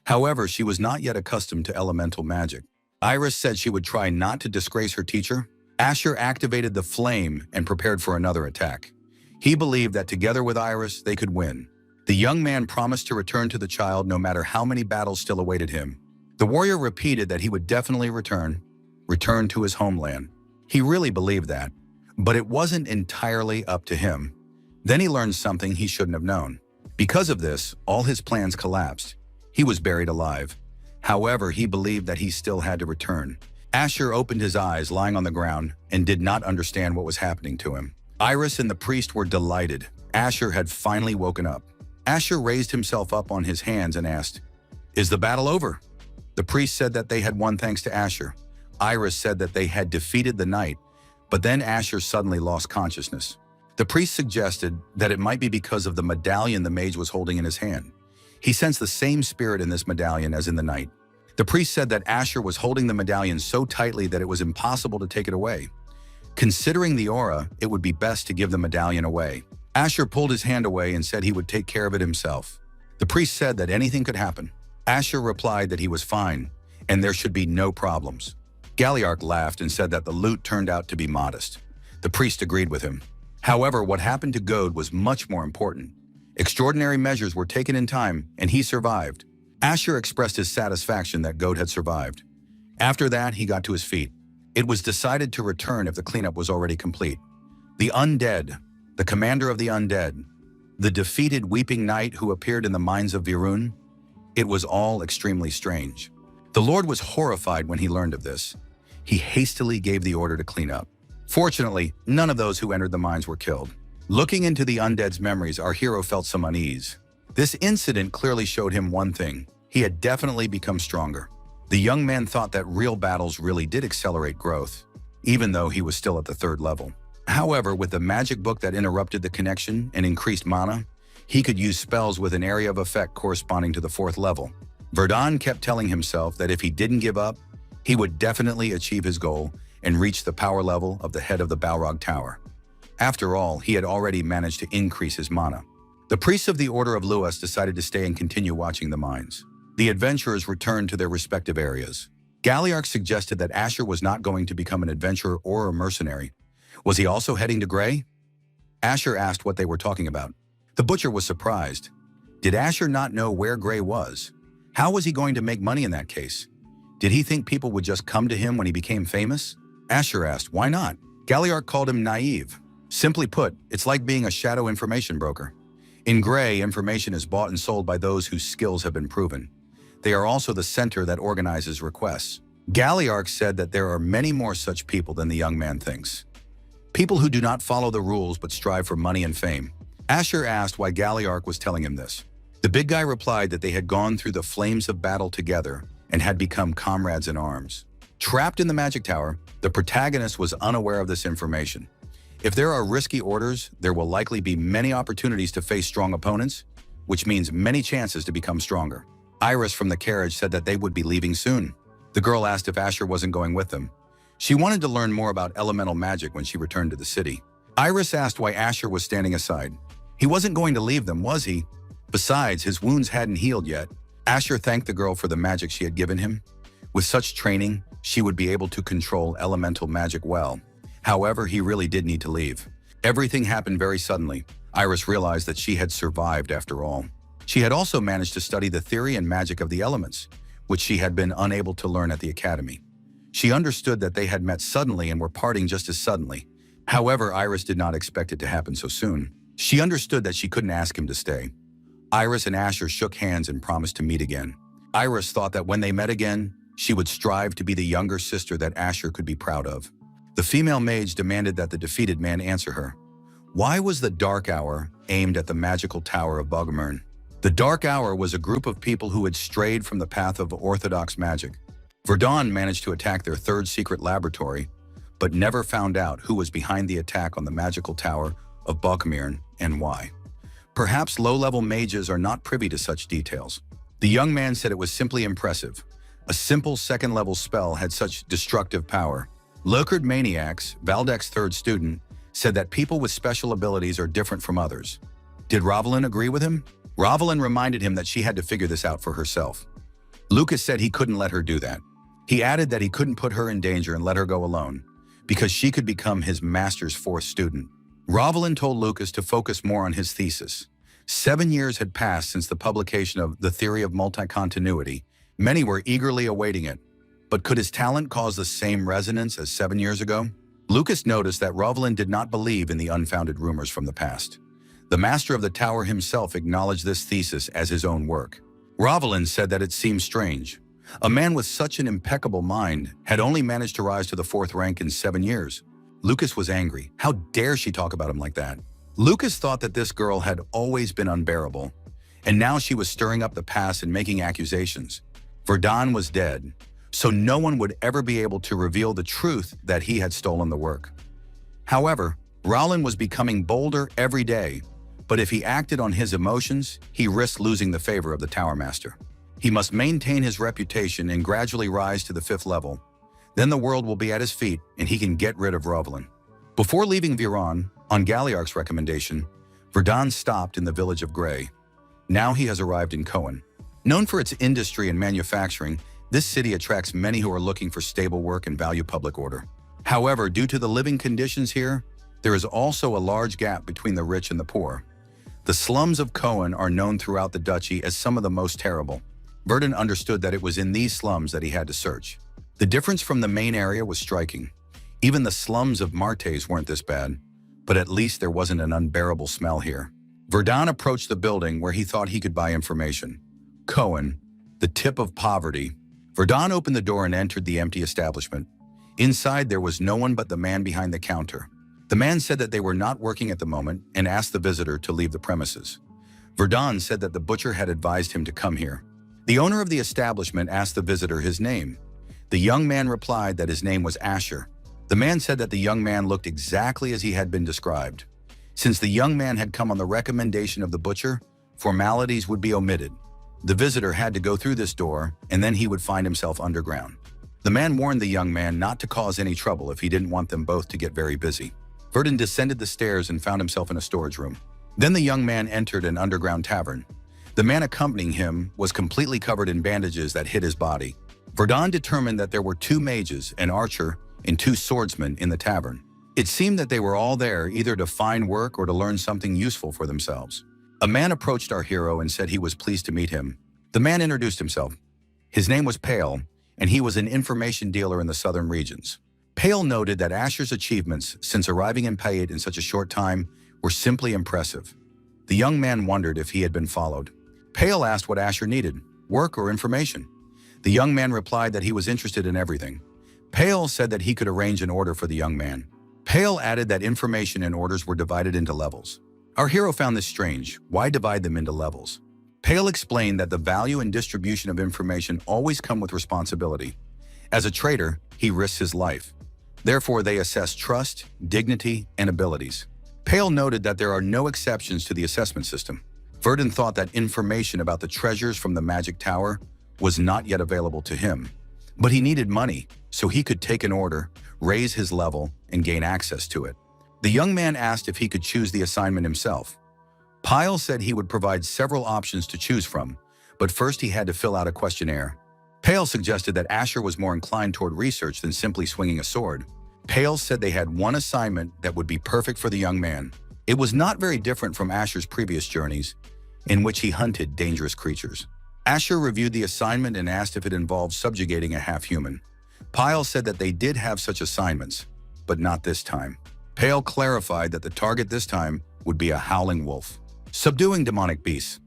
However, she was not yet accustomed to elemental magic. Iris said she would try not to disgrace her teacher. Asher activated the flame and prepared for another attack. He believed that together with Iris, they could win. The young man promised to return to the child no matter how many battles still awaited him. The warrior repeated that he would definitely return to his homeland. He really believed that, but it wasn't entirely up to him. Then he learned something he shouldn't have known. Because of this, all his plans collapsed. He was buried alive. However, he believed that he still had to return. Asher opened his eyes, lying on the ground, and did not understand what was happening to him. Iris and the priest were delighted. Asher had finally woken up. Asher raised himself up on his hands and asked, "Is the battle over?" The priest said that they had won thanks to Asher. Iris said that they had defeated the knight, but then Asher suddenly lost consciousness. The priest suggested that it might be because of the medallion the mage was holding in his hand. He sensed the same spirit in this medallion as in the knight. The priest said that Asher was holding the medallion so tightly that it was impossible to take it away. Considering the aura, it would be best to give the medallion away. Asher pulled his hand away and said he would take care of it himself. The priest said that anything could happen. Asher replied that he was fine, and there should be no problems. Galliarch laughed and said that the loot turned out to be modest. The priest agreed with him. However, what happened to Goad was much more important. Extraordinary measures were taken in time, and he survived. Asher expressed his satisfaction that Goad had survived. After that, he got to his feet. It was decided to return if the cleanup was already complete. The Undead, the commander of the Undead, the defeated Weeping Knight who appeared in the mines of Rune. It was all extremely strange. The Lord was horrified when he learned of this. He hastily gave the order to clean up. Fortunately, none of those who entered the mines were killed. Looking into the Undead's memories, our hero felt some unease. This incident clearly showed him one thing. He had definitely become stronger. The young man thought that real battles really did accelerate growth, even though he was still at the 3rd level. However, with the magic book that interrupted the connection and increased mana, he could use spells with an area of effect corresponding to the 4th level. Verdun kept telling himself that if he didn't give up, he would definitely achieve his goal and reach the power level of the head of the Balrog Tower. After all, he had already managed to increase his mana. The priests of the Order of Lewis decided to stay and continue watching the mines. The adventurers returned to their respective areas. Galliarch suggested that Asher was not going to become an adventurer or a mercenary. Was he also heading to Grey? Asher asked what they were talking about. The butcher was surprised. Did Asher not know where Grey was? How was he going to make money in that case? Did he think people would just come to him when he became famous? Asher asked, why not? Galliarch called him naive. Simply put, it's like being a shadow information broker. In Grey, information is bought and sold by those whose skills have been proven. They are also the center that organizes requests. Galliarch said that there are many more such people than the young man thinks. People who do not follow the rules but strive for money and fame. Asher asked why Galliarch was telling him this. The big guy replied that they had gone through the flames of battle together and had become comrades in arms. Trapped in the magic tower, the protagonist was unaware of this information. If there are risky orders, there will likely be many opportunities to face strong opponents, which means many chances to become stronger. Iris from the carriage said that they would be leaving soon. The girl asked if Asher wasn't going with them. She wanted to learn more about elemental magic when she returned to the city. Iris asked why Asher was standing aside. He wasn't going to leave them, was he? Besides, his wounds hadn't healed yet. Asher thanked the girl for the magic she had given him. With such training, she would be able to control elemental magic well. However, he really did need to leave. Everything happened very suddenly. Iris realized that she had survived after all. She had also managed to study the theory and magic of the elements, which she had been unable to learn at the academy. She understood that they had met suddenly and were parting just as suddenly. However, Iris did not expect it to happen so soon. She understood that she couldn't ask him to stay. Iris and Asher shook hands and promised to meet again. Iris thought that when they met again, she would strive to be the younger sister that Asher could be proud of. The female mage demanded that the defeated man answer her. Why was the Dark Hour aimed at the magical tower of Bogomern? The Dark Hour was a group of people who had strayed from the path of orthodox magic. Verdun managed to attack their third secret laboratory, but never found out who was behind the attack on the magical tower of Bogomern and why. Perhaps low-level mages are not privy to such details. The young man said it was simply impressive. A simple second-level spell had such destructive power. Locard Maniacs, Valdek's third student, said that people with special abilities are different from others. Did Ravelin agree with him? Ravelin reminded him that she had to figure this out for herself. Lucas said he couldn't let her do that. He added that he couldn't put her in danger and let her go alone, because she could become his master's fourth student. Ravelin told Lucas to focus more on his thesis. 7 years had passed since the publication of The Theory of Multi-Continuity. Many were eagerly awaiting it. But could his talent cause the same resonance as 7 years ago? Lucas noticed that Ravelin did not believe in the unfounded rumors from the past. The master of the tower himself acknowledged this thesis as his own work. Ravelin said that it seemed strange. A man with such an impeccable mind had only managed to rise to the 4th rank in 7 years. Lucas was angry. How dare she talk about him like that? Lucas thought that this girl had always been unbearable, and now she was stirring up the past and making accusations. Verdun was dead, so no one would ever be able to reveal the truth that he had stolen the work. However, Rowland was becoming bolder every day, but if he acted on his emotions, he risked losing the favor of the Tower Master. He must maintain his reputation and gradually rise to the 5th level. Then the world will be at his feet, and he can get rid of Ravelin. Before leaving Viron, on Galliarch's recommendation, Verdun stopped in the village of Grey. Now he has arrived in Cohen. Known for its industry and manufacturing, this city attracts many who are looking for stable work and value public order. However, due to the living conditions here, there is also a large gap between the rich and the poor. The slums of Cohen are known throughout the duchy as some of the most terrible. Verdun understood that it was in these slums that he had to search. The difference from the main area was striking. Even the slums of Martis weren't this bad, but at least there wasn't an unbearable smell here. Verdun approached the building where he thought he could buy information. Cohen, the tip of poverty. Verdun opened the door and entered the empty establishment. Inside, there was no one but the man behind the counter. The man said that they were not working at the moment and asked the visitor to leave the premises. Verdun said that the butcher had advised him to come here. The owner of the establishment asked the visitor his name. The young man replied that his name was Asher. The man said that the young man looked exactly as he had been described. Since the young man had come on the recommendation of the butcher, formalities would be omitted. The visitor had to go through this door, and then he would find himself underground. The man warned the young man not to cause any trouble if he didn't want them both to get very busy. Verdun descended the stairs and found himself in a storage room. Then the young man entered an underground tavern. The man accompanying him was completely covered in bandages that hid his body. Verdun determined that there were 2 mages, an archer, and 2 swordsmen in the tavern. It seemed that they were all there either to find work or to learn something useful for themselves. A man approached our hero and said he was pleased to meet him. The man introduced himself. His name was Pale, and he was an information dealer in the southern regions. Pale noted that Asher's achievements since arriving in Pate in such a short time were simply impressive. The young man wondered if he had been followed. Pale asked what Asher needed, work or information. The young man replied that he was interested in everything. Pale said that he could arrange an order for the young man. Pale added that information and orders were divided into levels. Our hero found this strange. Why divide them into levels? Pale explained that the value and distribution of information always come with responsibility. As a trader, he risks his life. Therefore, they assess trust, dignity, and abilities. Pale noted that there are no exceptions to the assessment system. Verdun thought that information about the treasures from the Magic Tower was not yet available to him. But he needed money, so he could take an order, raise his level, and gain access to it. The young man asked if he could choose the assignment himself. Pyle said he would provide several options to choose from, but first he had to fill out a questionnaire. Pale suggested that Asher was more inclined toward research than simply swinging a sword. Pale said they had one assignment that would be perfect for the young man. It was not very different from Asher's previous journeys, in which he hunted dangerous creatures. Asher reviewed the assignment and asked if it involved subjugating a half-human. Pyle said that they did have such assignments, but not this time. Pale clarified that the target this time would be a howling wolf. Subduing demonic beasts.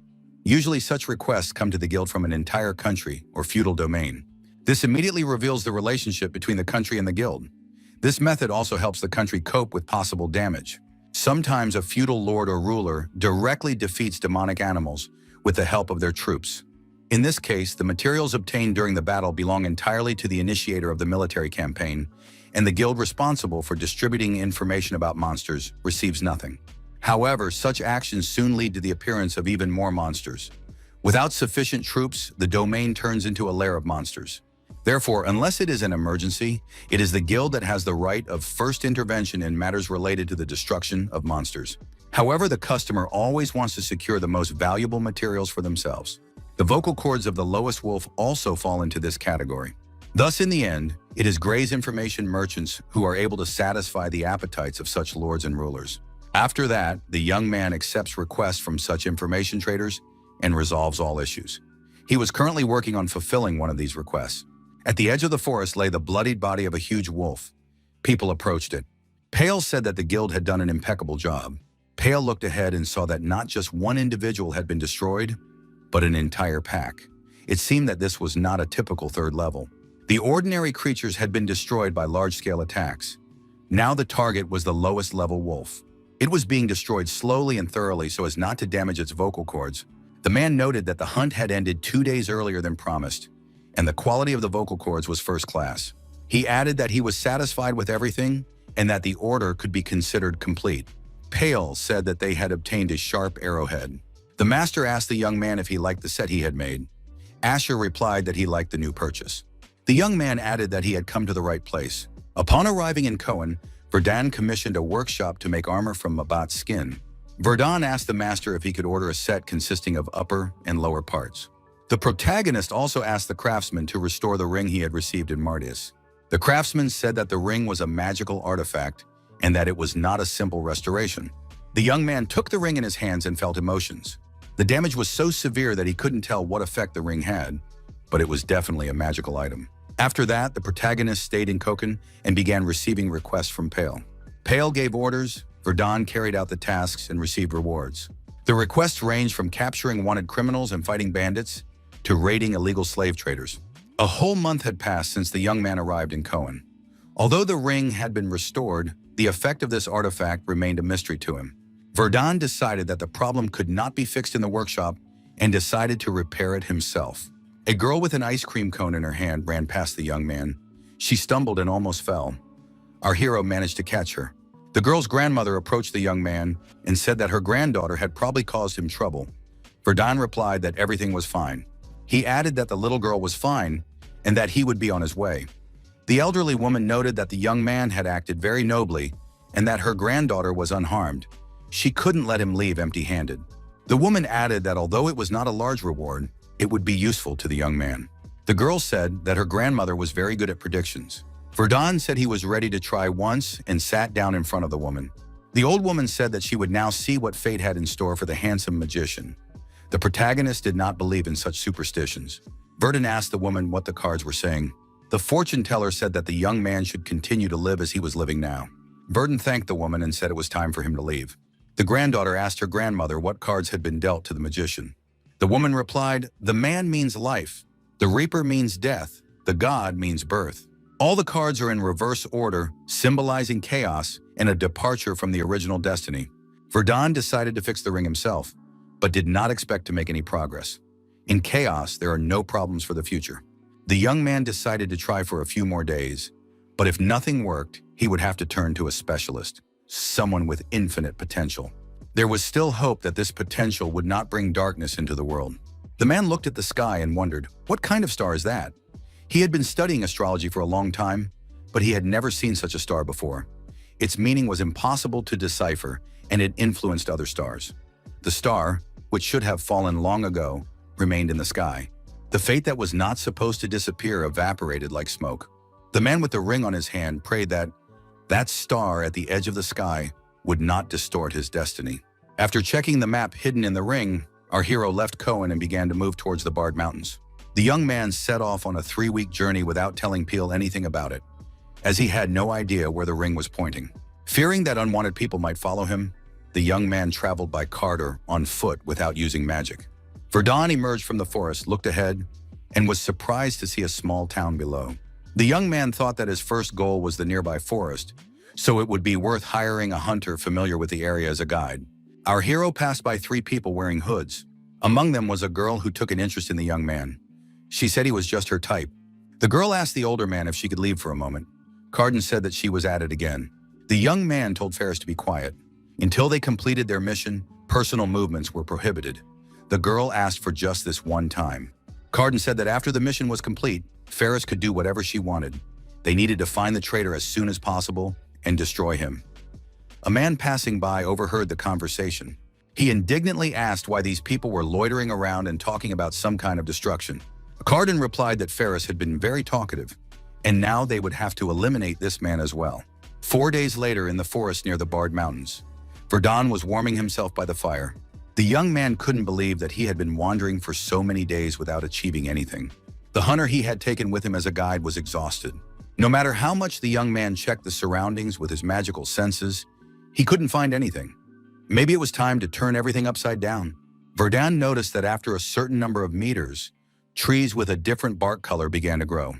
Usually such requests come to the guild from an entire country or feudal domain. This immediately reveals the relationship between the country and the guild. This method also helps the country cope with possible damage. Sometimes a feudal lord or ruler directly defeats demonic animals with the help of their troops. In this case, the materials obtained during the battle belong entirely to the initiator of the military campaign, and the guild responsible for distributing information about monsters receives nothing. However, such actions soon lead to the appearance of even more monsters. Without sufficient troops, the domain turns into a lair of monsters. Therefore, unless it is an emergency, it is the guild that has the right of first intervention in matters related to the destruction of monsters. However, the customer always wants to secure the most valuable materials for themselves. The vocal cords of the lowest wolf also fall into this category. Thus, in the end, it is Grey's information merchants who are able to satisfy the appetites of such lords and rulers. After that, the young man accepts requests from such information traders and resolves all issues. He was currently working on fulfilling one of these requests. At the edge of the forest lay the bloodied body of a huge wolf. People approached it. Pale said that the guild had done an impeccable job. Pale looked ahead and saw that not just one individual had been destroyed, but an entire pack. It seemed that this was not a typical third level. The ordinary creatures had been destroyed by large-scale attacks. Now the target was the lowest level wolf. It was being destroyed slowly and thoroughly so as not to damage its vocal cords. The man noted that the hunt had ended 2 days earlier than promised, and the quality of the vocal cords was first class. He added that he was satisfied with everything and that the order could be considered complete. Pale said that they had obtained a sharp arrowhead. The master asked the young man if he liked the set he had made. Asher replied that he liked the new purchase. The young man added that he had come to the right place. Upon arriving in Cohen, Verdun commissioned a workshop to make armor from Mabat's skin. Verdun asked the master if he could order a set consisting of upper and lower parts. The protagonist also asked the craftsman to restore the ring he had received in Martis. The craftsman said that the ring was a magical artifact and that it was not a simple restoration. The young man took the ring in his hands and felt emotions. The damage was so severe that he couldn't tell what effect the ring had, but it was definitely a magical item. After that, the protagonist stayed in Koken and began receiving requests from Pale. Pale gave orders, Verdun carried out the tasks and received rewards. The requests ranged from capturing wanted criminals and fighting bandits to raiding illegal slave traders. A whole month had passed since the young man arrived in Cohen. Although the ring had been restored, the effect of this artifact remained a mystery to him. Verdun decided that the problem could not be fixed in the workshop and decided to repair it himself. A girl with an ice cream cone in her hand ran past the young man. She stumbled and almost fell. Our hero managed to catch her. The girl's grandmother approached the young man and said that her granddaughter had probably caused him trouble. Verdun replied that everything was fine. He added that the little girl was fine and that he would be on his way. The elderly woman noted that the young man had acted very nobly and that her granddaughter was unharmed. She couldn't let him leave empty-handed. The woman added that although it was not a large reward, it would be useful to the young man. The girl said that her grandmother was very good at predictions. Verdun said he was ready to try once and sat down in front of the woman. The old woman said that she would now see what fate had in store for the handsome magician. The protagonist did not believe in such superstitions. Verdun asked the woman what the cards were saying. The fortune teller said that the young man should continue to live as he was living now. Verdun thanked the woman and said it was time for him to leave. The granddaughter asked her grandmother what cards had been dealt to the magician. The woman replied, "The man means life, the reaper means death, the god means birth." All the cards are in reverse order, symbolizing chaos and a departure from the original destiny. Verdun decided to fix the ring himself, but did not expect to make any progress. In chaos, there are no problems for the future. The young man decided to try for a few more days, but if nothing worked, he would have to turn to a specialist, someone with infinite potential. There was still hope that this potential would not bring darkness into the world. The man looked at the sky and wondered, what kind of star is that? He had been studying astrology for a long time, but he had never seen such a star before. Its meaning was impossible to decipher, and it influenced other stars. The star, which should have fallen long ago, remained in the sky. The fate that was not supposed to disappear evaporated like smoke. The man with the ring on his hand prayed that star at the edge of the sky would not distort his destiny. After checking the map hidden in the ring, our hero left Cohen and began to move towards the Barred Mountains. The young man set off on a 3-week journey without telling Peel anything about it, as he had no idea where the ring was pointing. Fearing that unwanted people might follow him, the young man traveled by cart or on foot without using magic. Verdun emerged from the forest, looked ahead, and was surprised to see a small town below. The young man thought that his first goal was the nearby forest, so it would be worth hiring a hunter familiar with the area as a guide. Our hero passed by 3 people wearing hoods. Among them was a girl who took an interest in the young man. She said he was just her type. The girl asked the older man if she could leave for a moment. Carden said that she was at it again. The young man told Ferris to be quiet. Until they completed their mission, personal movements were prohibited. The girl asked for just this one time. Carden said that after the mission was complete, Ferris could do whatever she wanted. They needed to find the traitor as soon as possible and destroy him. A man passing by overheard the conversation. He indignantly asked why these people were loitering around and talking about some kind of destruction. Carden replied that Ferris had been very talkative, and now they would have to eliminate this man as well. 4 days later in the forest near the Barred Mountains, Verdun was warming himself by the fire. The young man couldn't believe that he had been wandering for so many days without achieving anything. The hunter he had taken with him as a guide was exhausted. No matter how much the young man checked the surroundings with his magical senses, he couldn't find anything. Maybe it was time to turn everything upside down. Verdun noticed that after a certain number of meters, trees with a different bark color began to grow.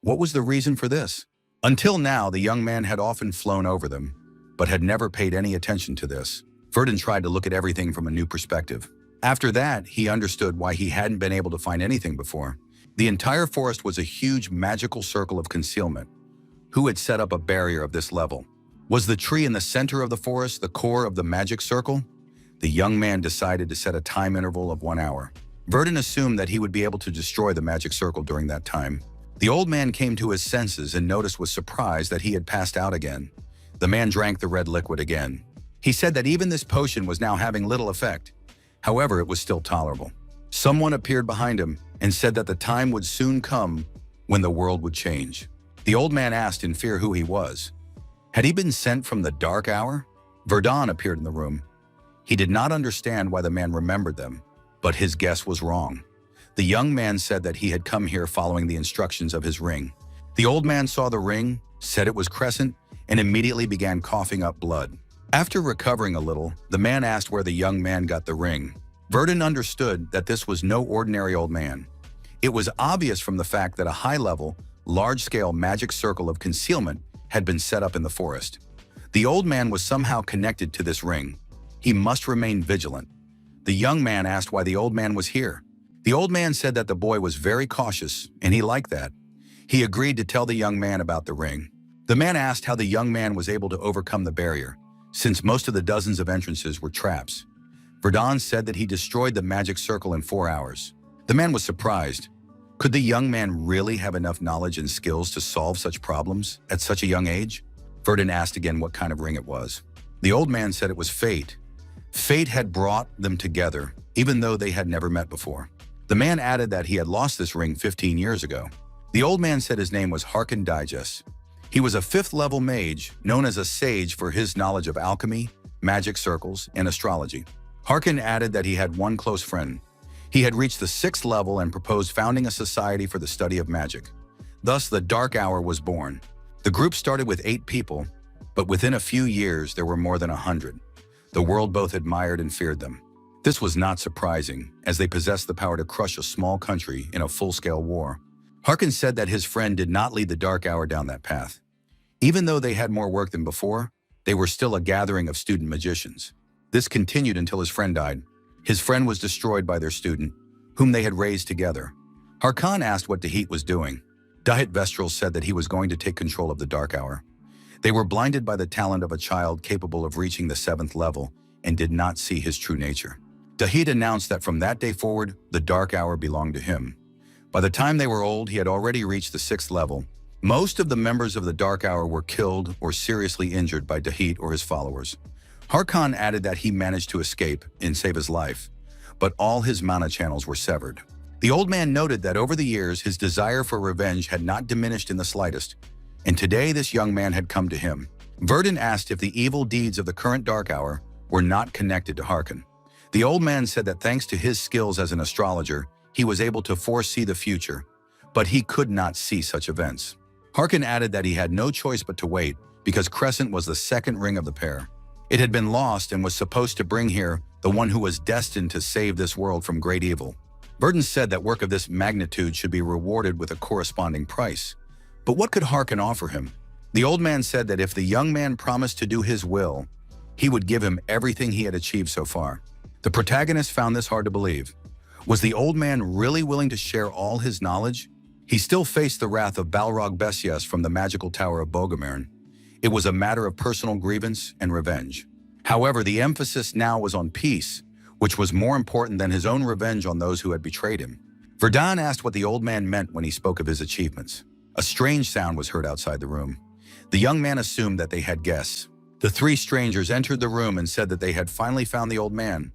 What was the reason for this? Until now, the young man had often flown over them, but had never paid any attention to this. Verdun tried to look at everything from a new perspective. After that, he understood why he hadn't been able to find anything before. The entire forest was a huge magical circle of concealment. Who had set up a barrier of this level? Was the tree in the center of the forest the core of the magic circle? The young man decided to set a time interval of 1 hour. Verdun assumed that he would be able to destroy the magic circle during that time. The old man came to his senses and noticed with surprise that he had passed out again. The man drank the red liquid again. He said that even this potion was now having little effect. However, it was still tolerable. Someone appeared behind him and said that the time would soon come when the world would change. The old man asked in fear who he was. Had he been sent from the dark hour? Verdun appeared in the room. He did not understand why the man remembered them, but his guess was wrong. The young man said that he had come here following the instructions of his ring. The old man saw the ring, said it was crescent, and immediately began coughing up blood. After recovering a little, the man asked where the young man got the ring. Verdun understood that this was no ordinary old man. It was obvious from the fact that a high-level, large-scale magic circle of concealment had been set up in the forest. The old man was somehow connected to this ring. He must remain vigilant. The young man asked why the old man was here. The old man said that the boy was very cautious, and he liked that. He agreed to tell the young man about the ring. The man asked how the young man was able to overcome the barrier, since most of the dozens of entrances were traps. Verdun said that he destroyed the magic circle in 4 hours. The man was surprised. Could the young man really have enough knowledge and skills to solve such problems at such a young age? Verdun asked again what kind of ring it was. The old man said it was fate. Fate had brought them together, even though they had never met before. The man added that he had lost this ring 15 years ago. The old man said his name was Harkin Digest. He was a 5th-level mage, known as a sage for his knowledge of alchemy, magic circles, and astrology. Harkin added that he had one close friend. He had reached the 6th level and proposed founding a society for the study of magic. Thus, the Dark Hour was born. The group started with 8 people, but within a few years there were more than 100. The world both admired and feared them. This was not surprising, as they possessed the power to crush a small country in a full-scale war. Harkin said that his friend did not lead the Dark Hour down that path. Even though they had more work than before, they were still a gathering of student magicians. This continued until his friend died. His friend was destroyed by their student, whom they had raised together. Harkin asked what Dahit was doing. Dahit Vestral said that he was going to take control of the Dark Hour. They were blinded by the talent of a child capable of reaching the 7th level and did not see his true nature. Dahit announced that from that day forward, the Dark Hour belonged to him. By the time they were old, he had already reached the 6th level. Most of the members of the Dark Hour were killed or seriously injured by Dahit or his followers. Harkin added that he managed to escape and save his life, but all his mana channels were severed. The old man noted that over the years his desire for revenge had not diminished in the slightest, and today this young man had come to him. Verdun asked if the evil deeds of the current dark hour were not connected to Harkin. The old man said that thanks to his skills as an astrologer, he was able to foresee the future, but he could not see such events. Harkin added that he had no choice but to wait because Crescent was the second ring of the pair. It had been lost and was supposed to bring here the one who was destined to save this world from great evil. Verdun said that work of this magnitude should be rewarded with a corresponding price. But what could Harkin offer him? The old man said that if the young man promised to do his will, he would give him everything he had achieved so far. The protagonist found this hard to believe. Was the old man really willing to share all his knowledge? He still faced the wrath of Balrog Besias from the magical tower of Bogomern. It was a matter of personal grievance and revenge. However, the emphasis now was on peace, which was more important than his own revenge on those who had betrayed him. Verdun asked what the old man meant when he spoke of his achievements. A strange sound was heard outside the room. The young man assumed that they had guests. The three strangers entered the room and said that they had finally found the old man.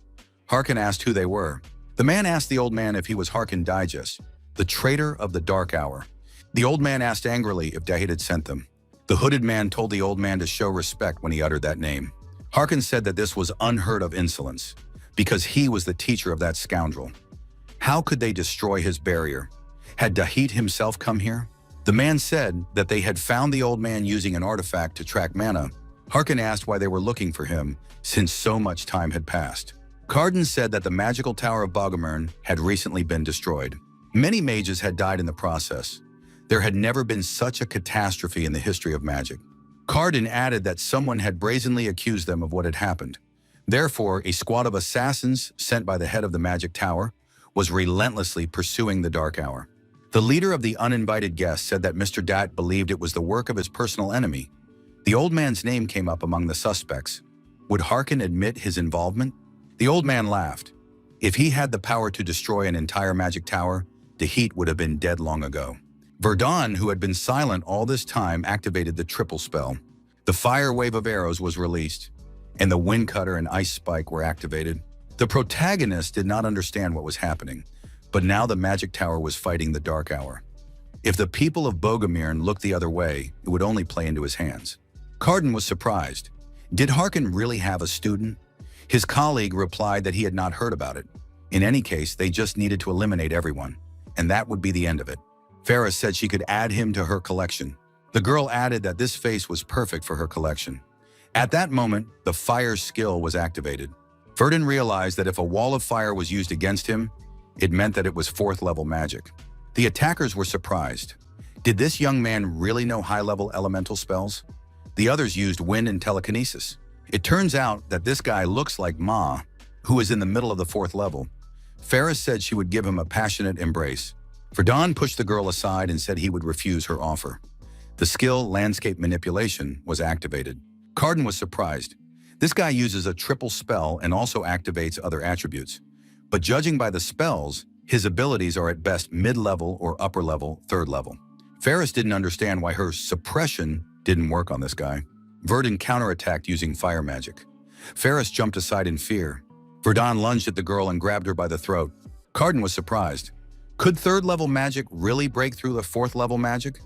Harkin asked who they were. The man asked the old man if he was Harkin Digest, the traitor of the Dark Hour. The old man asked angrily if Dahid had sent them. The hooded man told the old man to show respect when he uttered that name. Harkin said that this was unheard of insolence, because he was the teacher of that scoundrel. How could they destroy his barrier? Had Dahid himself come here? The man said that they had found the old man using an artifact to track mana. Harkin asked why they were looking for him, since so much time had passed. Carden said that the magical tower of Bogomern had recently been destroyed. Many mages had died in the process. There had never been such a catastrophe in the history of magic. Carden added that someone had brazenly accused them of what had happened. Therefore, a squad of assassins sent by the head of the magic tower was relentlessly pursuing the Dark Hour. The leader of the uninvited guests said that Mr. Dat believed it was the work of his personal enemy. The old man's name came up among the suspects. Would Harkin admit his involvement? The old man laughed. If he had the power to destroy an entire magic tower, Dahid would have been dead long ago. Verdun, who had been silent all this time, activated the triple spell. The fire wave of arrows was released, and the wind cutter and ice spike were activated. The protagonist did not understand what was happening, but now the magic tower was fighting the Dark Hour. If the people of Bogomern looked the other way, it would only play into his hands. Carden was surprised. Did Harkin really have a student? His colleague replied that he had not heard about it. In any case, they just needed to eliminate everyone, and that would be the end of it. Ferris said she could add him to her collection. The girl added that this face was perfect for her collection. At that moment, the fire skill was activated. Verdun realized that if a wall of fire was used against him, it meant that it was 4th level magic. The attackers were surprised. Did this young man really know high-level elemental spells? The others used wind and telekinesis. It turns out that this guy looks like Ma, who is in the middle of the 4th level. Ferris said she would give him a passionate embrace. Verdun pushed the girl aside and said he would refuse her offer. The skill, landscape manipulation, was activated. Carden was surprised. This guy uses a triple spell and also activates other attributes. But judging by the spells, his abilities are at best mid-level or upper-level, 3rd level. Ferris didn't understand why her suppression didn't work on this guy. Verdun counterattacked using fire magic. Ferris jumped aside in fear. Verdun lunged at the girl and grabbed her by the throat. Carden was surprised. Could 3rd level magic really break through the 4th level magic?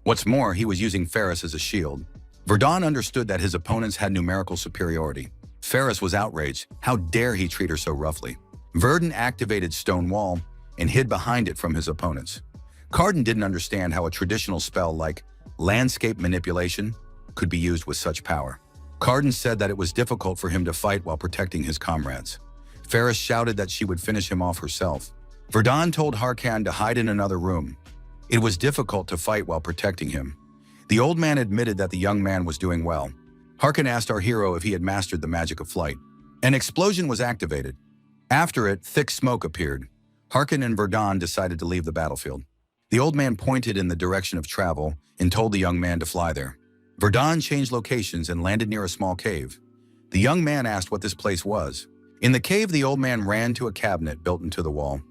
What's more, he was using Ferris as a shield. Verdun understood that his opponents had numerical superiority. Ferris was outraged. How dare he treat her so roughly? Verdun activated Stone Wall and hid behind it from his opponents. Carden didn't understand how a traditional spell like landscape manipulation could be used with such power. Carden said that it was difficult for him to fight while protecting his comrades. Ferris shouted that she would finish him off herself. Verdun told Harkin to hide in another room. It was difficult to fight while protecting him. The old man admitted that the young man was doing well. Harkin asked our hero if he had mastered the magic of flight. An explosion was activated. After it, thick smoke appeared. Harkin and Verdun decided to leave the battlefield. The old man pointed in the direction of travel and told the young man to fly there. Verdun changed locations and landed near a small cave. The young man asked what this place was. In the cave, the old man ran to a cabinet built into the wall.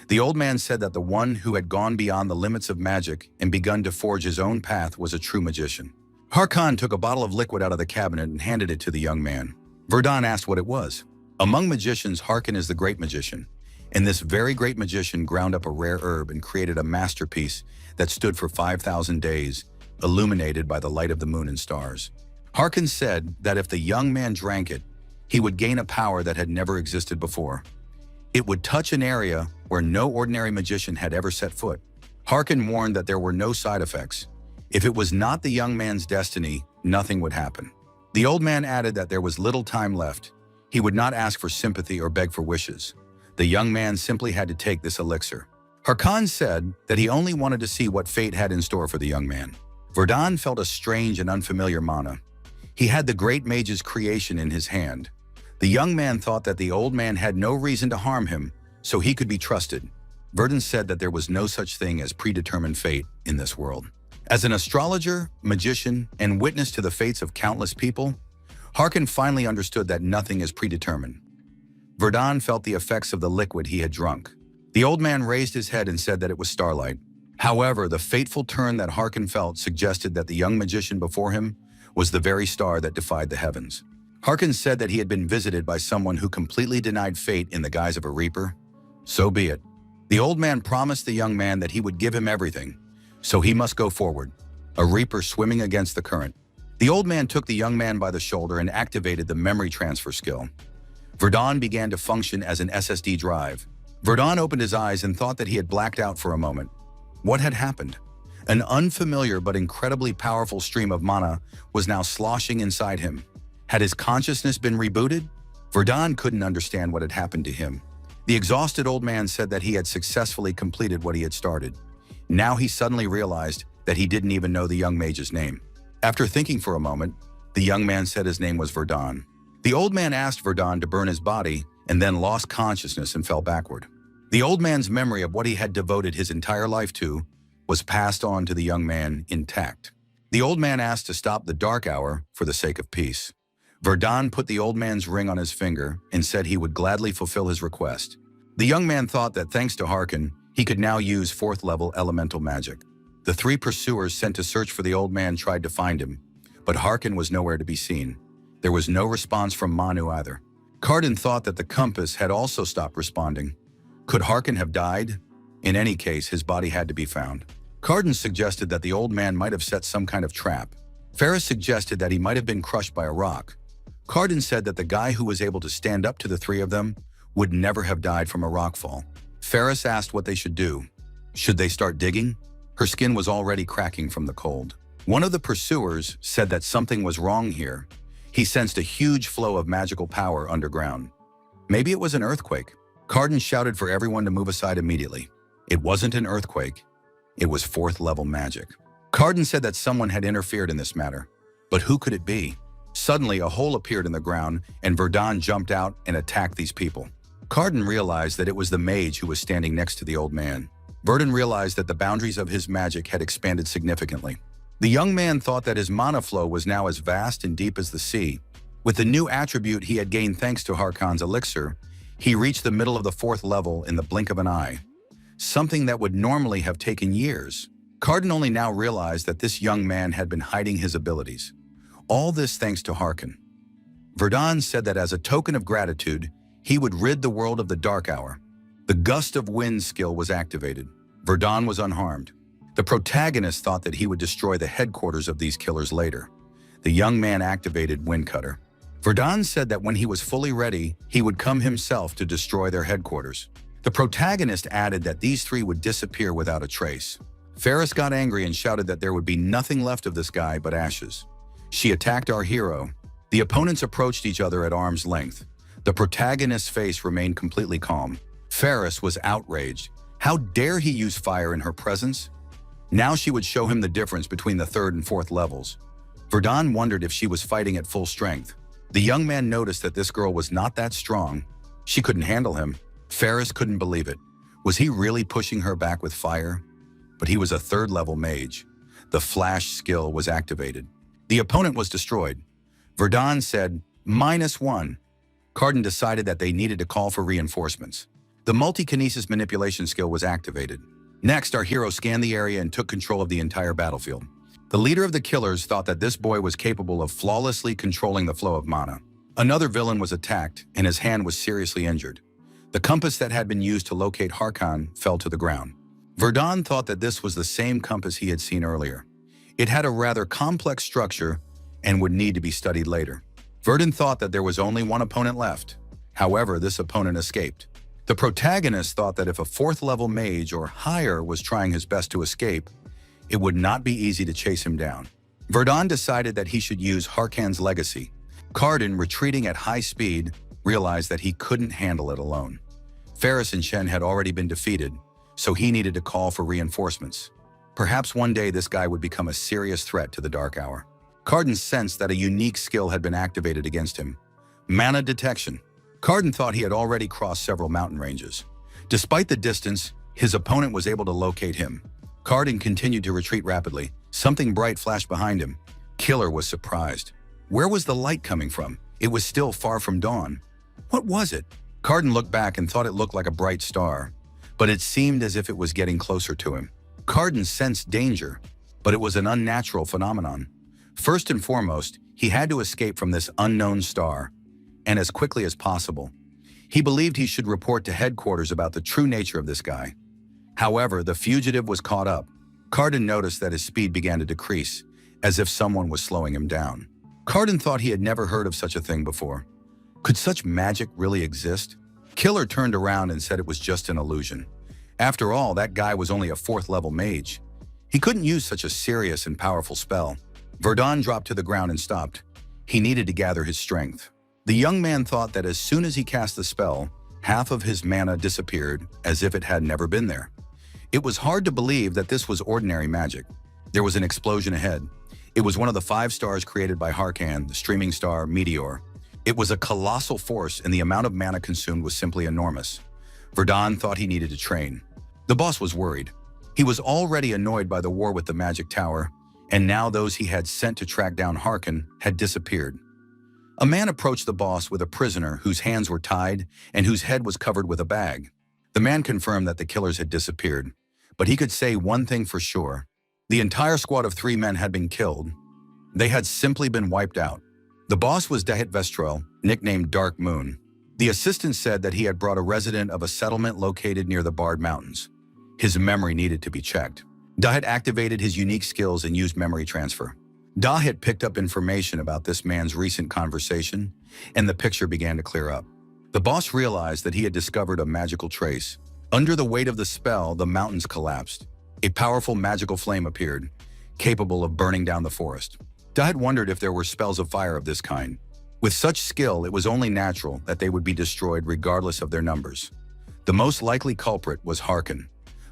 The old man said that the one who had gone beyond the limits of magic and begun to forge his own path was a true magician. Harkin took a bottle of liquid out of the cabinet and handed it to the young man. Verdun asked what it was. Among magicians, Harkin is the great magician, and this very great magician ground up a rare herb and created a masterpiece that stood for 5,000 days, illuminated by the light of the moon and stars. Harkin said that if the young man drank it, he would gain a power that had never existed before. It would touch an area where no ordinary magician had ever set foot. Harkin warned that there were no side effects. If it was not the young man's destiny, nothing would happen. The old man added that there was little time left. He would not ask for sympathy or beg for wishes. The young man simply had to take this elixir. Harkin said that he only wanted to see what fate had in store for the young man. Verdun felt a strange and unfamiliar mana. He had the great mage's creation in his hand. The young man thought that the old man had no reason to harm him, so he could be trusted. Verdun said that there was no such thing as predetermined fate in this world. As an astrologer, magician, and witness to the fates of countless people, Harkin finally understood that nothing is predetermined. Verdun felt the effects of the liquid he had drunk. The old man raised his head and said that it was starlight. However, the fateful turn that Harkin felt suggested that the young magician before him was the very star that defied the heavens. Harkin said that he had been visited by someone who completely denied fate in the guise of a reaper. So be it. The old man promised the young man that he would give him everything, so he must go forward, a reaper swimming against the current. The old man took the young man by the shoulder and activated the memory transfer skill. Verdun began to function as an SSD drive. Verdun opened his eyes and thought that he had blacked out for a moment. What had happened? An unfamiliar but incredibly powerful stream of mana was now sloshing inside him. Had his consciousness been rebooted? Verdun couldn't understand what had happened to him. The exhausted old man said that he had successfully completed what he had started. Now he suddenly realized that he didn't even know the young mage's name. After thinking for a moment, the young man said his name was Verdun. The old man asked Verdun to burn his body and then lost consciousness and fell backward. The old man's memory of what he had devoted his entire life to was passed on to the young man intact. The old man asked to stop the dark hour for the sake of peace. Verdun put the old man's ring on his finger and said he would gladly fulfill his request. The young man thought that thanks to Harkin, he could now use 4th level elemental magic. The 3 pursuers sent to search for the old man tried to find him, but Harkin was nowhere to be seen. There was no response from Manu either. Cardin thought that the compass had also stopped responding. Could Harkin have died? In any case, his body had to be found. Cardin suggested that the old man might have set some kind of trap. Ferris suggested that he might have been crushed by a rock. Cardin said that the guy who was able to stand up to the 3 of them would never have died from a rockfall. Ferris asked what they should do. Should they start digging? Her skin was already cracking from the cold. One of the pursuers said that something was wrong here. He sensed a huge flow of magical power underground. Maybe it was an earthquake. Cardin shouted for everyone to move aside immediately. It wasn't an earthquake. It was 4th level magic. Cardin said that someone had interfered in this matter. But who could it be? Suddenly, a hole appeared in the ground, and Verdun jumped out and attacked these people. Cardin realized that it was the mage who was standing next to the old man. Verdun realized that the boundaries of his magic had expanded significantly. The young man thought that his mana flow was now as vast and deep as the sea. With the new attribute he had gained thanks to Harkin's elixir, he reached the middle of the 4th level in the blink of an eye. Something that would normally have taken years. Cardin only now realized that this young man had been hiding his abilities. All this thanks to Harkin. Verdun said that as a token of gratitude, he would rid the world of the dark hour. The gust of wind skill was activated. Verdun was unharmed. The protagonist thought that he would destroy the headquarters of these killers later. The young man activated Windcutter. Verdun said that when he was fully ready, he would come himself to destroy their headquarters. The protagonist added that these 3 would disappear without a trace. Ferris got angry and shouted that there would be nothing left of this guy but ashes. She attacked our hero. The opponents approached each other at arm's length. The protagonist's face remained completely calm. Ferris was outraged. How dare he use fire in her presence? Now she would show him the difference between the 3rd and 4th levels. Verdun wondered if she was fighting at full strength. The young man noticed that this girl was not that strong. She couldn't handle him. Ferris couldn't believe it. Was he really pushing her back with fire? But he was a 3rd level mage. The flash skill was activated. The opponent was destroyed. Verdun said, -1. Cardin decided that they needed to call for reinforcements. The multi-kinesis manipulation skill was activated. Next, our hero scanned the area and took control of the entire battlefield. The leader of the killers thought that this boy was capable of flawlessly controlling the flow of mana. Another villain was attacked, and his hand was seriously injured. The compass that had been used to locate Harkin fell to the ground. Verdun thought that this was the same compass he had seen earlier. It had a rather complex structure and would need to be studied later. Verdun thought that there was only one opponent left. However, this opponent escaped. The protagonist thought that if a 4th level mage or higher was trying his best to escape, it would not be easy to chase him down. Verdun decided that he should use Harkin's legacy. Carden, retreating at high speed, realized that he couldn't handle it alone. Ferris and Shen had already been defeated, so he needed to call for reinforcements. Perhaps one day this guy would become a serious threat to the Dark Hour. Carden sensed that a unique skill had been activated against him: mana detection. Carden thought he had already crossed several mountain ranges. Despite the distance, his opponent was able to locate him. Carden continued to retreat rapidly. Something bright flashed behind him. Killer was surprised. Where was the light coming from? It was still far from dawn. What was it? Carden looked back and thought it looked like a bright star, but it seemed as if it was getting closer to him. Carden sensed danger, but it was an unnatural phenomenon. First and foremost, he had to escape from this unknown star, and as quickly as possible. He believed he should report to headquarters about the true nature of this guy. However, the fugitive was caught up. Carden noticed that his speed began to decrease, as if someone was slowing him down. Carden thought he had never heard of such a thing before. Could such magic really exist? Killer turned around and said it was just an illusion. After all, that guy was only a 4th level mage. He couldn't use such a serious and powerful spell. Verdun dropped to the ground and stopped. He needed to gather his strength. The young man thought that as soon as he cast the spell, half of his mana disappeared as if it had never been there. It was hard to believe that this was ordinary magic. There was an explosion ahead. It was one of the 5 stars created by Harkin, the streaming star Meteor. It was a colossal force, and the amount of mana consumed was simply enormous. Verdun thought he needed to train. The boss was worried. He was already annoyed by the war with the magic tower, and now those he had sent to track down Harkin had disappeared. A man approached the boss with a prisoner whose hands were tied and whose head was covered with a bag. The man confirmed that the killers had disappeared, but he could say one thing for sure. The entire squad of 3 men had been killed. They had simply been wiped out. The boss was Dahit Vestrel, nicknamed Dark Moon. The assistant said that he had brought a resident of a settlement located near the Barred Mountains. His memory needed to be checked. Dahit activated his unique skills and used memory transfer. Dahit picked up information about this man's recent conversation, and the picture began to clear up. The boss realized that he had discovered a magical trace. Under the weight of the spell, the mountains collapsed. A powerful magical flame appeared, capable of burning down the forest. Dahit wondered if there were spells of fire of this kind. With such skill, it was only natural that they would be destroyed regardless of their numbers. The most likely culprit was Harkin.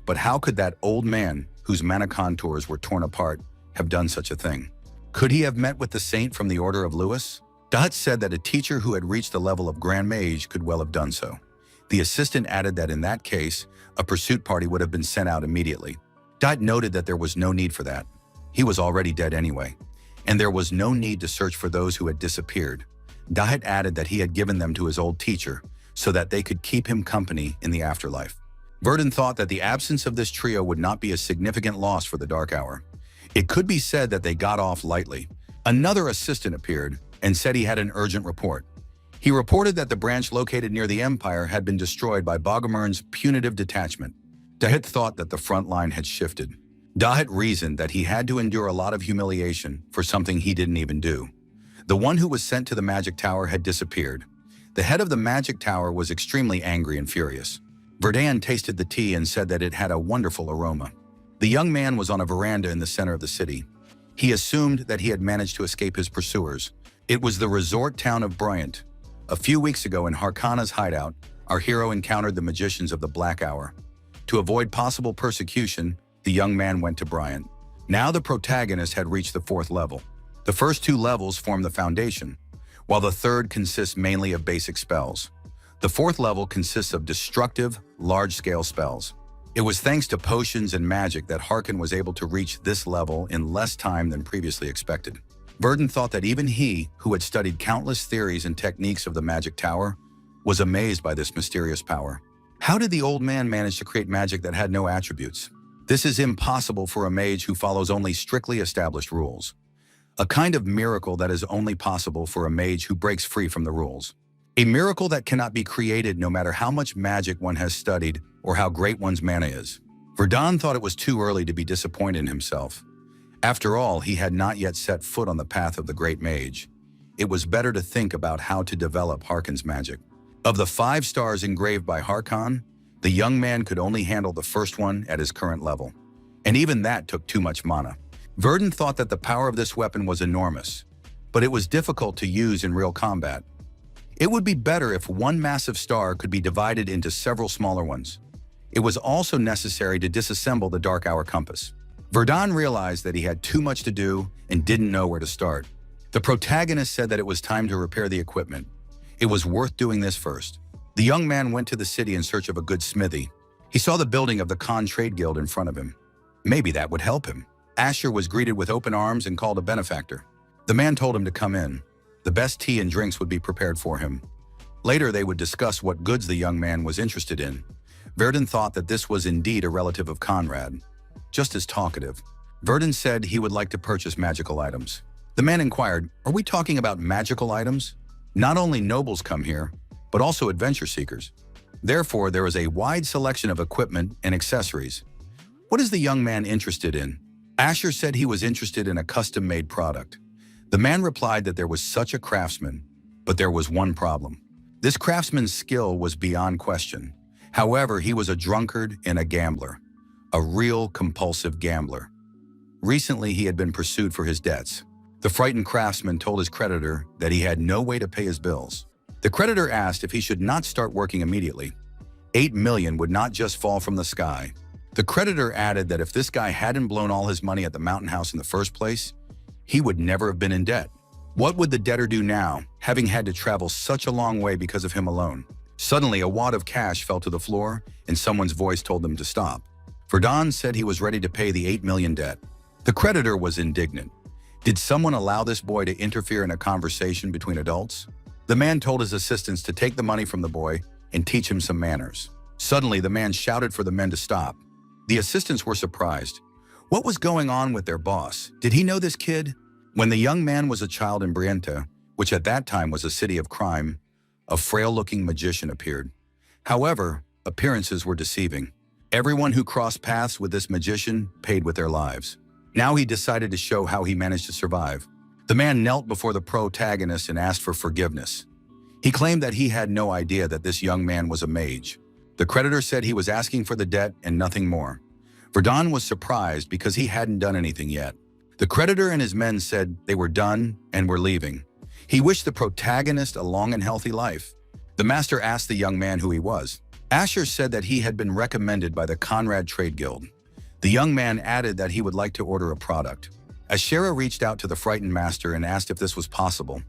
But how could that old man, whose mana contours were torn apart, have done such a thing? Could he have met with the saint from the Order of Lewis? Dahit said that a teacher who had reached the level of Grand Mage could well have done so. The assistant added that in that case, a pursuit party would have been sent out immediately. Dahit noted that there was no need for that. He was already dead anyway, and there was no need to search for those who had disappeared. Dahit added that he had given them to his old teacher so that they could keep him company in the afterlife. Verdun thought that the absence of this trio would not be a significant loss for the Dark Hour. It could be said that they got off lightly. Another assistant appeared and said he had an urgent report. He reported that the branch located near the Empire had been destroyed by Bogomern's punitive detachment. Dahit thought that the front line had shifted. Dahit reasoned that he had to endure a lot of humiliation for something he didn't even do. The one who was sent to the magic tower had disappeared. The head of the magic tower was extremely angry and furious. Verdun tasted the tea and said that it had a wonderful aroma. The young man was on a veranda in the center of the city. He assumed that he had managed to escape his pursuers. It was the resort town of Bryant. A few weeks ago in Harkana's hideout, our hero encountered the magicians of the Black Hour. To avoid possible persecution, the young man went to Bryant. Now the protagonist had reached the 4th level. The first 2 levels form the foundation, while the 3rd consists mainly of basic spells. The 4th level consists of destructive, large-scale spells. It was thanks to potions and magic that Harkin was able to reach this level in less time than previously expected. Verdun thought that even he, who had studied countless theories and techniques of the magic tower, was amazed by this mysterious power. How did the old man manage to create magic that had no attributes? This is impossible for a mage who follows only strictly established rules. a kind of miracle that is only possible for a mage who breaks free from the rules. A miracle that cannot be created no matter how much magic one has studied or how great one's mana is. Verdun thought it was too early to be disappointed in himself. After all, he had not yet set foot on the path of the great mage. It was better to think about how to develop Harkin's magic. Of the 5 stars engraved by Harkin, the young man could only handle the first one at his current level. And even that took too much mana. Verdun thought that the power of this weapon was enormous, but it was difficult to use in real combat. It would be better if one massive star could be divided into several smaller ones. It was also necessary to disassemble the Dark Hour compass. Verdun realized that he had too much to do and didn't know where to start. The protagonist said that it was time to repair the equipment. It was worth doing this first. The young man went to the city in search of a good smithy. He saw the building of the Khan Trade Guild in front of him. Maybe that would help him. Asher was greeted with open arms and called a benefactor. The man told him to come in. The best tea and drinks would be prepared for him. Later, they would discuss what goods the young man was interested in. Verdun thought that this was indeed a relative of Conrad. Just as talkative, Verdun said he would like to purchase magical items. The man inquired, "Are we talking about magical items? Not only nobles come here, but also adventure seekers. Therefore, there is a wide selection of equipment and accessories. What is the young man interested in?" Asher said he was interested in a custom-made product. The man replied that there was such a craftsman, but there was one problem. This craftsman's skill was beyond question. However, he was a drunkard and a gambler, a real compulsive gambler. Recently, he had been pursued for his debts. The frightened craftsman told his creditor that he had no way to pay his bills. The creditor asked if he should not start working immediately. 8 million would not just fall from the sky. The creditor added that if this guy hadn't blown all his money at the mountain house in the first place, he would never have been in debt. What would the debtor do now, having had to travel such a long way because of him alone? Suddenly, a wad of cash fell to the floor, and someone's voice told them to stop. Verdun said he was ready to pay the 8 million debt. The creditor was indignant. Did someone allow this boy to interfere in a conversation between adults? The man told his assistants to take the money from the boy and teach him some manners. Suddenly, the man shouted for the men to stop. The assistants were surprised. What was going on with their boss? Did he know this kid? When the young man was a child in Brienta, which at that time was a city of crime, a frail-looking magician appeared. However, appearances were deceiving. Everyone who crossed paths with this magician paid with their lives. Now he decided to show how he managed to survive. The man knelt before the protagonist and asked for forgiveness. He claimed that he had no idea that this young man was a mage. The creditor said he was asking for the debt and nothing more. Verdun was surprised because he hadn't done anything yet. The creditor and his men said they were done and were leaving. He wished the protagonist a long and healthy life. The master asked the young man who he was. Asher said that he had been recommended by the Conrad Trade Guild. The young man added that he would like to order a product. Asher reached out to the frightened master and asked if this was possible.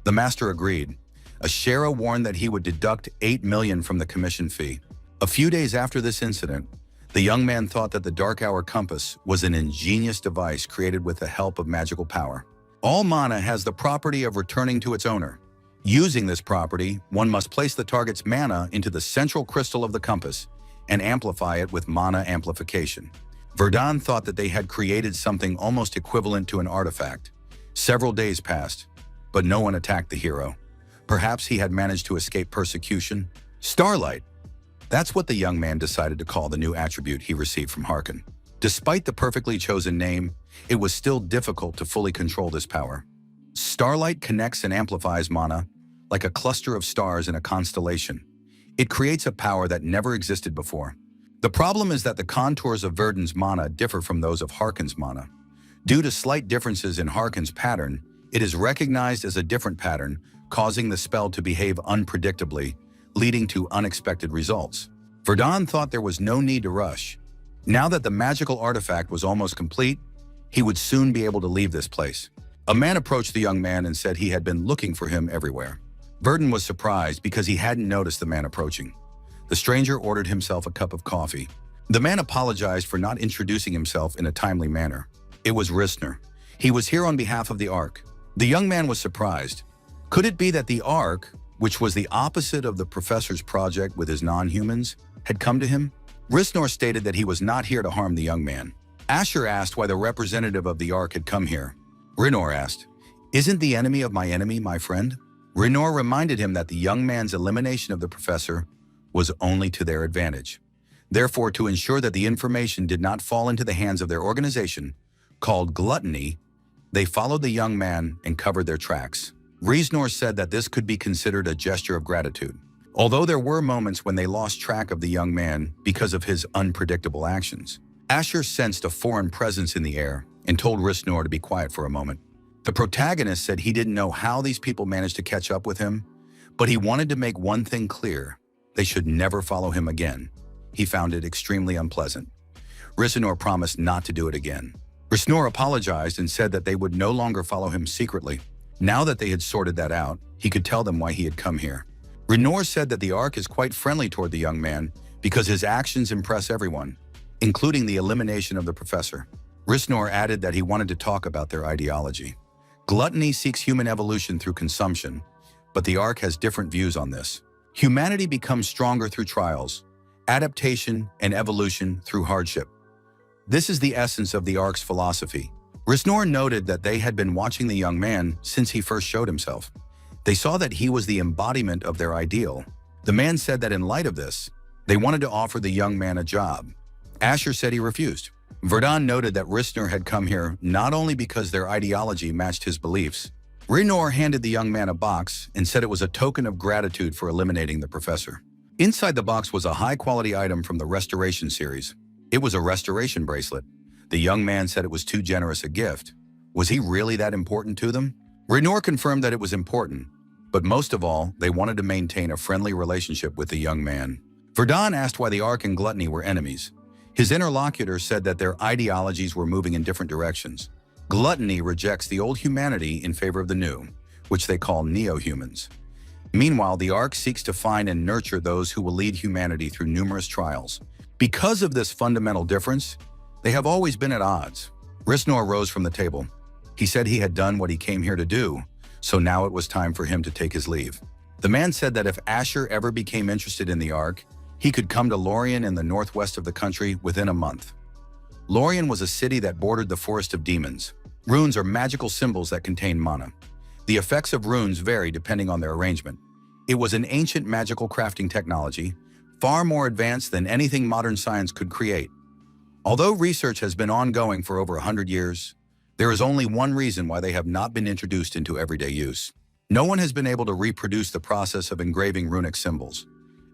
The master agreed. Asher warned that he would deduct 8 million from the commission fee. A few days after this incident, the young man thought that the Dark Hour compass was an ingenious device created with the help of magical power. All mana has the property of returning to its owner. Using this property, one must place the target's mana into the central crystal of the compass and amplify it with mana amplification. Verdun thought that they had created something almost equivalent to an artifact. Several days passed, but no one attacked the hero. Perhaps he had managed to escape persecution. Starlight. That's what the young man decided to call the new attribute he received from Harkin. Despite the perfectly chosen name, it was still difficult to fully control this power. Starlight connects and amplifies mana like a cluster of stars in a constellation. It creates a power that never existed before. The problem is that the contours of Verdun's mana differ from those of Harkin's mana. Due to slight differences in Harkin's pattern, it is recognized as a different pattern, causing the spell to behave unpredictably, leading to unexpected results. Verdun thought there was no need to rush. Now that the magical artifact was almost complete, he would soon be able to leave this place. A man approached the young man and said he had been looking for him everywhere. Verdun was surprised because he hadn't noticed the man approaching. The stranger ordered himself a cup of coffee. The man apologized for not introducing himself in a timely manner. It was Rissner. He was here on behalf of the Ark. The young man was surprised. Could it be that the Ark, which was the opposite of the professor's project with his non-humans, had come to him? Rissner stated that he was not here to harm the young man. Asher asked why the representative of the Ark had come here. Renor asked, "Isn't the enemy of my enemy my friend?" Renor reminded him that the young man's elimination of the professor was only to their advantage. Therefore, to ensure that the information did not fall into the hands of their organization, called Gluttony, they followed the young man and covered their tracks. Reznor said that this could be considered a gesture of gratitude. Although there were moments when they lost track of the young man because of his unpredictable actions, Asher sensed a foreign presence in the air and told Reznor to be quiet for a moment. The protagonist said he didn't know how these people managed to catch up with him, but he wanted to make one thing clear: they should never follow him again. He found it extremely unpleasant. Reznor promised not to do it again. Reznor apologized and said that they would no longer follow him secretly. Now that they had sorted that out, he could tell them why he had come here. Reznor said that the Ark is quite friendly toward the young man because his actions impress everyone, including the elimination of the professor. Reznor added that he wanted to talk about their ideology. Gluttony seeks human evolution through consumption, but the Ark has different views on this. Humanity becomes stronger through trials, adaptation, and evolution through hardship. This is the essence of the Ark's philosophy. Reznor noted that they had been watching the young man since he first showed himself. They saw that he was the embodiment of their ideal. The man said that in light of this, they wanted to offer the young man a job. Asher said he refused. Verdun noted that Reznor had come here not only because their ideology matched his beliefs. Reznor handed the young man a box and said it was a token of gratitude for eliminating the professor. Inside the box was a high-quality item from the Restoration series. It was a restoration bracelet. The young man said it was too generous a gift. Was he really that important to them? Reznor confirmed that it was important, but most of all, they wanted to maintain a friendly relationship with the young man. Verdun asked why the Ark and Gluttony were enemies. His interlocutor said that their ideologies were moving in different directions. Gluttony rejects the old humanity in favor of the new, which they call neo-humans. Meanwhile, the Ark seeks to find and nurture those who will lead humanity through numerous trials. Because of this fundamental difference, they have always been at odds. Reznor rose from the table. He said he had done what he came here to do, so now it was time for him to take his leave. The man said that if Asher ever became interested in the Ark, he could come to Lorien in the northwest of the country within a month. Lorien was a city that bordered the Forest of Demons. Runes are magical symbols that contain mana. The effects of runes vary depending on their arrangement. It was an ancient magical crafting technology, far more advanced than anything modern science could create. Although research has been ongoing for over 100 years, there is only one reason why they have not been introduced into everyday use. No one has been able to reproduce the process of engraving runic symbols.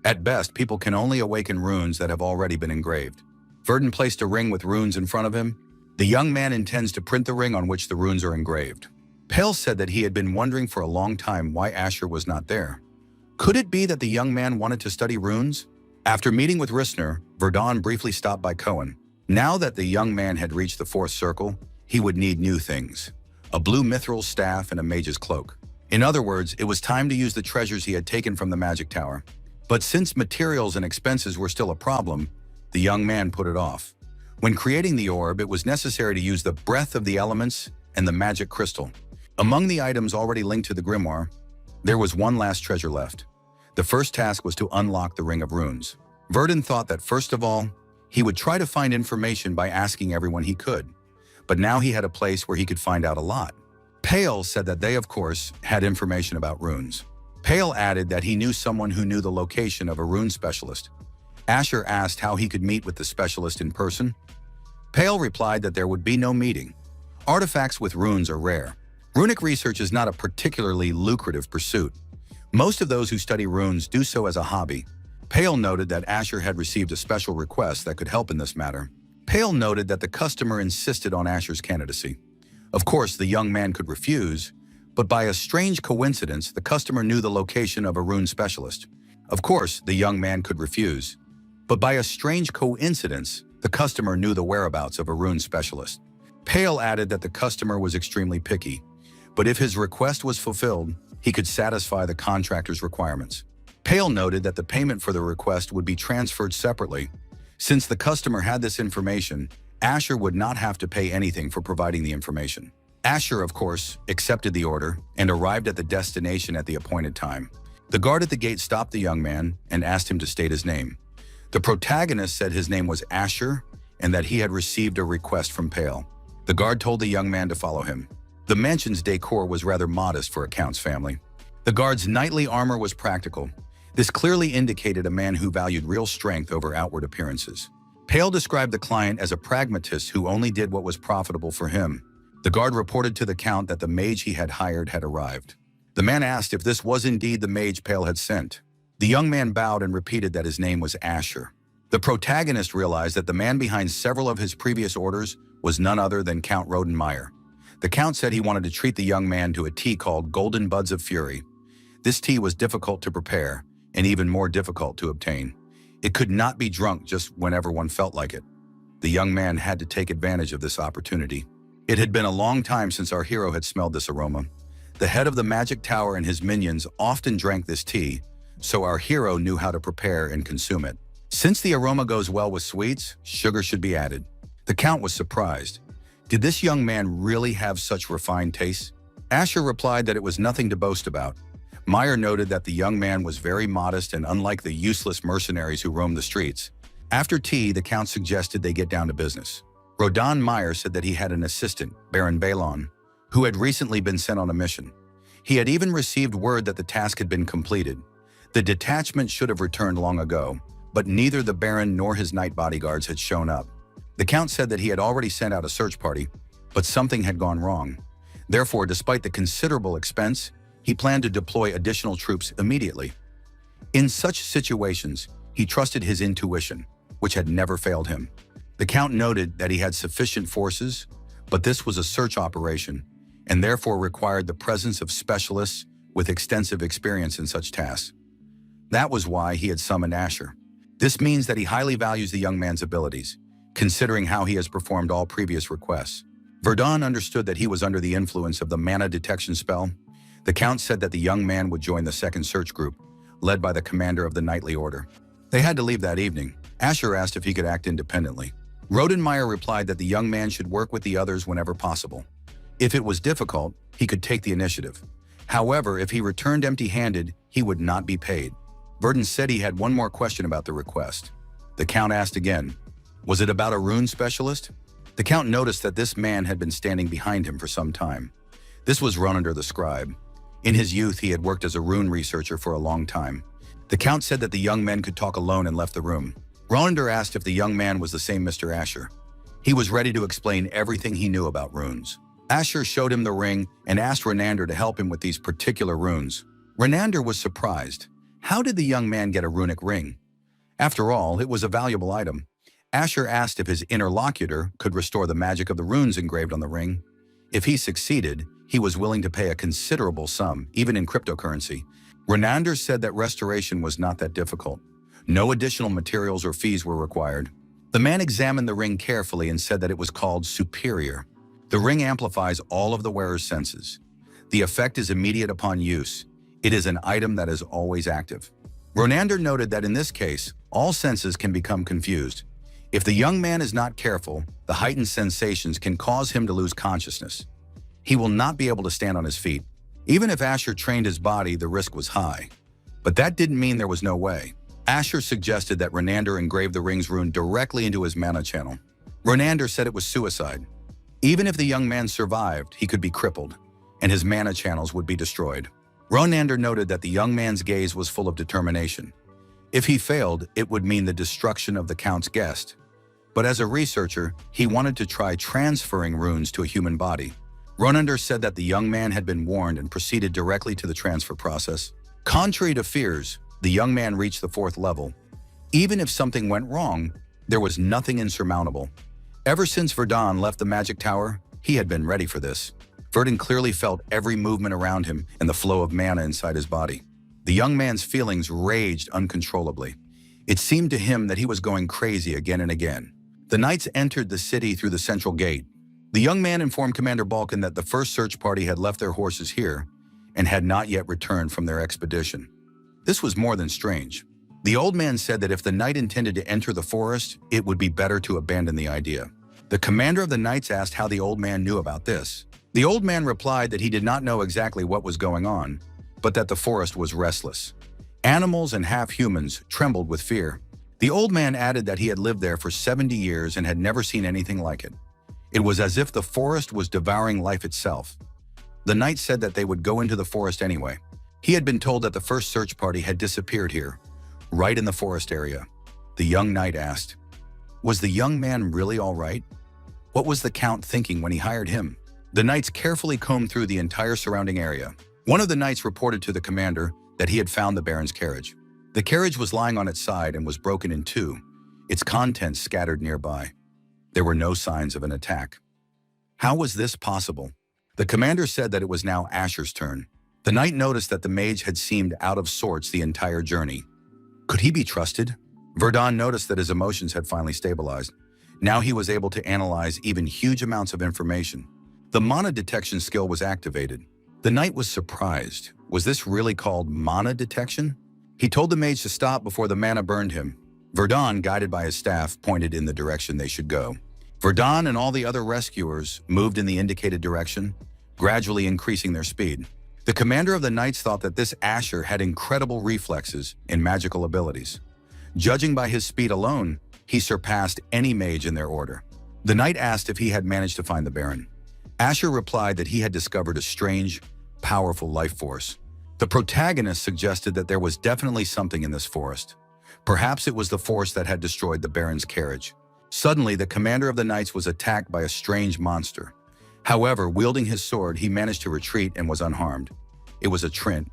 At best, people can only awaken runes that have already been engraved. Verdun placed a ring with runes in front of him. The young man intends to print the ring on which the runes are engraved. Pale said that he had been wondering for a long time why Asher was not there. Could it be that the young man wanted to study runes? After meeting with Reznor, Verdun briefly stopped by Cohen. Now that the young man had reached the fourth circle, he would need new things: a blue mithril staff and a mage's cloak. In other words, it was time to use the treasures he had taken from the magic tower. But since materials and expenses were still a problem, the young man put it off. When creating the orb, it was necessary to use the breath of the elements and the magic crystal. Among the items already linked to the grimoire, there was one last treasure left. The first task was to unlock the Ring of Runes. Verdun thought that first of all, he would try to find information by asking everyone he could. But now he had a place where he could find out a lot. Pale said that they, of course, had information about runes. Pale added that he knew someone who knew the location of a rune specialist. Asher asked how he could meet with the specialist in person. Pale replied that there would be no meeting. Artifacts with runes are rare. Runic research is not a particularly lucrative pursuit. Most of those who study runes do so as a hobby. Pale noted that Asher had received a special request that could help in this matter. Pale noted that the customer insisted on Asher's candidacy. Of course, the young man could refuse, but by a strange coincidence, the customer knew the location of a rune specialist. Of course, the young man could refuse, but by a strange coincidence, the customer knew the whereabouts of a rune specialist. Pale added that the customer was extremely picky, but if his request was fulfilled, he could satisfy the contractor's requirements. Pale noted that the payment for the request would be transferred separately. Since the customer had this information, Asher would not have to pay anything for providing the information. Asher, of course, accepted the order and arrived at the destination at the appointed time. The guard at the gate stopped the young man and asked him to state his name. The protagonist said his name was Asher and that he had received a request from Pale. The guard told the young man to follow him. The mansion's decor was rather modest for a count's family. The guard's knightly armor was practical. This clearly indicated a man who valued real strength over outward appearances. Pale described the client as a pragmatist who only did what was profitable for him. The guard reported to the count that the mage he had hired had arrived. The man asked if this was indeed the mage Pale had sent. The young man bowed and repeated that his name was Asher. The protagonist realized that the man behind several of his previous orders was none other than Count Rodenmeyer. The count said he wanted to treat the young man to a tea called Golden Buds of Fury. This tea was difficult to prepare and even more difficult to obtain. It could not be drunk just whenever one felt like it. The young man had to take advantage of this opportunity. It had been a long time since our hero had smelled this aroma. The head of the magic tower and his minions often drank this tea, so our hero knew how to prepare and consume it. Since the aroma goes well with sweets, sugar should be added. The count was surprised. Did this young man really have such refined tastes? Asher replied that it was nothing to boast about. Meyer noted that the young man was very modest and unlike the useless mercenaries who roamed the streets. After tea, the count suggested they get down to business. Rodan Meyer said that he had an assistant, Baron Balon, who had recently been sent on a mission. He had even received word that the task had been completed. The detachment should have returned long ago, but neither the Baron nor his night bodyguards had shown up. The count said that he had already sent out a search party, but something had gone wrong. Therefore, despite the considerable expense, he planned to deploy additional troops immediately. In such situations, he trusted his intuition, which had never failed him. The count noted that he had sufficient forces, but this was a search operation, and therefore required the presence of specialists with extensive experience in such tasks. That was why he had summoned Asher. This means that he highly values the young man's abilities, considering how he has performed all previous requests. Verdun understood that he was under the influence of the mana detection spell. The count said that the young man would join the second search group, led by the commander of the knightly order. They had to leave that evening. Asher asked if he could act independently. Rodenmeyer replied that the young man should work with the others whenever possible. If it was difficult, he could take the initiative. However, if he returned empty-handed, he would not be paid. Verdun said he had one more question about the request. The count asked again, was it about a rune specialist? The count noticed that this man had been standing behind him for some time. This was Runic the scribe. In his youth, he had worked as a rune researcher for a long time. The count said that the young men could talk alone and left the room. Ronic asked if the young man was the same Mr. Asher. He was ready to explain everything he knew about runes. Asher showed him the ring and asked Runic to help him with these particular runes. Runic was surprised. How did the young man get a runic ring? After all, it was a valuable item. Asher asked if his interlocutor could restore the magic of the runes engraved on the ring. If he succeeded, he was willing to pay a considerable sum, even in cryptocurrency. Runic said that restoration was not that difficult. No additional materials or fees were required. The man examined the ring carefully and said that it was called Superior. The ring amplifies all of the wearer's senses. The effect is immediate upon use. It is an item that is always active. Runic noted that in this case, all senses can become confused. If the young man is not careful, the heightened sensations can cause him to lose consciousness. He will not be able to stand on his feet. Even if Asher trained his body, the risk was high. But that didn't mean there was no way. Asher suggested that Runic engrave the ring's rune directly into his mana channel. Runic said it was suicide. Even if the young man survived, he could be crippled, and his mana channels would be destroyed. Runic noted that the young man's gaze was full of determination. If he failed, it would mean the destruction of the count's guest. But as a researcher, he wanted to try transferring runes to a human body. Runic said that the young man had been warned and proceeded directly to the transfer process. Contrary to fears, the young man reached the 4th level. Even if something went wrong, there was nothing insurmountable. Ever since Verdun left the magic tower, he had been ready for this. Verdun clearly felt every movement around him and the flow of mana inside his body. The young man's feelings raged uncontrollably. It seemed to him that he was going crazy again and again. The knights entered the city through the central gate. The young man informed Commander Balkan that the first search party had left their horses here and had not yet returned from their expedition. This was more than strange. The old man said that if the knight intended to enter the forest, it would be better to abandon the idea. The commander of the knights asked how the old man knew about this. The old man replied that he did not know exactly what was going on, but that the forest was restless. Animals and half-humans trembled with fear. The old man added that he had lived there for 70 years and had never seen anything like it. It was as if the forest was devouring life itself. The knight said that they would go into the forest anyway. He had been told that the first search party had disappeared here, right in the forest area. The young knight asked, was the young man really all right? What was the count thinking when he hired him? The knights carefully combed through the entire surrounding area. One of the knights reported to the commander that he had found the baron's carriage. The carriage was lying on its side and was broken in two, its contents scattered nearby. There were no signs of an attack. How was this possible? The commander said that it was now Asher's turn. The knight noticed that the mage had seemed out of sorts the entire journey. Could he be trusted? Verdun noticed that his emotions had finally stabilized. Now he was able to analyze even huge amounts of information. The mana detection skill was activated. The knight was surprised. Was this really called mana detection? He told the mage to stop before the mana burned him. Verdun, guided by his staff, pointed in the direction they should go. Verdun and all the other rescuers moved in the indicated direction, gradually increasing their speed. The commander of the knights thought that this Asher had incredible reflexes and magical abilities. Judging by his speed alone, he surpassed any mage in their order. The knight asked if he had managed to find the Baron. Asher replied that he had discovered a strange, powerful life force. The protagonist suggested that there was definitely something in this forest. Perhaps it was the force that had destroyed the Baron's carriage. Suddenly, the commander of the knights was attacked by a strange monster. However, wielding his sword, he managed to retreat and was unharmed. It was a Trint.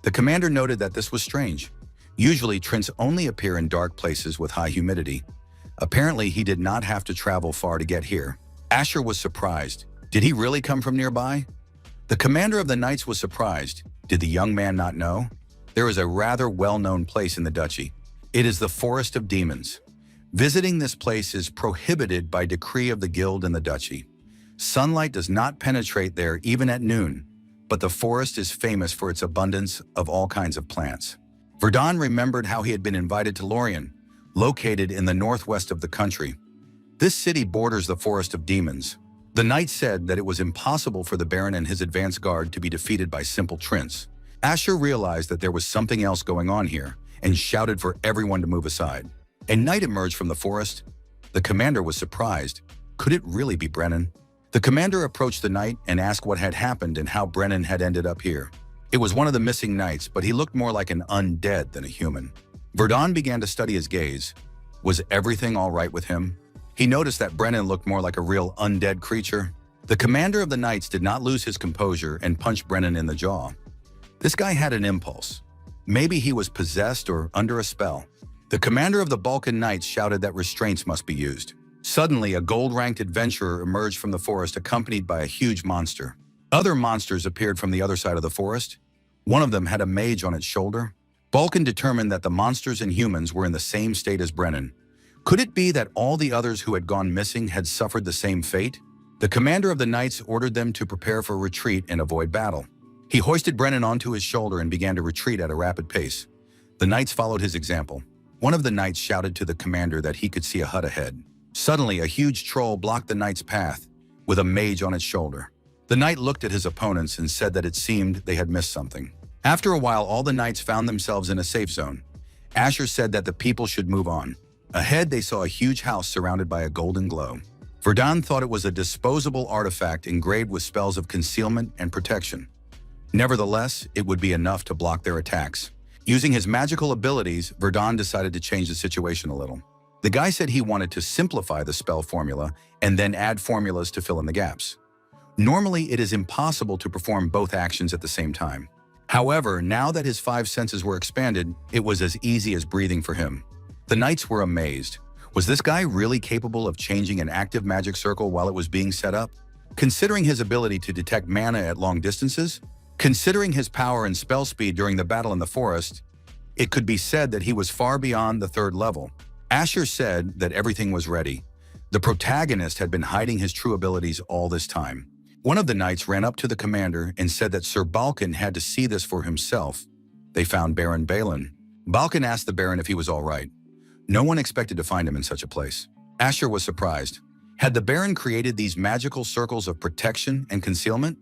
The commander noted that this was strange. Usually, Trints only appear in dark places with high humidity. Apparently, he did not have to travel far to get here. Asher was surprised. Did he really come from nearby? The commander of the knights was surprised. Did the young man not know? There is a rather well-known place in the duchy. It is the Forest of Demons. Visiting this place is prohibited by decree of the guild and the duchy. Sunlight does not penetrate there even at noon, but the forest is famous for its abundance of all kinds of plants. Verdun remembered how he had been invited to Lorien, located in the northwest of the country. This city borders the Forest of Demons. The knight said that it was impossible for the Baron and his advance guard to be defeated by simple Trints. Asher realized that there was something else going on here and shouted for everyone to move aside. A knight emerged from the forest. The commander was surprised. Could it really be Brennan? The commander approached the knight and asked what had happened and how Brennan had ended up here. It was one of the missing knights, but he looked more like an undead than a human. Verdun began to study his gaze. Was everything all right with him? He noticed that Brennan looked more like a real undead creature. The commander of the knights did not lose his composure and punched Brennan in the jaw. This guy had an impulse. Maybe he was possessed or under a spell. The commander of the Balkan Knights shouted that restraints must be used. Suddenly, a gold-ranked adventurer emerged from the forest accompanied by a huge monster. Other monsters appeared from the other side of the forest. One of them had a mage on its shoulder. Balkan determined that the monsters and humans were in the same state as Brennan. Could it be that all the others who had gone missing had suffered the same fate? The commander of the knights ordered them to prepare for retreat and avoid battle. He hoisted Brennan onto his shoulder and began to retreat at a rapid pace. The knights followed his example. One of the knights shouted to the commander that he could see a hut ahead. Suddenly, a huge troll blocked the knight's path, with a mage on its shoulder. The knight looked at his opponents and said that it seemed they had missed something. After a while, all the knights found themselves in a safe zone. Asher said that the people should move on. Ahead, they saw a huge house surrounded by a golden glow. Verdun thought it was a disposable artifact engraved with spells of concealment and protection. Nevertheless, it would be enough to block their attacks. Using his magical abilities, Verdun decided to change the situation a little. The guy said he wanted to simplify the spell formula and then add formulas to fill in the gaps. Normally, it is impossible to perform both actions at the same time. However, now that his 5 senses were expanded, it was as easy as breathing for him. The knights were amazed. Was this guy really capable of changing an active magic circle while it was being set up? Considering his ability to detect mana at long distances, considering his power and spell speed during the battle in the forest, it could be said that he was far beyond the 3rd level. Asher said that everything was ready. The protagonist had been hiding his true abilities all this time. One of the knights ran up to the commander and said that Sir Balkan had to see this for himself. They found Baron Balin. Balkan asked the Baron if he was all right. No one expected to find him in such a place. Asher was surprised. Had the Baron created these magical circles of protection and concealment?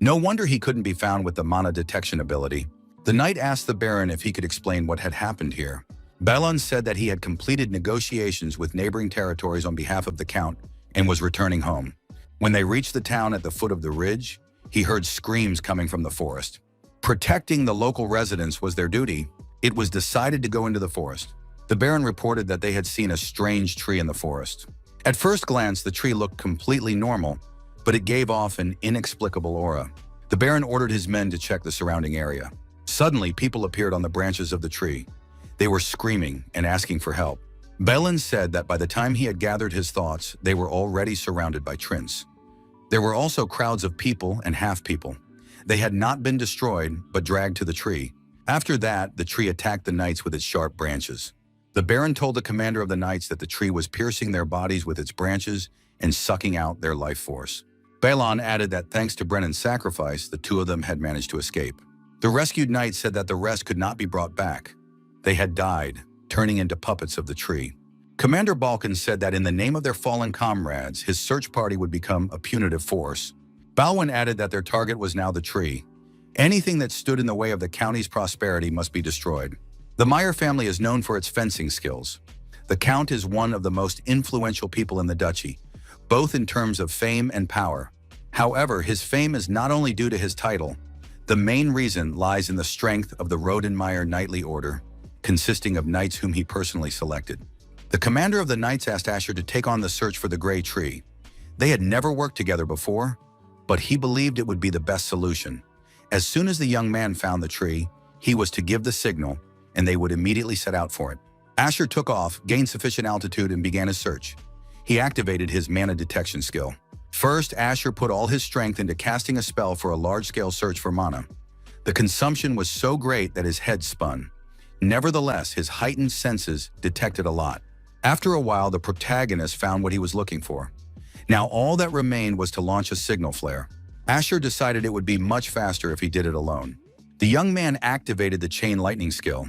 No wonder he couldn't be found with the mana detection ability. The knight asked the Baron if he could explain what had happened here. Balin said that he had completed negotiations with neighboring territories on behalf of the Count and was returning home. When they reached the town at the foot of the ridge, he heard screams coming from the forest. Protecting the local residents was their duty. It was decided to go into the forest. The Baron reported that they had seen a strange tree in the forest. At first glance, the tree looked completely normal, but it gave off an inexplicable aura. The Baron ordered his men to check the surrounding area. Suddenly, people appeared on the branches of the tree. They were screaming and asking for help. Belen said that by the time he had gathered his thoughts, they were already surrounded by Trince. There were also crowds of people and half-people. They had not been destroyed, but dragged to the tree. After that, the tree attacked the knights with its sharp branches. The Baron told the commander of the knights that the tree was piercing their bodies with its branches and sucking out their life force. Balon added that thanks to Brennan's sacrifice, the two of them had managed to escape. The rescued knights said that the rest could not be brought back. They had died, turning into puppets of the tree. Commander Balkan said that in the name of their fallen comrades, his search party would become a punitive force. Balwin added that their target was now the tree. Anything that stood in the way of the county's prosperity must be destroyed. The Meyer family is known for its fencing skills. The Count is one of the most influential people in the duchy, both in terms of fame and power. However, his fame is not only due to his title. The main reason lies in the strength of the Rodenmeyer Knightly Order, consisting of knights whom he personally selected. The commander of the knights asked Asher to take on the search for the Grey Tree. They had never worked together before, but he believed it would be the best solution. As soon as the young man found the tree, he was to give the signal, and they would immediately set out for it. Asher took off, gained sufficient altitude, and began his search. He activated his mana detection skill. First, Asher put all his strength into casting a spell for a large-scale search for mana. The consumption was so great that his head spun. Nevertheless, his heightened senses detected a lot. After a while, the protagonist found what he was looking for. Now all that remained was to launch a signal flare. Asher decided it would be much faster if he did it alone. The young man activated the chain lightning skill.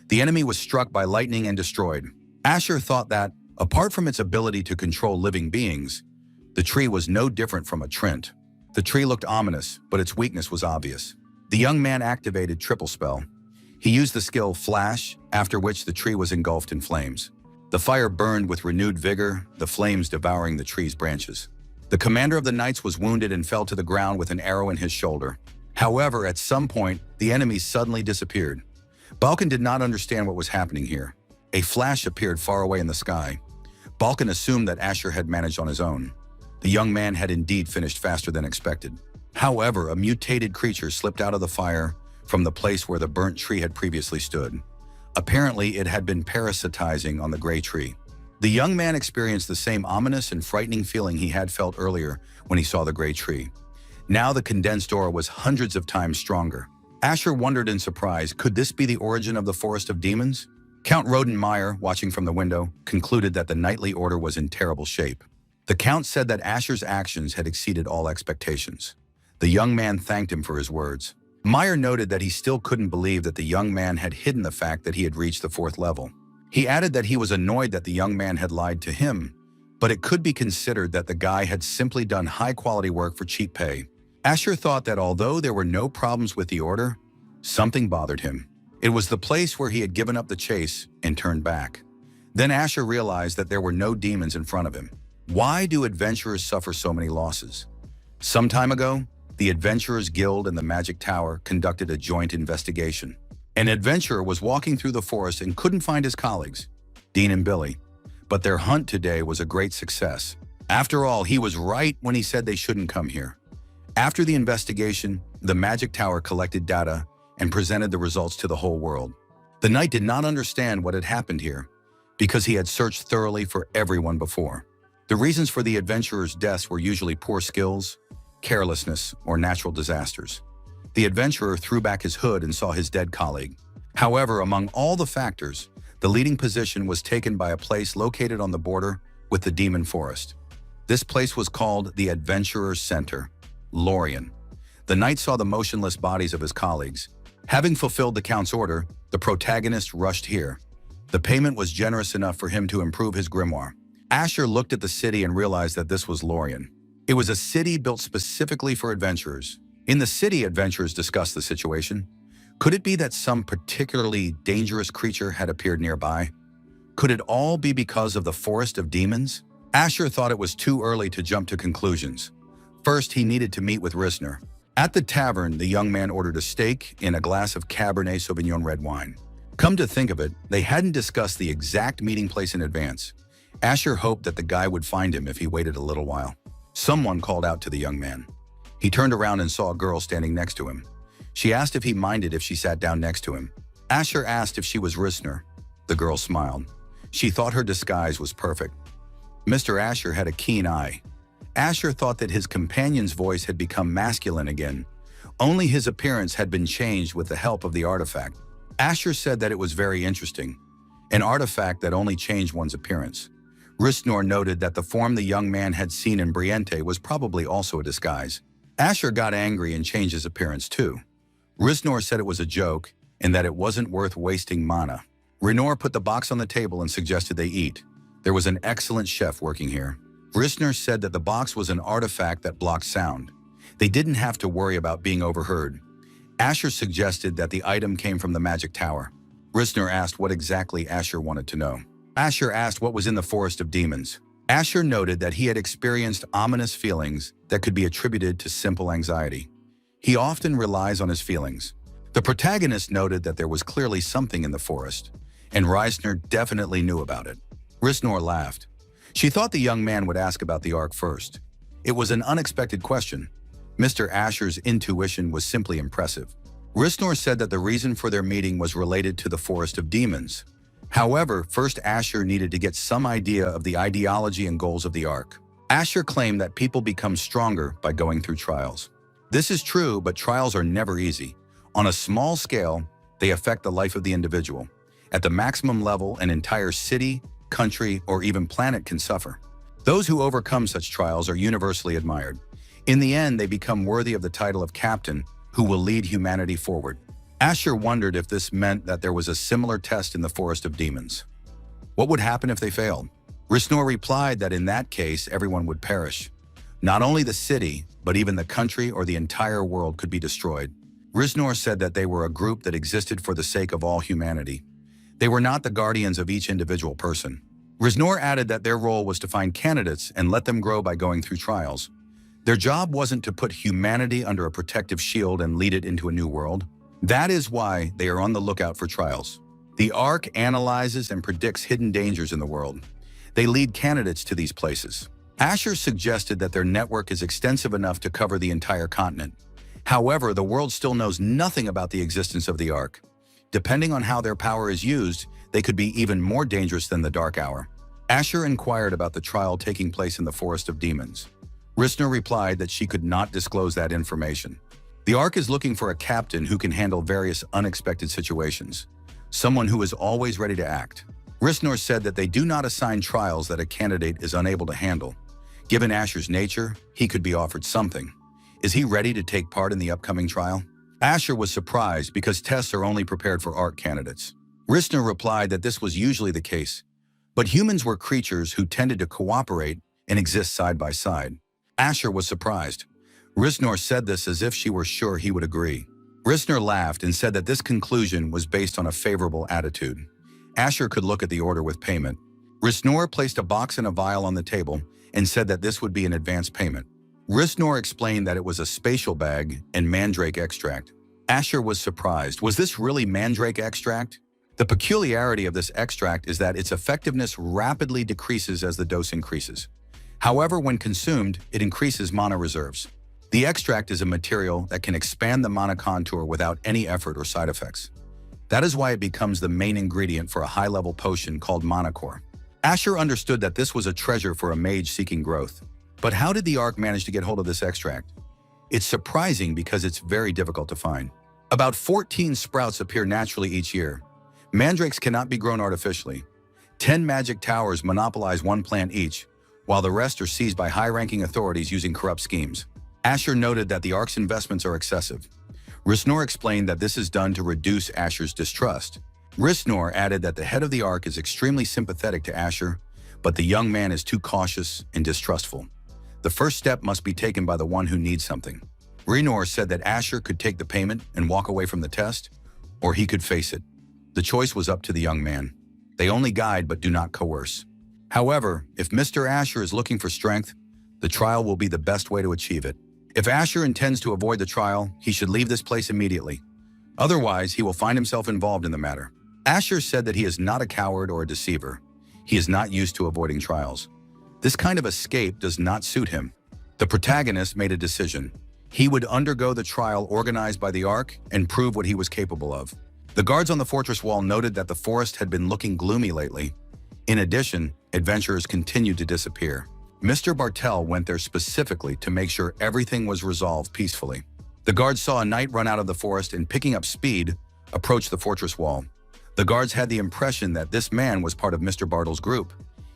The enemy was struck by lightning and destroyed. Asher thought that, apart from its ability to control living beings, the tree was no different from a Trent. The tree looked ominous, but its weakness was obvious. The young man activated triple spell. He used the skill Flash, after which the tree was engulfed in flames. The fire burned with renewed vigor, the flames devouring the tree's branches. The commander of the knights was wounded and fell to the ground with an arrow in his shoulder. However, at some point, the enemy suddenly disappeared. Balkan did not understand what was happening here. A flash appeared far away in the sky. Balkan assumed that Asher had managed on his own. The young man had indeed finished faster than expected. However, a mutated creature slipped out of the fire from the place where the burnt tree had previously stood. Apparently, it had been parasitizing on the Grey Tree. The young man experienced the same ominous and frightening feeling he had felt earlier when he saw the Grey Tree. Now the condensed aura was hundreds of times stronger. Asher wondered in surprise, could this be the origin of the Forest of Demons? Count Rodenmeyer, watching from the window, concluded that the knightly order was in terrible shape. The Count said that Asher's actions had exceeded all expectations. The young man thanked him for his words. Meyer noted that he still couldn't believe that the young man had hidden the fact that he had reached the 4th level. He added that he was annoyed that the young man had lied to him, but it could be considered that the guy had simply done high-quality work for cheap pay. Asher thought that although there were no problems with the order, something bothered him. It was the place where he had given up the chase and turned back. Then Asher realized that there were no demons in front of him. Why do adventurers suffer so many losses? Some time ago, the Adventurers Guild and the Magic Tower conducted a joint investigation. An adventurer was walking through the forest and couldn't find his colleagues, Dean and Billy. But their hunt today was a great success. After all, he was right when he said they shouldn't come here. After the investigation, the Magic Tower collected data and presented the results to the whole world. The knight did not understand what had happened here, because he had searched thoroughly for everyone before. The reasons for the adventurers' deaths were usually poor skills, carelessness, or natural disasters. The adventurer threw back his hood and saw his dead colleague. However, among all the factors, the leading position was taken by a place located on the border with the Demon Forest. This place was called the Adventurers' Center, Lorien. The knight saw the motionless bodies of his colleagues. Having fulfilled the Count's order, the protagonist rushed here. The payment was generous enough for him to improve his grimoire. Asher looked at the city and realized that this was Lorien. It was a city built specifically for adventurers. In the city, adventurers discussed the situation. Could it be that some particularly dangerous creature had appeared nearby? Could it all be because of the Forest of Demons? Asher thought it was too early to jump to conclusions. First, he needed to meet with Risner. At the tavern, the young man ordered a steak and a glass of Cabernet Sauvignon red wine. Come to think of it, they hadn't discussed the exact meeting place in advance. Asher hoped that the guy would find him if he waited a little while. Someone called out to the young man. He turned around and saw a girl standing next to him. She asked if he minded if she sat down next to him. Asher asked if she was Risner. The girl smiled. She thought her disguise was perfect. Mr. Asher had a keen eye. Asher thought that his companion's voice had become masculine again. Only his appearance had been changed with the help of the artifact. Asher said that it was very interesting. An artifact that only changed one's appearance. Risnor noted that the form the young man had seen in Briente was probably also a disguise. Asher got angry and changed his appearance too. Risnor said it was a joke and that it wasn't worth wasting mana. Renor put the box on the table and suggested they eat. There was an excellent chef working here. Risner said that the box was an artifact that blocked sound. They didn't have to worry about being overheard. Asher suggested that the item came from the magic tower. Risner asked what exactly Asher wanted to know. Asher asked what was in the Forest of Demons. Asher noted that he had experienced ominous feelings that could be attributed to simple anxiety. He often relies on his feelings. The protagonist noted that there was clearly something in the forest, and Reisner definitely knew about it. Risnor laughed. She thought the young man would ask about the Ark first. It was an unexpected question. Mr. Asher's intuition was simply impressive. Risnor said that the reason for their meeting was related to the Forest of Demons. However, first Asher needed to get some idea of the ideology and goals of the Ark. Asher claimed that people become stronger by going through trials. This is true, but trials are never easy. On a small scale, they affect the life of the individual. At the maximum level, an entire city, country, or even planet can suffer. Those who overcome such trials are universally admired. In the end, they become worthy of the title of captain, who will lead humanity forward. Asher wondered if this meant that there was a similar test in the Forest of Demons. What would happen if they failed? Risnor replied that in that case, everyone would perish. Not only the city, but even the country or the entire world could be destroyed. Risnor said that they were a group that existed for the sake of all humanity. They were not the guardians of each individual person. Risnor added that their role was to find candidates and let them grow by going through trials. Their job wasn't to put humanity under a protective shield and lead it into a new world. That is why they are on the lookout for trials. The Ark analyzes and predicts hidden dangers in the world. They lead candidates to these places. Asher suggested that their network is extensive enough to cover the entire continent. However, the world still knows nothing about the existence of the Ark. Depending on how their power is used, they could be even more dangerous than the Dark Hour. Asher inquired about the trial taking place in the Forest of Demons. Risner replied that she could not disclose that information. The Ark is looking for a captain who can handle various unexpected situations, someone who is always ready to act. Risnor said that they do not assign trials that a candidate is unable to handle. Given Asher's nature, he could be offered something. Is he ready to take part in the upcoming trial? Asher was surprised because tests are only prepared for Ark candidates. Risner replied that this was usually the case, but humans were creatures who tended to cooperate and exist side by side. Asher was surprised. Risnor said this as if she were sure he would agree. Risnor laughed and said that this conclusion was based on a favorable attitude. Asher could look at the order with payment. Risnor placed a box and a vial on the table and said that this would be an advance payment. Risnor explained that it was a spatial bag and mandrake extract. Asher was surprised. Was this really mandrake extract? The peculiarity of this extract is that its effectiveness rapidly decreases as the dose increases. However, when consumed, it increases mana reserves. The extract is a material that can expand the mana contour without any effort or side effects. That is why it becomes the main ingredient for a high-level potion called Mana Core. Asher understood that this was a treasure for a mage seeking growth. But how did the Ark manage to get hold of this extract? It's surprising because it's very difficult to find. About 14 sprouts appear naturally each year. Mandrakes cannot be grown artificially. 10 magic towers monopolize one plant each, while the rest are seized by high-ranking authorities using corrupt schemes. Asher noted that the Ark's investments are excessive. Risnor explained that this is done to reduce Asher's distrust. Risnor added that the head of the Ark is extremely sympathetic to Asher, but the young man is too cautious and distrustful. The first step must be taken by the one who needs something. Renor said that Asher could take the payment and walk away from the test, or he could face it. The choice was up to the young man. They only guide but do not coerce. However, if Mr. Asher is looking for strength, the trial will be the best way to achieve it. If Asher intends to avoid the trial, he should leave this place immediately. Otherwise, he will find himself involved in the matter. Asher said that he is not a coward or a deceiver. He is not used to avoiding trials. This kind of escape does not suit him. The protagonist made a decision. He would undergo the trial organized by the Ark and prove what he was capable of. The guards on the fortress wall noted that the forest had been looking gloomy lately. In addition, adventurers continued to disappear. Mr. Bartell went there specifically to make sure everything was resolved peacefully. The guards saw a knight run out of the forest and, picking up speed, approached the fortress wall. The guards had the impression that this man was part of Mr. Bartell's group.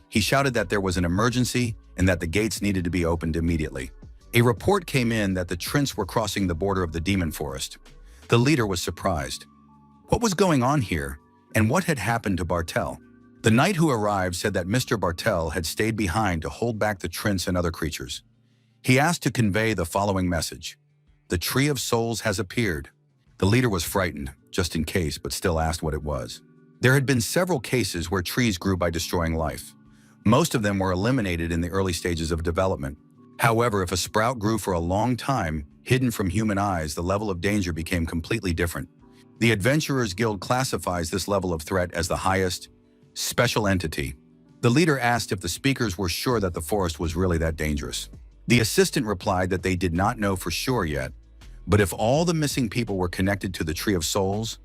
He shouted that there was an emergency and that the gates needed to be opened immediately. A report came in that the Trints were crossing the border of the demon forest. The leader was surprised. What was going on here, and what had happened to Bartell? The knight who arrived said that Mr. Bartell had stayed behind to hold back the Trints and other creatures. He asked to convey the following message. The Tree of Souls has appeared. The leader was frightened, just in case, but still asked what it was. There had been several cases where trees grew by destroying life. Most of them were eliminated in the early stages of development. However, if a sprout grew for a long time, hidden from human eyes, the level of danger became completely different. The Adventurers Guild classifies this level of threat as the highest, special entity. The leader asked if the speakers were sure that the forest was really that dangerous. The assistant replied that they did not know for sure yet, but if all the missing people were connected to the Tree of Souls,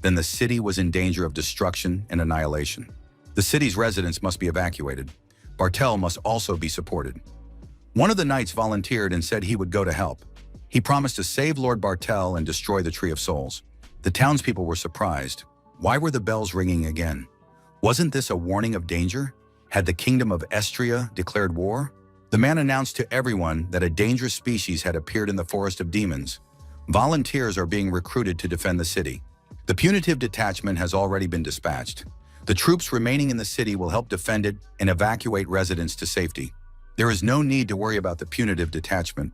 then the city was in danger of destruction and annihilation. The city's residents must be evacuated. Bartell must also be supported. One of the knights volunteered and said he would go to help. He promised to save Lord Bartell and destroy the Tree of Souls. The townspeople were surprised. Why were the bells ringing again? Wasn't this a warning of danger? Had the kingdom of Estria declared war? The man announced to everyone that a dangerous species had appeared in the Forest of Demons. Volunteers are being recruited to defend the city. The punitive detachment has already been dispatched. The troops remaining in the city will help defend it and evacuate residents to safety. There is no need to worry about the punitive detachment.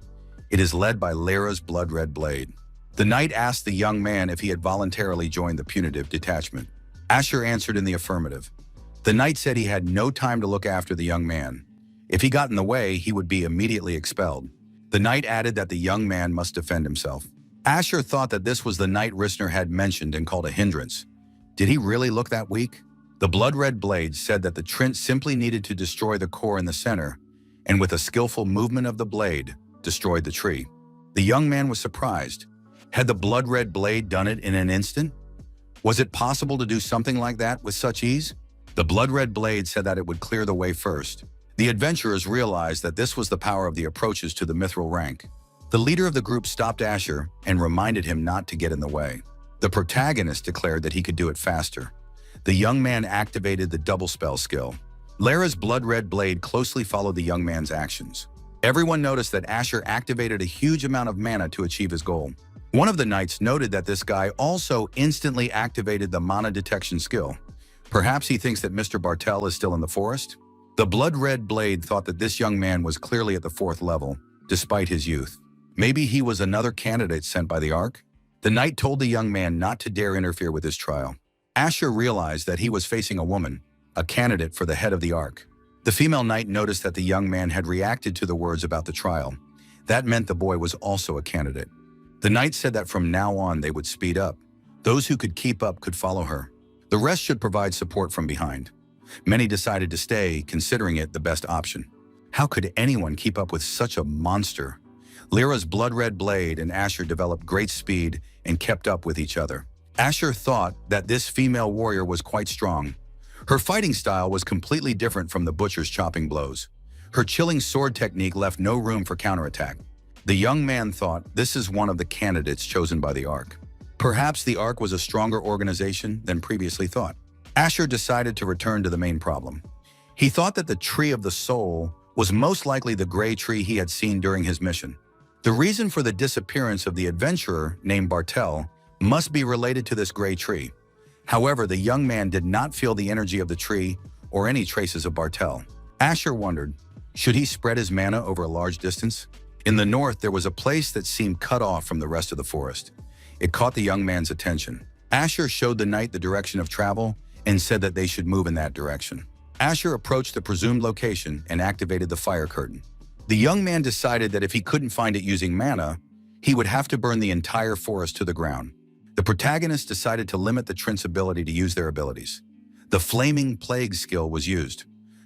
It is led by Lyra's blood-red blade. The knight asked the young man if he had voluntarily joined the punitive detachment. Asher answered in the affirmative. The knight said he had no time to look after the young man. If he got in the way, he would be immediately expelled. The knight added that the young man must defend himself. Asher thought that this was the knight Rissner had mentioned and called a hindrance. Did he really look that weak? The blood-red blade said that the Trent simply needed to destroy the core in the center, and with a skillful movement of the blade, destroyed the tree. The young man was surprised. Had the blood-red blade done it in an instant? Was it possible to do something like that with such ease? The blood-red blade said that it would clear the way first. The adventurers realized that this was the power of the approaches to the mithril rank. The leader of the group stopped Asher and reminded him not to get in the way. The protagonist declared that he could do it faster. The young man activated the double spell skill. Lyra's blood-red blade closely followed the young man's actions. Everyone noticed that Asher activated a huge amount of mana to achieve his goal. One of the knights noted that this guy also instantly activated the mana detection skill. Perhaps he thinks that Mr. Bartell is still in the forest? The blood-red blade thought that this young man was clearly at the 4th level, despite his youth. Maybe he was another candidate sent by the Ark? The knight told the young man not to dare interfere with his trial. Asher realized that he was facing a woman, a candidate for the head of the Ark. The female knight noticed that the young man had reacted to the words about the trial. That meant the boy was also a candidate. The knight said that from now on they would speed up. Those who could keep up could follow her. The rest should provide support from behind. Many decided to stay, considering it the best option. How could anyone keep up with such a monster? Lyra's blood-red blade and Asher developed great speed and kept up with each other. Asher thought that this female warrior was quite strong. Her fighting style was completely different from the butcher's chopping blows. Her chilling sword technique left no room for counterattack. The young man thought this is one of the candidates chosen by the Ark. Perhaps the Ark was a stronger organization than previously thought. Asher decided to return to the main problem. He thought that the Tree of the Soul was most likely the gray tree he had seen during his mission. The reason for the disappearance of the adventurer named Bartell must be related to this gray tree. However, the young man did not feel the energy of the tree or any traces of Bartell. Asher wondered, should he spread his mana over a large distance? In the north, there was a place that seemed cut off from the rest of the forest. It caught the young man's attention. Asher showed the knight the direction of travel and said that they should move in that direction. Asher approached the presumed location and activated the fire curtain. The young man decided that if he couldn't find it using mana, he would have to burn the entire forest to the ground. The protagonist decided to limit the Trint's ability to use their abilities. The Flaming Plague skill was used.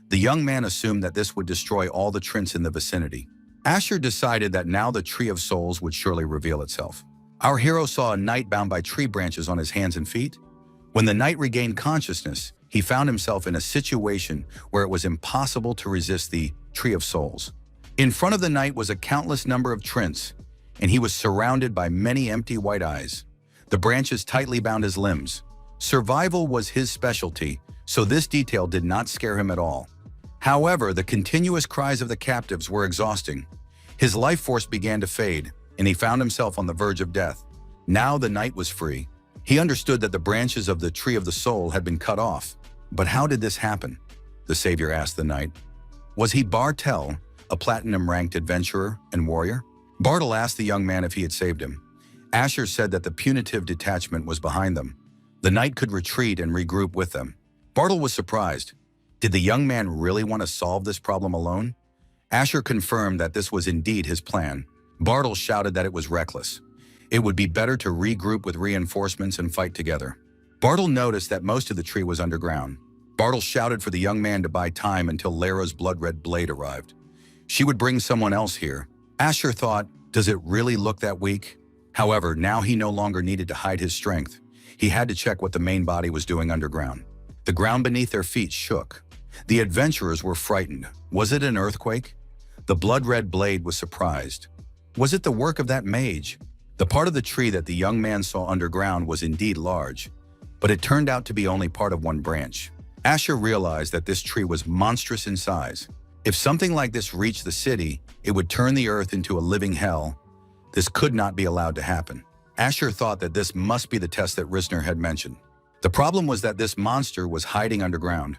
The young man assumed that this would destroy all the Trints in the vicinity. Asher decided that now the Tree of Souls would surely reveal itself. Our hero saw a knight bound by tree branches on his hands and feet. When the knight regained consciousness, he found himself in a situation where it was impossible to resist the Tree of Souls. In front of the knight was a countless number of Trints, and he was surrounded by many empty white eyes. The branches tightly bound his limbs. Survival was his specialty, so this detail did not scare him at all. However, the continuous cries of the captives were exhausting. His life force began to fade, and he found himself on the verge of death. Now the knight was free. He understood that the branches of the Tree of the Soul had been cut off. But how did this happen? The savior asked the knight. Was he Bartel, a platinum-ranked adventurer and warrior? Bartel asked the young man if he had saved him. Asher said that the punitive detachment was behind them. The knight could retreat and regroup with them. Bartel was surprised. Did the young man really want to solve this problem alone? Asher confirmed that this was indeed his plan. Bartel shouted that it was reckless. It would be better to regroup with reinforcements and fight together. Bartel noticed that most of the tree was underground. Bartel shouted for the young man to buy time until Lara's blood-red blade arrived. She would bring someone else here. Asher thought, does it really look that weak? However, now he no longer needed to hide his strength. He had to check what the main body was doing underground. The ground beneath their feet shook. The adventurers were frightened. Was it an earthquake? The blood-red blade was surprised. Was it the work of that mage? The part of the tree that the young man saw underground was indeed large, but it turned out to be only part of one branch. Asher realized that this tree was monstrous in size. If something like this reached the city, it would turn the earth into a living hell. This could not be allowed to happen. Asher thought that this must be the test that Risner had mentioned. The problem was that this monster was hiding underground.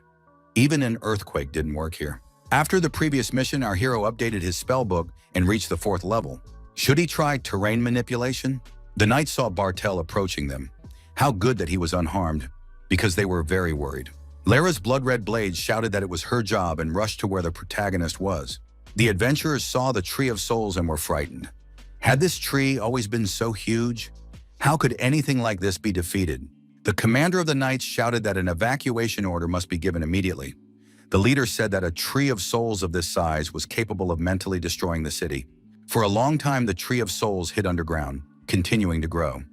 Even an earthquake didn't work here. After the previous mission, our hero updated his spellbook and reached the 4th level. Should he try terrain manipulation? The knight saw Bartel approaching them. How good that he was unharmed, because they were very worried. Lara's blood-red blade shouted that it was her job and rushed to where the protagonist was. The adventurers saw the Tree of Souls and were frightened. Had this tree always been so huge? How could anything like this be defeated? The commander of the knights shouted that an evacuation order must be given immediately. The leader said that a Tree of Souls of this size was capable of mentally destroying the city. For a long time, the Tree of Souls hid underground, continuing to grow.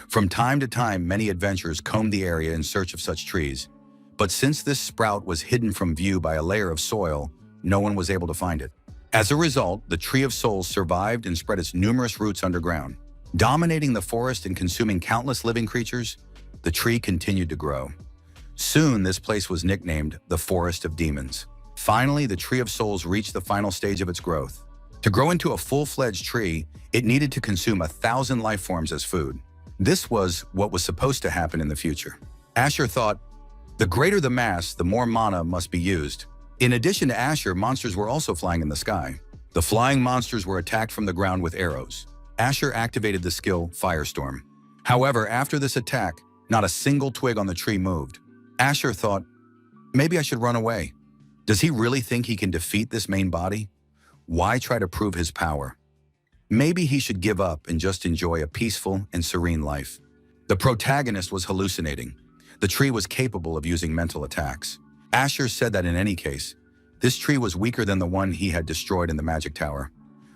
From time to time, many adventurers combed the area in search of such trees. But since this sprout was hidden from view by a layer of soil, no one was able to find it. As a result, the Tree of Souls survived and spread its numerous roots underground. Dominating the forest and consuming countless living creatures, the tree continued to grow. Soon, this place was nicknamed the Forest of Demons. Finally, the Tree of Souls reached the final stage of its growth. To grow into a full-fledged tree, it needed to consume 1,000 life forms as food. This was what was supposed to happen in the future. Asher thought, the greater the mass, the more mana must be used. In addition to Asher, monsters were also flying in the sky. The flying monsters were attacked from the ground with arrows. Asher activated the skill Firestorm. However, after this attack, not a single twig on the tree moved. Asher thought, maybe I should run away. Does he really think he can defeat this main body? Why try to prove his power? Maybe he should give up and just enjoy a peaceful and serene life. The protagonist was hallucinating. The tree was capable of using mental attacks. Asher said that in any case, this tree was weaker than the one he had destroyed in the magic tower.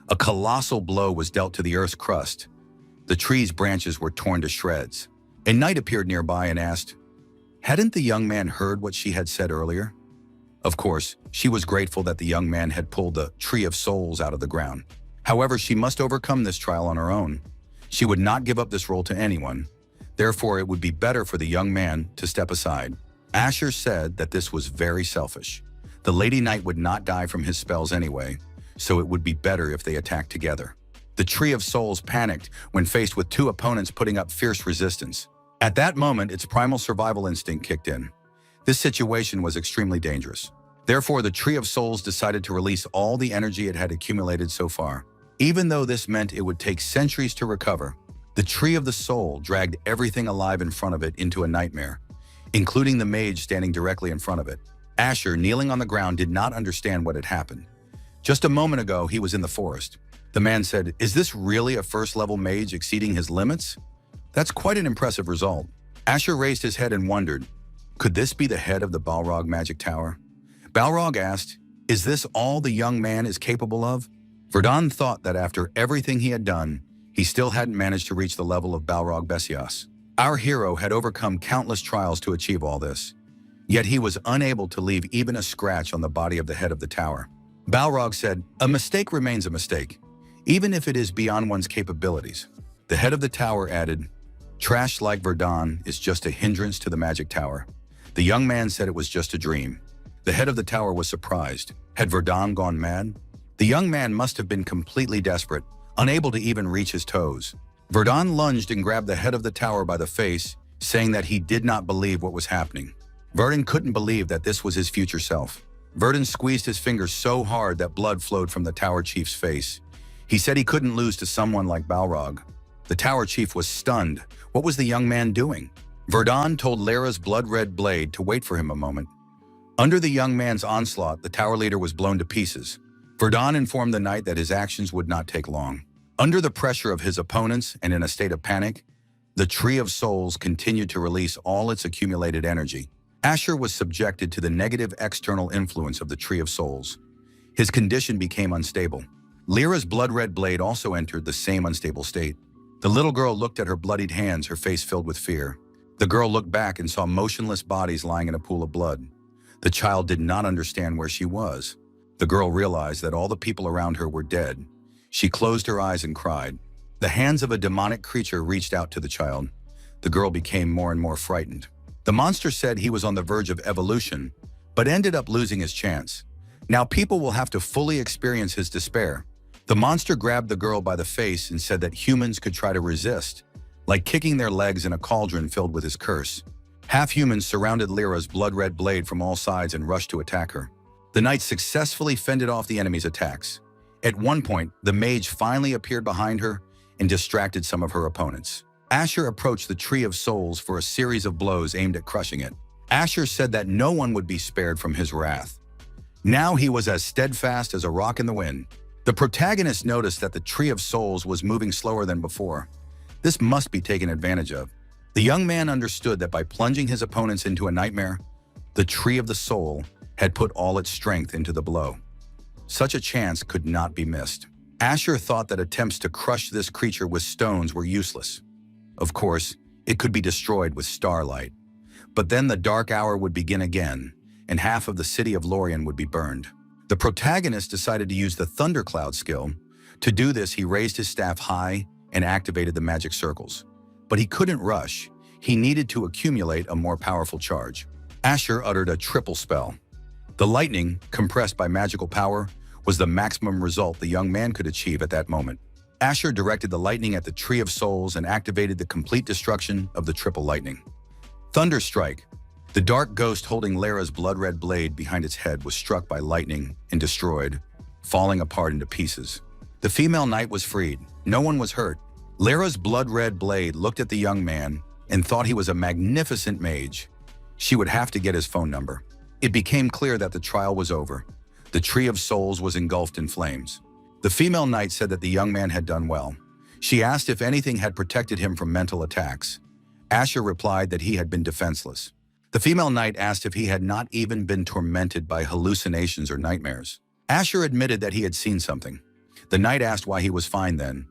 A colossal blow was dealt to the earth's crust. The tree's branches were torn to shreds. A knight appeared nearby and asked, hadn't the young man heard what she had said earlier? Of course, she was grateful that the young man had pulled the Tree of Souls out of the ground. However, she must overcome this trial on her own. She would not give up this role to anyone. Therefore, it would be better for the young man to step aside. Asher said that this was very selfish. The Lady Knight would not die from his spells anyway, so it would be better if they attacked together. The Tree of Souls panicked when faced with two opponents putting up fierce resistance. At that moment, its primal survival instinct kicked in. This situation was extremely dangerous. Therefore, the Tree of Souls decided to release all the energy it had accumulated so far. Even though this meant it would take centuries to recover, the Tree of the Soul dragged everything alive in front of it into a nightmare, including the mage standing directly in front of it. Asher, kneeling on the ground, did not understand what had happened. Just a moment ago, he was in the forest. The man said, "Is this really a first-level mage exceeding his limits? That's quite an impressive result." Asher raised his head and wondered, could this be the head of the Balrog magic tower? Balrog asked, "Is this all the young man is capable of?" Verdun thought that after everything he had done, he still hadn't managed to reach the level of Balrog Besias. Our hero had overcome countless trials to achieve all this, yet he was unable to leave even a scratch on the body of the head of the tower. Balrog said, "A mistake remains a mistake, even if it is beyond one's capabilities." The head of the tower added, "Trash like Verdun is just a hindrance to the magic tower." The young man said it was just a dream. The head of the tower was surprised. Had Verdun gone mad? The young man must have been completely desperate, unable to even reach his toes. Verdun lunged and grabbed the head of the tower by the face, saying that he did not believe what was happening. Verdun couldn't believe that this was his future self. Verdun squeezed his fingers so hard that blood flowed from the tower chief's face. He said he couldn't lose to someone like Balrog. The tower chief was stunned. What was the young man doing? Verdun told Lyra's blood-red blade to wait for him a moment. Under the young man's onslaught, the tower leader was blown to pieces. Verdun informed the knight that his actions would not take long. Under the pressure of his opponents and in a state of panic, the Tree of Souls continued to release all its accumulated energy. Asher was subjected to the negative external influence of the Tree of Souls. His condition became unstable. Lyra's blood-red blade also entered the same unstable state. The little girl looked at her bloodied hands, her face filled with fear. The girl looked back and saw motionless bodies lying in a pool of blood. The child did not understand where she was. The girl realized that all the people around her were dead. She closed her eyes and cried. The hands of a demonic creature reached out to the child. The girl became more and more frightened. The monster said he was on the verge of evolution, but ended up losing his chance. Now people will have to fully experience his despair. The monster grabbed the girl by the face and said that humans could try to resist, like kicking their legs in a cauldron filled with his curse. Half-humans surrounded Lyra's blood-red blade from all sides and rushed to attack her. The knight successfully fended off the enemy's attacks. At one point, the mage finally appeared behind her and distracted some of her opponents. Asher approached the Tree of Souls for a series of blows aimed at crushing it. Asher said that no one would be spared from his wrath. Now he was as steadfast as a rock in the wind. The protagonist noticed that the Tree of Souls was moving slower than before. This must be taken advantage of. The young man understood that by plunging his opponents into a nightmare, the Tree of the Soul had put all its strength into the blow. Such a chance could not be missed. Asher thought that attempts to crush this creature with stones were useless. Of course, it could be destroyed with starlight. But then the dark hour would begin again, and half of the city of Lorien would be burned. The protagonist decided to use the Thundercloud skill. To do this, he raised his staff high and activated the magic circles. But he couldn't rush. He needed to accumulate a more powerful charge. Asher uttered a triple spell. The lightning, compressed by magical power, was the maximum result the young man could achieve at that moment. Asher directed the lightning at the Tree of Souls and activated the complete destruction of the triple lightning. Thunderstrike. The dark ghost holding Lyra's blood-red blade behind its head was struck by lightning and destroyed, falling apart into pieces. The female knight was freed. No one was hurt. Lyra's blood-red blade looked at the young man and thought he was a magnificent mage. She would have to get his phone number. It became clear that the trial was over. The Tree of Souls was engulfed in flames. The female knight said that the young man had done well. She asked if anything had protected him from mental attacks. Asher replied that he had been defenseless. The female knight asked if he had not even been tormented by hallucinations or nightmares. Asher admitted that he had seen something. The knight asked why he was fine then.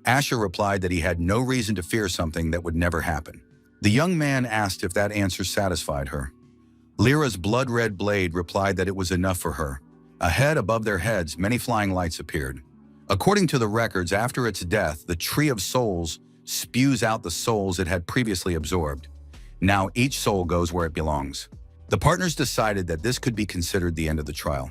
Asher replied that he had no reason to fear something that would never happen. The young man asked if that answer satisfied her. Lyra's blood-red blade replied that it was enough for her. Ahead, above their heads, many flying lights appeared. According to the records, after its death, the Tree of Souls spews out the souls it had previously absorbed. Now each soul goes where it belongs. The partners decided that this could be considered the end of the trial.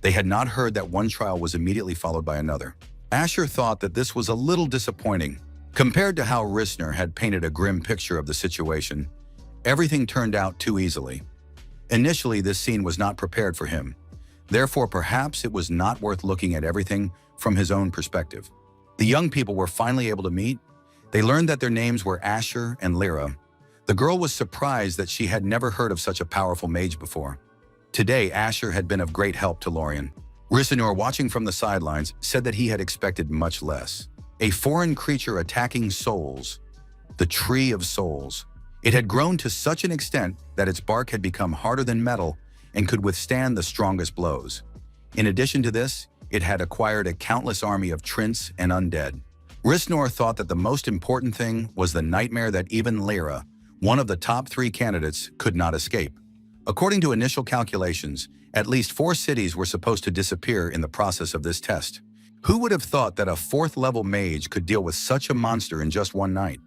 They had not heard that one trial was immediately followed by another. Asher thought that this was a little disappointing. Compared to how Rissner had painted a grim picture of the situation, everything turned out too easily. Initially, this scene was not prepared for him. Therefore, perhaps it was not worth looking at everything from his own perspective. The young people were finally able to meet. They learned that their names were Asher and Lyra. The girl was surprised that she had never heard of such a powerful mage before. Today, Asher had been of great help to Lorien. Risinor, watching from the sidelines, said that he had expected much less. A foreign creature attacking souls, the Tree of Souls. It had grown to such an extent that its bark had become harder than metal and could withstand the strongest blows. In addition to this, it had acquired a countless army of Trints and Undead. Risinor thought that the most important thing was the nightmare that even Lyra, one of the top 3 candidates, could not escape. According to initial calculations, at least 4 cities were supposed to disappear in the process of this test. Who would have thought that a 4th-level mage could deal with such a monster in just one night?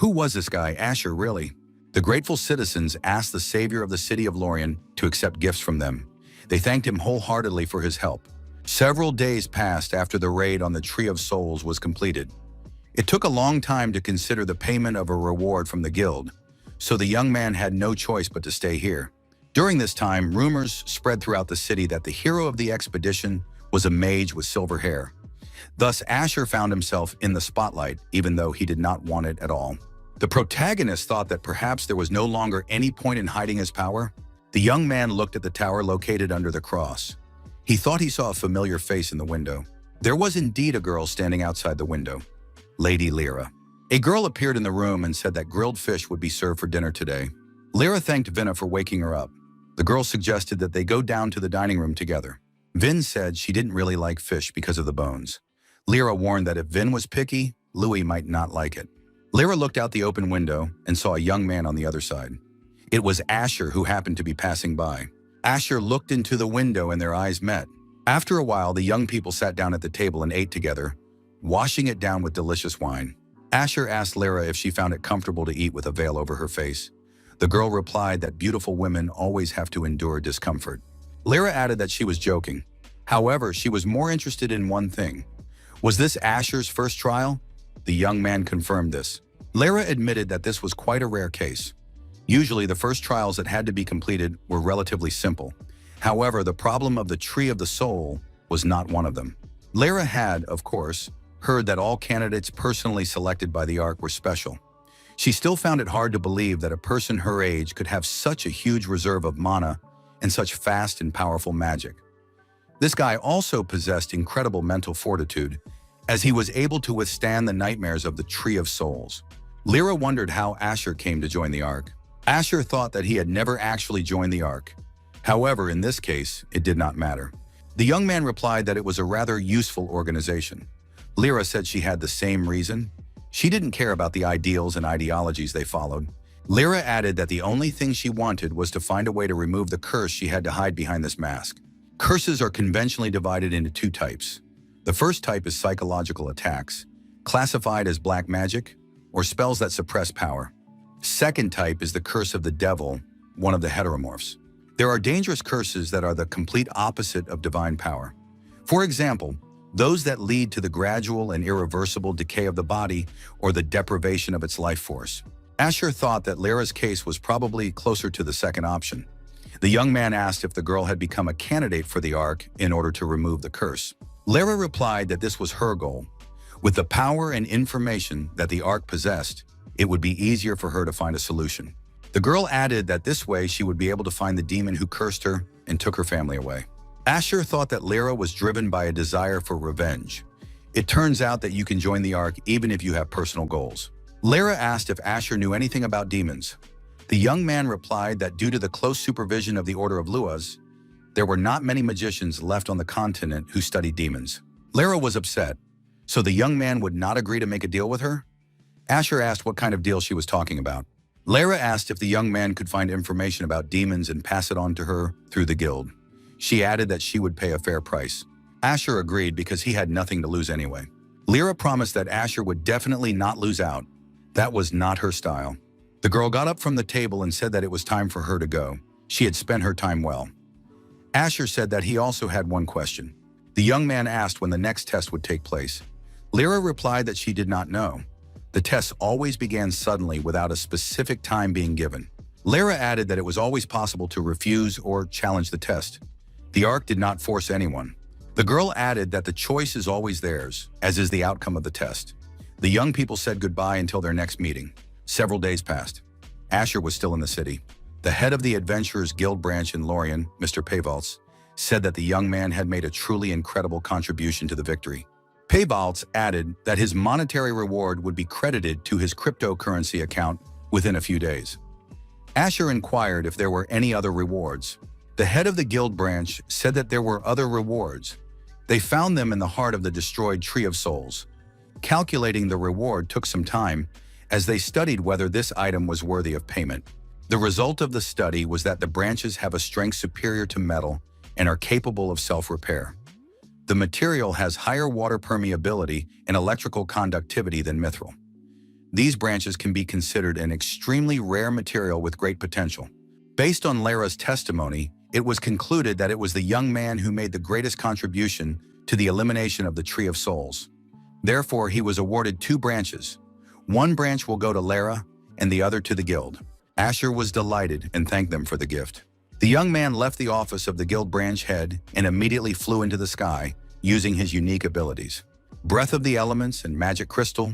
Who was this guy, Asher, really? The grateful citizens asked the savior of the city of Lorien to accept gifts from them. They thanked him wholeheartedly for his help. Several days passed after the raid on the Tree of Souls was completed. It took a long time to consider the payment of a reward from the guild, so the young man had no choice but to stay here. During this time, rumors spread throughout the city that the hero of the expedition was a mage with silver hair. Thus, Asher found himself in the spotlight, even though he did not want it at all. The protagonist thought that perhaps there was no longer any point in hiding his power. The young man looked at the tower located under the cross. He thought he saw a familiar face in the window. There was indeed a girl standing outside the window, Lady Lyra. A girl appeared in the room and said that grilled fish would be served for dinner today. Lyra thanked Vinna for waking her up. The girl suggested that they go down to the dining room together. Vin said she didn't really like fish because of the bones. Lyra warned that if Vin was picky, Louis might not like it. Lyra looked out the open window and saw a young man on the other side. It was Asher, who happened to be passing by. Asher looked into the window and their eyes met. After a while, the young people sat down at the table and ate together, washing it down with delicious wine. Asher asked Lyra if she found it comfortable to eat with a veil over her face. The girl replied that beautiful women always have to endure discomfort. Lyra added that she was joking. However, she was more interested in one thing. Was this Asher's first trial? The young man confirmed this. Lyra admitted that this was quite a rare case. Usually, the first trials that had to be completed were relatively simple. However, the problem of the Tree of the Soul was not one of them. Lyra had, of course, heard that all candidates personally selected by the Ark were special. She still found it hard to believe that a person her age could have such a huge reserve of mana and such fast and powerful magic. This guy also possessed incredible mental fortitude, as he was able to withstand the nightmares of the Tree of Souls. Lyra wondered how Asher came to join the Ark. Asher thought that he had never actually joined the Ark. However, in this case, it did not matter. The young man replied that it was a rather useful organization. Lyra said she had the same reason. She didn't care about the ideals and ideologies they followed. Lyra added that the only thing she wanted was to find a way to remove the curse she had to hide behind this mask. Curses are conventionally divided into 2 types. The first type is psychological attacks, classified as black magic, or spells that suppress power. Second type is the curse of the devil, one of the heteromorphs. There are dangerous curses that are the complete opposite of divine power. For example, those that lead to the gradual and irreversible decay of the body or the deprivation of its life force. Asher thought that Lyra's case was probably closer to the second option. The young man asked if the girl had become a candidate for the Ark in order to remove the curse. Lyra replied that this was her goal. With the power and information that the Ark possessed, it would be easier for her to find a solution. The girl added that this way she would be able to find the demon who cursed her and took her family away. Asher thought that Lyra was driven by a desire for revenge. It turns out that you can join the Ark even if you have personal goals. Lyra asked if Asher knew anything about demons. The young man replied that due to the close supervision of the Order of Luas, there were not many magicians left on the continent who studied demons. Lyra was upset, so the young man would not agree to make a deal with her? Asher asked what kind of deal she was talking about. Lyra asked if the young man could find information about demons and pass it on to her through the guild. She added that she would pay a fair price. Asher agreed because he had nothing to lose anyway. Lyra promised that Asher would definitely not lose out. That was not her style. The girl got up from the table and said that it was time for her to go. She had spent her time well. Asher said that he also had one question. The young man asked when the next test would take place. Lyra replied that she did not know. The tests always began suddenly without a specific time being given. Lyra added that it was always possible to refuse or challenge the test. The Ark did not force anyone. The girl added that the choice is always theirs, as is the outcome of the test. The young people said goodbye until their next meeting. Several days passed. Asher was still in the city. The head of the Adventurers Guild branch in Lorien, Mr. Pavaltz, said that the young man had made a truly incredible contribution to the victory. Pate added that his monetary reward would be credited to his cryptocurrency account within a few days. Asher inquired if there were any other rewards. The head of the guild branch said that there were other rewards. They found them in the heart of the destroyed Tree of Souls. Calculating the reward took some time as they studied whether this item was worthy of payment. The result of the study was that the branches have a strength superior to metal and are capable of self-repair. The material has higher water permeability and electrical conductivity than mithril. These branches can be considered an extremely rare material with great potential. Based on Lara's testimony, it was concluded that it was the young man who made the greatest contribution to the elimination of the Tree of Souls. Therefore, he was awarded 2 branches. One branch will go to Lara and the other to the guild. Asher was delighted and thanked them for the gift. The young man left the office of the guild branch head and immediately flew into the sky using his unique abilities. Breath of the Elements and Magic Crystal,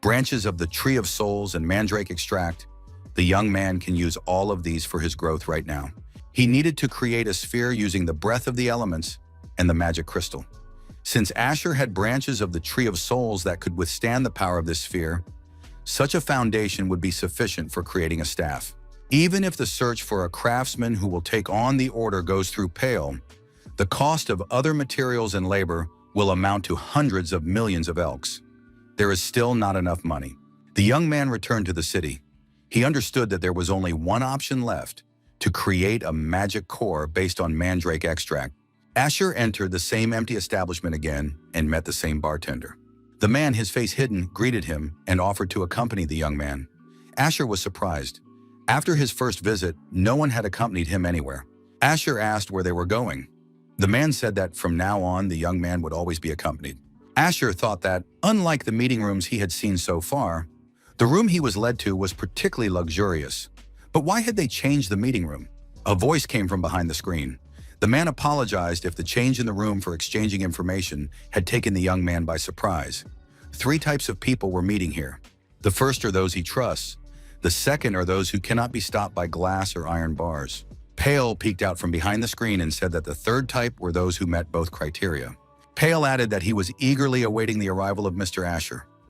branches of the Tree of Souls and Mandrake Extract. The young man can use all of these for his growth right now. He needed to create a sphere using the Breath of the Elements and the Magic Crystal. Since Asher had branches of the Tree of Souls that could withstand the power of this sphere, such a foundation would be sufficient for creating a staff. Even if the search for a craftsman who will take on the order goes through Pale, the cost of other materials and labor will amount to hundreds of millions of elks. There is still not enough money. The young man returned to the city. He understood that there was only one option left: to create a magic core based on mandrake extract. Asher entered the same empty establishment again and met the same bartender. The man, his face hidden, greeted him and offered to accompany the young man. Asher was surprised. After his first visit, no one had accompanied him anywhere. Asher asked where they were going. The man said that from now on, the young man would always be accompanied. Asher thought that, unlike the meeting rooms he had seen so far, the room he was led to was particularly luxurious. But why had they changed the meeting room? A voice came from behind the screen. The man apologized if the change in the room for exchanging information had taken the young man by surprise. 3 types of people were meeting here. The first are those he trusts. The second are those who cannot be stopped by glass or iron bars. Pale peeked out from behind the screen and said that the third type were those who met both criteria. Pale added that he was eagerly awaiting the arrival of Mr. Asher.